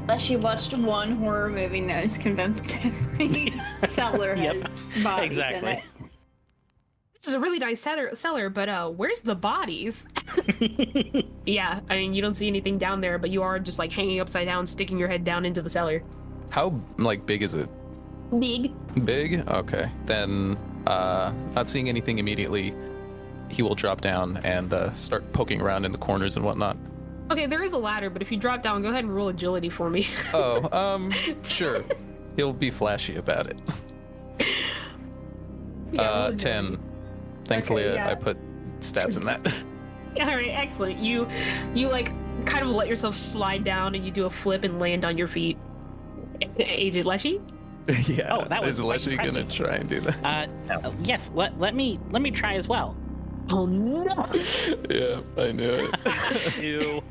Unless you watched one horror movie, now is convinced every cellar Yep, has bodies exactly. in it. This is a really nice cellar, but where's the bodies? Yeah, I mean, you don't see anything down there, but you are just like hanging upside down, sticking your head down into the cellar. How like big is it? Big. Big? Okay. Then not seeing anything immediately, he will drop down and start poking around in the corners and whatnot. Okay, there is a ladder, but if you drop down, go ahead and roll agility for me. Oh, sure. He'll be flashy about it. Yeah, roll 10. agility. Thankfully, Okay, yeah. I put stats in that. All right, excellent. You like kind of let yourself slide down, and you do a flip and land on your feet. Agent Leshy? Yeah. Oh, that was Is quite Leslie gonna impressive. try and do that? Yes. Let me try as well. Oh no! Yeah, I knew it. 2.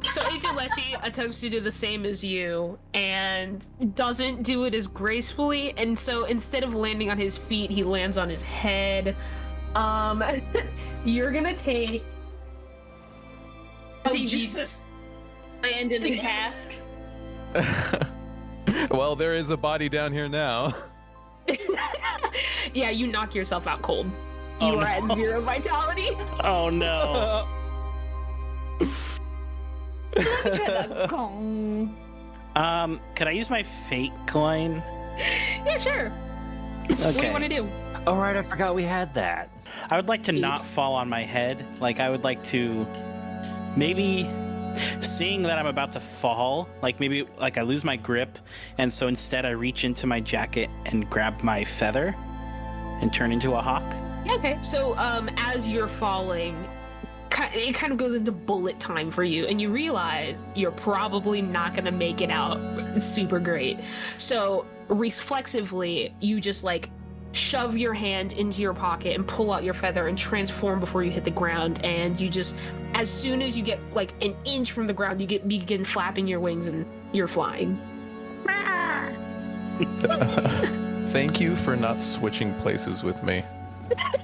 So Agent Leshy attempts to do the same as you and doesn't do it as gracefully, and so instead of landing on his feet, he lands on his head. You're gonna take. Oh, Jesus! I ended the task. Well, there is a body down here now. Yeah, you knock yourself out cold. You Oh, are no. at 0 vitality. Oh no. Try the gong. Could I use my fate coin? Yeah, sure. What do you want to do? All right, I forgot we had that. I would like to not Oops. fall on my head. Like, I would like to maybe, seeing that I'm about to fall, like maybe like I lose my grip, and so instead I reach into my jacket and grab my feather and turn into a hawk. Yeah, okay. So, as you're falling, it kind of goes into bullet time for you, and you realize you're probably not going to make it out super great. So, reflexively, you just like shove your hand into your pocket and pull out your feather and transform before you hit the ground. And you just, as soon as you get like an inch from the ground, you begin flapping your wings and you're flying. Thank you for not switching places with me.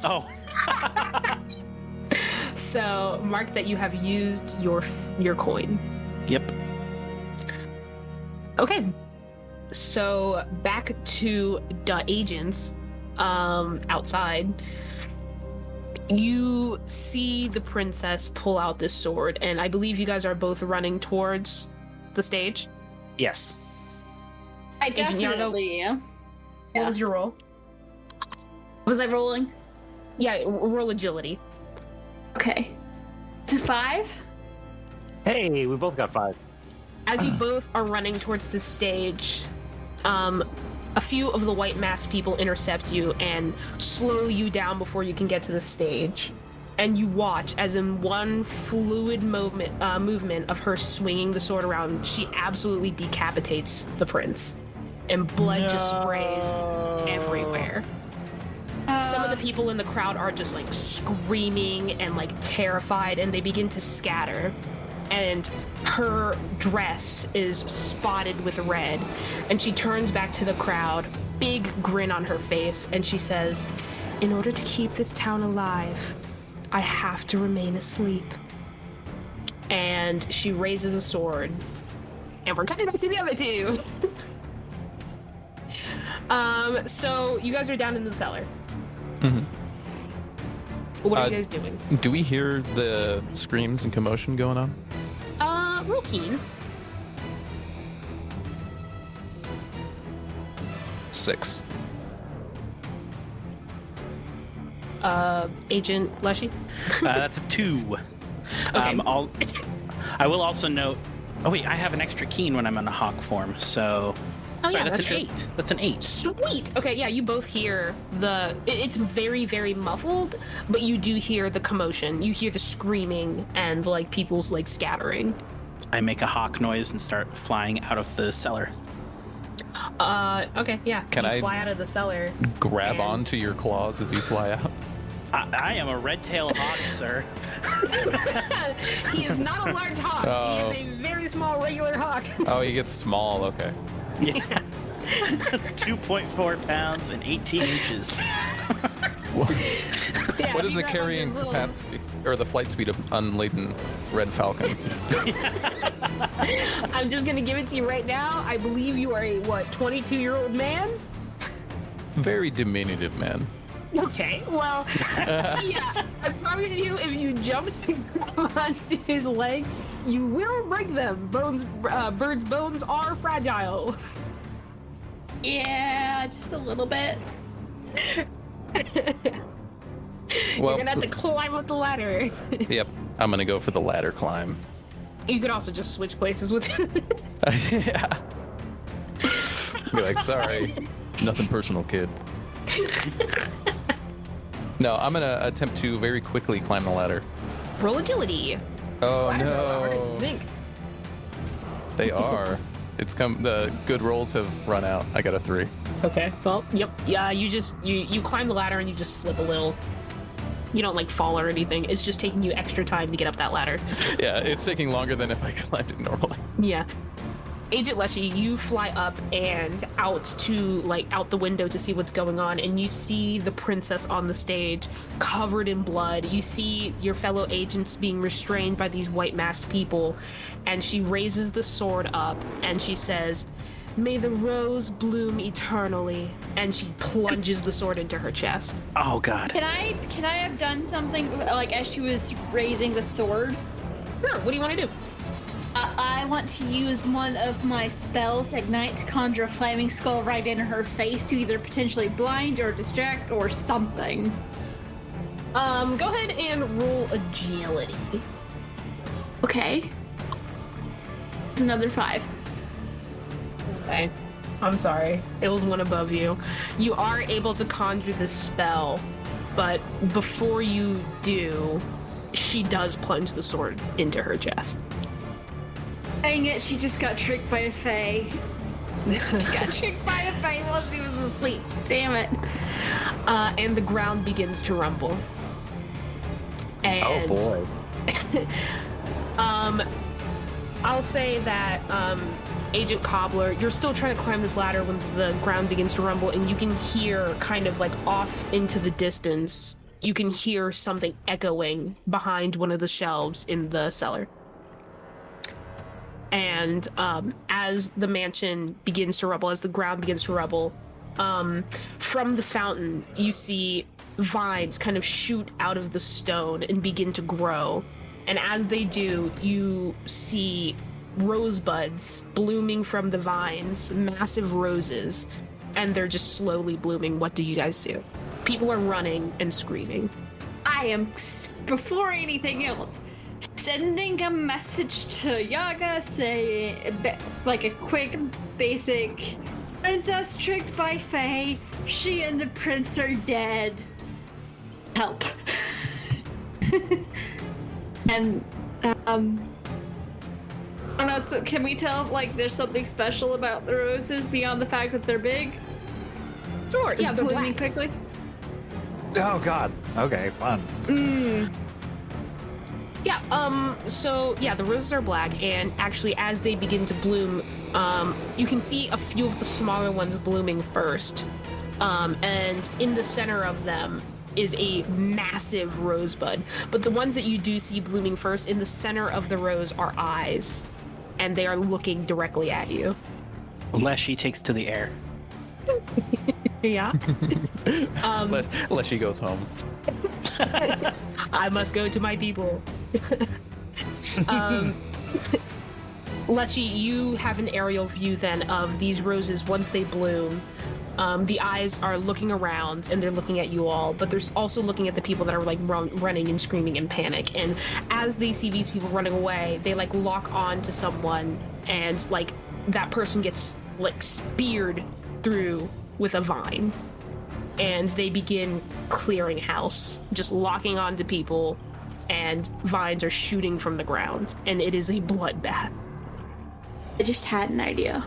Oh. So, mark that you have used your coin. Yep. Okay. So back to the agents outside. You see the princess pull out this sword, and I believe you guys are both running towards the stage. Yes. I Agent Yargo. definitely am. What Yeah. was your roll? Was I rolling? Yeah, roll agility. Okay. To 5? Hey, we both got 5. As you both are running towards the stage, a few of the white masked people intercept you and slow you down before you can get to the stage. And you watch as in one fluid movement of her swinging the sword around, she absolutely decapitates the prince. And blood just sprays everywhere. Some of the people in the crowd are just like screaming and like terrified, and they begin to scatter. And her dress is spotted with red, and she turns back to the crowd, big grin on her face, and she says, "In order to keep this town alive, I have to remain asleep." And she raises a sword, and we're cutting back to the other two. So you guys are down in the cellar. Mhm. What are you guys doing? Do we hear the screams and commotion going on? Real keen. 6. Agent Leshy? That's a 2. Okay. I will also note. Oh wait, I have an extra keen when I'm in a hawk form. So, Oh, sorry, yeah, that's that's an true. 8. That's an 8. Sweet. Okay, yeah, you both hear it's very, very muffled, but you do hear the commotion. You hear the screaming and like people's like scattering. I make a hawk noise and start flying out of the cellar. Okay, yeah. Can you I- fly out of the cellar? Grab And- onto your claws as you fly out. I am a red-tailed hawk, sir. He is not a large hawk. Oh. He is a very small regular hawk. Oh, he gets small. Okay. Yeah. 2.4 pounds and 18 inches. Yeah, What is he's the got, like, carrying this little- capacity or the flight speed of unladen red falcon? I'm just gonna give it to you right now. I believe you are a 22-year-old man? Very diminutive man. Okay, well, yeah, I promise you, if you jump onto his legs, you will break them. Birds' bones are fragile. Yeah, just a little bit. You're gonna have to climb up the ladder. Yep. I'm gonna go for the ladder climb. You could also just switch places with him. Yeah. Be like, sorry, nothing personal, kid. No, I'm gonna attempt to very quickly climb the ladder. Roll agility. Oh Ladders are harder than you no, think. they are. It's come. The good rolls have run out. I got a 3. Okay. Well, yep. Yeah, you climb the ladder and you just slip a little. You don't like fall or anything. It's just taking you extra time to get up that ladder. Yeah, it's taking longer than if I climbed it normally. Yeah. Agent Leshy, you fly up and out the window to see what's going on, and you see the princess on the stage covered in blood. You see your fellow agents being restrained by these white masked people, and she raises the sword up and she says, May the rose bloom eternally. And she plunges the sword into her chest. Oh God. Can I have done something like as she was raising the sword? Sure, what do you want to do? I want to use one of my spells, Ignite, to conjure a flaming skull right in her face to either potentially blind or distract or something. Go ahead and roll agility. Okay. It's another 5. Okay. I'm sorry. It was one above you. You are able to conjure this spell, but before you do, she does plunge the sword into her chest. Dang it, she just got tricked by a fae. Got tricked by a fae while she was asleep. Damn it. And the ground begins to rumble. And, Oh boy. I'll say that Agent Cobbler, you're still trying to climb this ladder when the ground begins to rumble, and you can hear kind of like off into the distance, you can hear something echoing behind one of the shelves in the cellar. And as the mansion begins to rumble, as the ground begins to rumble, from the fountain, you see vines kind of shoot out of the stone and begin to grow. And as they do, you see rosebuds blooming from the vines, massive roses, and they're just slowly blooming. What do you guys do? People are running and screaming. I am, before anything else, sending a message to Yaga saying, like a quick, basic, Princess tricked by Fae, she and the prince are dead. Help. And, I don't know, so can we tell, like, there's something special about the roses beyond the fact that they're big? Sure, yeah, they're blooming black. quickly? Oh God. Okay, fun. Yeah, so, yeah, the roses are black, and actually, as they begin to bloom, you can see a few of the smaller ones blooming first. And in the center of them is a massive rosebud. But the ones that you do see blooming first, in the center of the rose are eyes, and they are looking directly at you. Leshy takes to the air. Yeah. Unless she goes home. I must go to my people. Lechi, you have an aerial view then of these roses once they bloom. The eyes are looking around and they're looking at you all, but they're also looking at the people that are like running and screaming in panic. And as they see these people running away, they like lock on to someone, and like that person gets like speared through with a vine. And they begin clearing house, just locking on to people, and vines are shooting from the ground, and it is a bloodbath. I just had an idea.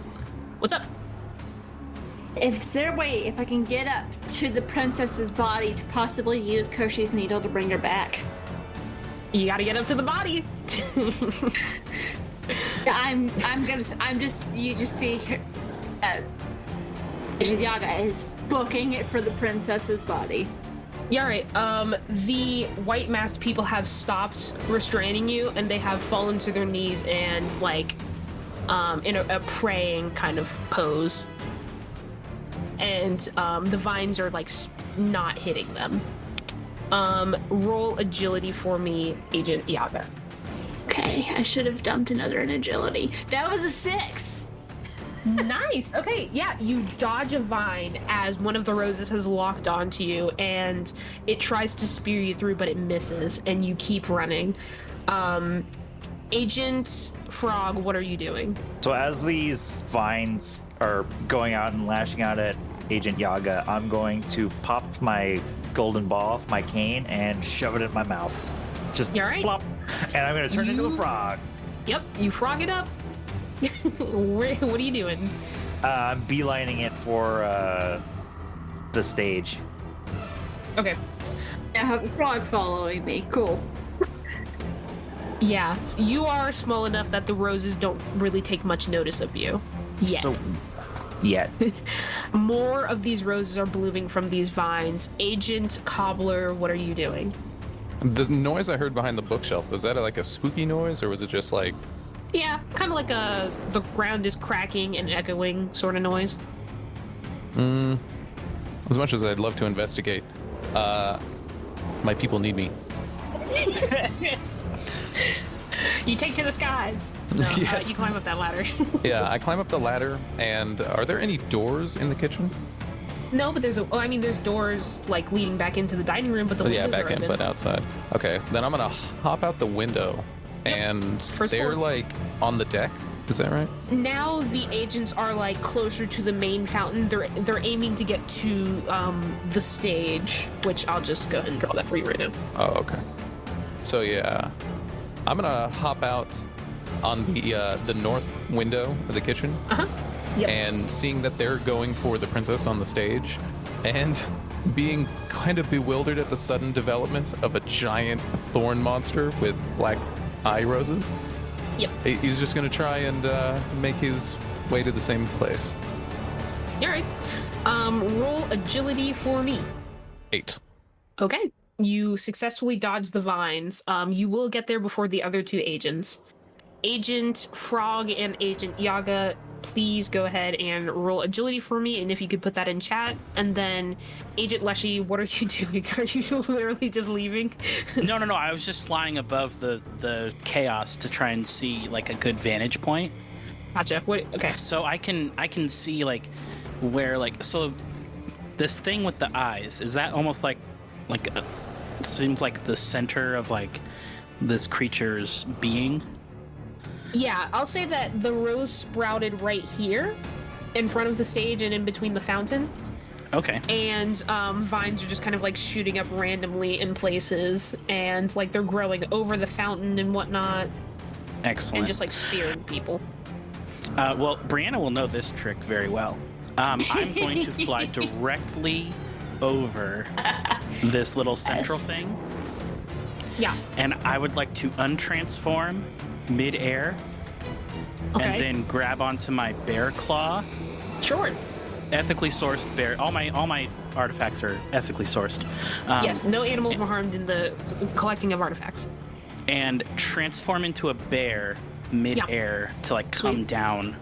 What's up? Is there a way, if I can get up to the princess's body, to possibly use Koshi's needle to bring her back? You gotta get up to the body. You just see her, Yaga is booking it for the princess's body. Yeah, right. The white masked people have stopped restraining you, and they have fallen to their knees and like, in a praying kind of pose. And the vines are like not hitting them. Roll agility for me, Agent Yaga. Okay, I should have dumped another in agility. That was a 6. Nice. Okay, yeah, you dodge a vine as one of the roses has locked onto you, and it tries to spear you through, but it misses, and you keep running. Agent Frog, what are you doing? So as these vines are going out and lashing out at Agent Yaga, I'm going to pop my golden ball off my cane and shove it in my mouth. Just You all right? plop. And I'm going to turn into a frog. Yep, you frog it up. What are you doing? I'm beelining it for the stage. Okay. I have a frog following me. Cool. Yeah, you are small enough that the roses don't really take much notice of you. Yet. Yet. More of these roses are blooming from these vines. Agent Cobbler, what are you doing? The noise I heard behind the bookshelf, was that like a spooky noise, or was it just like Yeah, kind of like the ground is cracking and echoing sort of noise. As much as I'd love to investigate, my people need me. You take to the skies. No, Yes. you climb up that ladder. Yeah, I climb up the ladder, and are there any doors in the kitchen? No, but there's doors like leading back into the dining room, but the Yeah, windows back are in, open. but outside. Okay, then I'm gonna hop out the window, and First they're floor. like on the deck. Is that right? Now the agents are like closer to the main fountain. They're aiming to get to the stage, which I'll just go ahead and draw that for you right now. Oh, okay. So yeah, I'm gonna hop out on the north window of the kitchen, Yep. and seeing that they're going for the princess on the stage, and being kind of bewildered at the sudden development of a giant thorn monster with black eye roses. Yep. He's just gonna try and make his way to the same place. All right. Roll agility for me. 8. Okay. You successfully dodge the vines. You will get there before the other two agents. Agent Frog and Agent Yaga, please go ahead and roll agility for me, and if you could put that in chat. And then Agent Leshy, what are you doing? Are you literally just leaving? No. I was just flying above the chaos to try and see like a good vantage point. Gotcha. What? Okay. So I can see like where like so this thing with the eyes, is that almost like it seems like the center of like this creature's being? Yeah, I'll say that the rose sprouted right here in front of the stage and in between the fountain. Okay. And vines are just kind of like shooting up randomly in places, and like they're growing over the fountain and whatnot, Excellent. and just like spearing people. Well, Brianna will know this trick very well. I'm going to fly directly over this little central thing, Yeah. and I would like to untransform mid-air, Okay. and then grab onto my bear claw. Sure. Ethically sourced bear. All my artifacts are ethically sourced. Yes. No animals were harmed in the collecting of artifacts. And transform into a bear mid-air to like come Sweet. down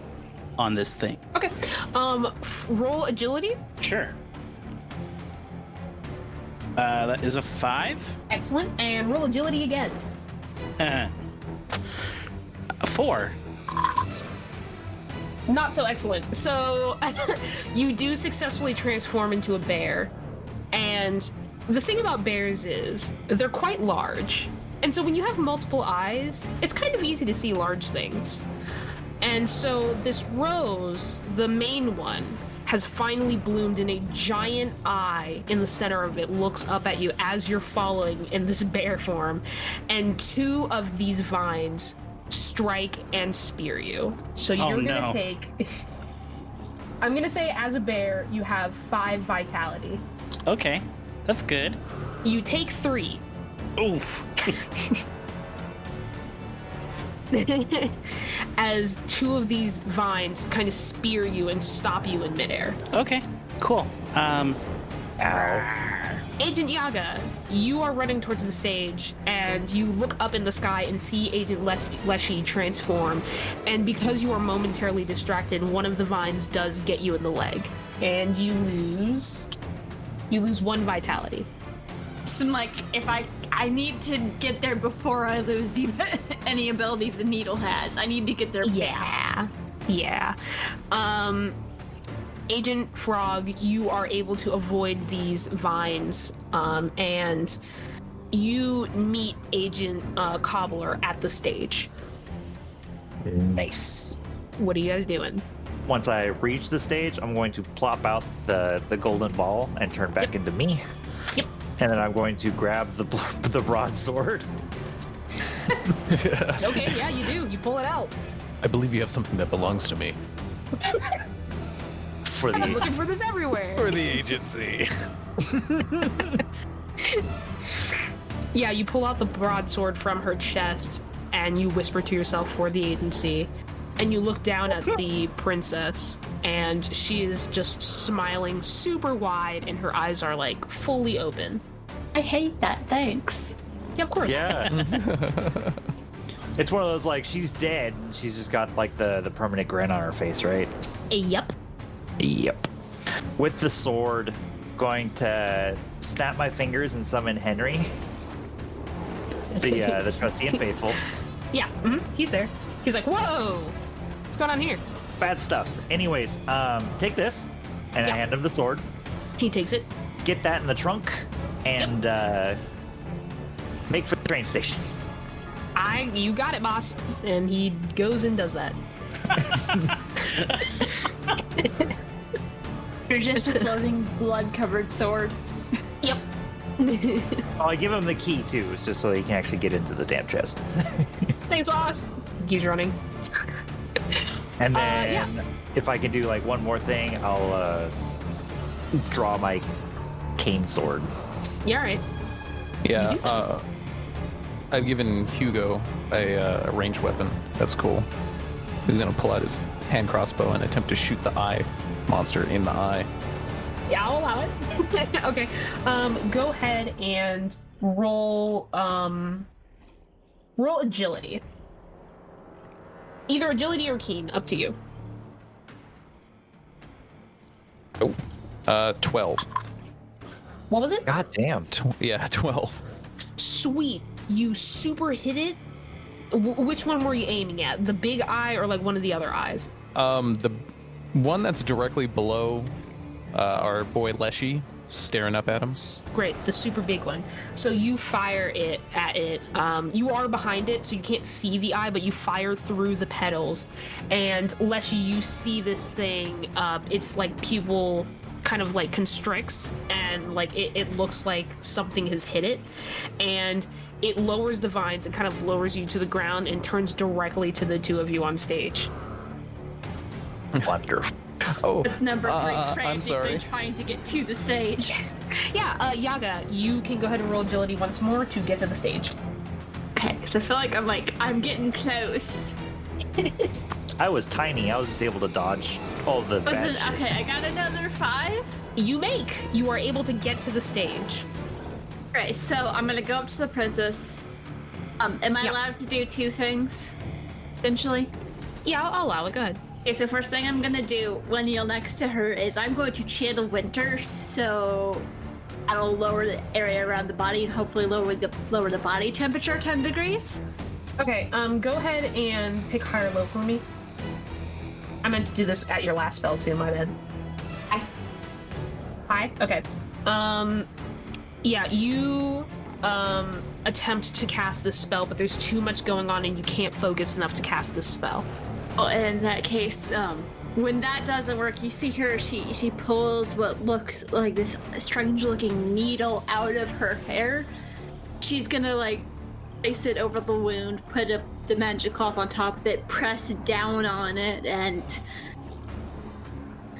on this thing. Okay. Roll agility. Sure. That is a 5. Excellent. And roll agility again. A 4. Not so excellent. So you do successfully transform into a bear, and the thing about bears is they're quite large, and so when you have multiple eyes, it's kind of easy to see large things. And so this rose, the main one, has finally bloomed, and a giant eye in the center of it looks up at you as you're following in this bear form, and 2 of these vines strike and spear you. So you're gonna take I'm gonna say as a bear you have 5 vitality. Okay, that's good. You take 3 Oof. as 2 of these vines kind of spear you and stop you in midair. Okay, cool. Agent Yaga, you are running towards the stage, and you look up in the sky and see Agent Leshy transform. And because you are momentarily distracted, one of the vines does get you in the leg, and you lose 1 vitality. So I'm like, if I need to get there before I lose any ability the needle has. I need to get there fast. Yeah. Agent Frog, you are able to avoid these vines, and you meet Agent Cobbler at the stage. Nice. What are you guys doing? Once I reach the stage, I'm going to plop out the golden ball and turn back into me. Yep. And then I'm going to grab the broadsword. Okay, yeah, you do. You pull it out. I believe you have something that belongs to me. For I'm looking the for this everywhere. For the agency. Yeah, you pull out the broadsword from her chest, and you whisper to yourself, for the agency. And you look down at the princess, and she is just smiling super wide, and her eyes are like fully open. I hate that. Thanks. Yeah, of course. yeah. It's one of those like she's dead and she's just got like the permanent grin on her face, right? Yep. Yep. With the sword, going to snap my fingers and summon Henry, the trusty and faithful. Yeah, he's there. He's like, whoa! What's going on here? Bad stuff. Anyways, take this, and I hand him the sword. He takes it. Get that in the trunk, and make for the train station. You got it, boss. And he goes and does that. You're just a floating, blood-covered sword. Yep. I give him the key too, it's just so he can actually get into the damn chest. Thanks, boss. He keeps running. And then, if I can do like one more thing, I'll draw my cane sword. Yeah, all right. Yeah, You do so. I've given Hugo a ranged weapon. That's cool. He's gonna pull out his hand crossbow and attempt to shoot the eye monster in the eye. Yeah, I'll allow it. Okay. Go ahead and roll agility. Either agility or keen, up to you. Oh. 12. What was it? God damn. 12. Sweet. You super hit it. Which one were you aiming at? The big eye or like one of the other eyes? The one that's directly below our boy Leshy, staring up at him. Great, the super big one. So you fire it at it. You are behind it, so you can't see the eye, but you fire through the petals. And Leshy, you see this thing. It's like pupil kind of like constricts, and like it looks like something has hit it. And it lowers the vines and kind of lowers you to the ground and turns directly to the two of you on stage. Wonderful. Oh, It's number 3 I'm frantically sorry. trying to get to the stage. Yeah, Yaga, you can go ahead and roll agility once more to get to the stage. Okay, because I feel like I'm getting close. I was tiny. I was just able to dodge all the bad Listen, shit. okay, I got another 5. You are able to get to the stage. Alright, so I'm gonna go up to the princess. Am I Yeah. allowed to do 2 things? Essentially? Yeah, I'll allow it. Go ahead. Okay, so first thing I'm gonna do when kneel next to her is I'm going to channel winter, so that'll lower the area around the body and hopefully lower the body temperature 10 degrees. Okay, go ahead and pick high or low for me. I meant to do this at your last spell too, my bad. High. High? Okay. Yeah, you attempt to cast this spell, but there's too much going on and you can't focus enough to cast this spell. Well, in that case, when that doesn't work, you see her, she pulls what looks like this strange looking needle out of her hair. She's gonna like place it over the wound, put up the magic cloth on top of it, press down on it, and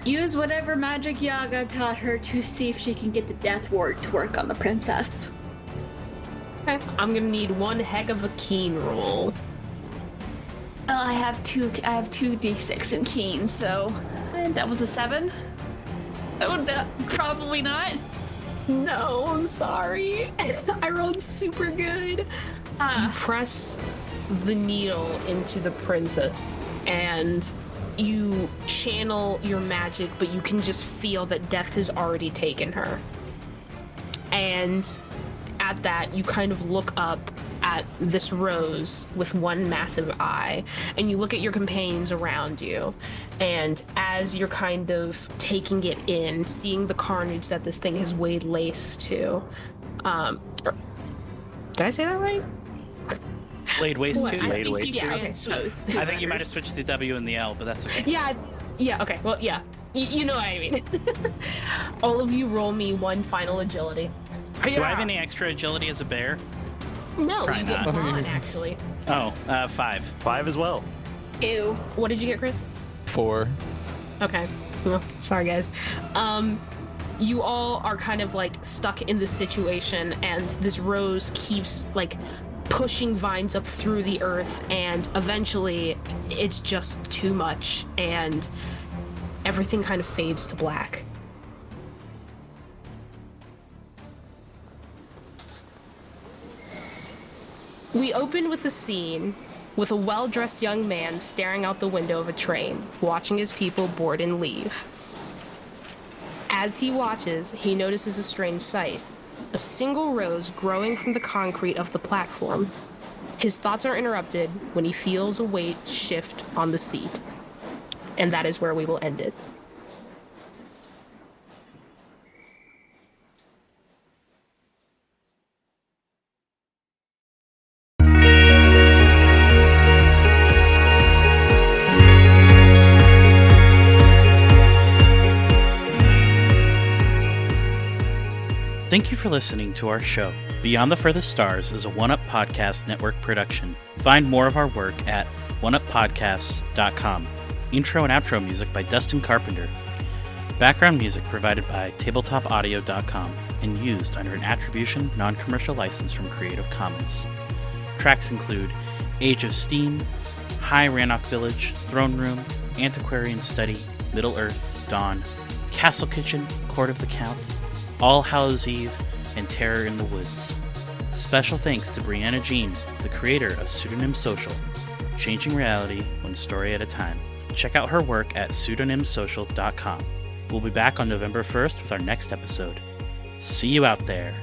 use whatever magic Yaga taught her to see if she can get the death ward to work on the princess. Okay. I'm gonna need one heck of a keen roll. Well, I have two d6 in keen, so that was a 7. Oh, no, probably not. No, I'm sorry. I rolled super good. You press the needle into the princess and you channel your magic, but you can just feel that death has already taken her. And at that, you kind of look up at this rose with one massive eye, and you look at your companions around you, and as you're kind of taking it in, seeing the carnage that this thing has laid waste to, did I say that right? Laid waste What? to? I Laid think waste you to. transposed I think you might have switched the W and the L, but that's okay. Yeah, okay, well, yeah. You know what I mean. All of you roll me one final agility. Do I have any extra agility as a bear? No, Try you get not. Brawn, actually. Oh, 5. 5 as well. Ew. What did you get, Chris? 4. Okay. Well, sorry, guys. You all are kind of like stuck in this situation, and this rose keeps like pushing vines up through the earth, and eventually it's just too much, and everything kind of fades to black. We open with a scene with a well-dressed young man staring out the window of a train, watching his people board and leave. As he watches, he notices a strange sight. A single rose growing from the concrete of the platform. His thoughts are interrupted when he feels a weight shift on the seat. And that is where we will end it. Thank you for listening to our show. Beyond the Furthest Stars is a One Up Podcast Network production. Find more of our work at oneuppodcasts.com. Intro and outro music by Dustin Carpenter. Background music provided by tabletopaudio.com and used under an attribution, non-commercial license from Creative Commons. Tracks include Age of Steam, High Rannoch Village, Throne Room, Antiquarian Study, Middle Earth, Dawn, Castle Kitchen, Court of the Count, All Hallows Eve, and Terror in the Woods. Special thanks to Brianna Jean, the creator of Pseudonym Social, changing reality one story at a time. Check out her work at pseudonymsocial.com. We'll be back on November 1st with our next episode. See you out there,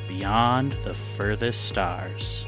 beyond the furthest stars.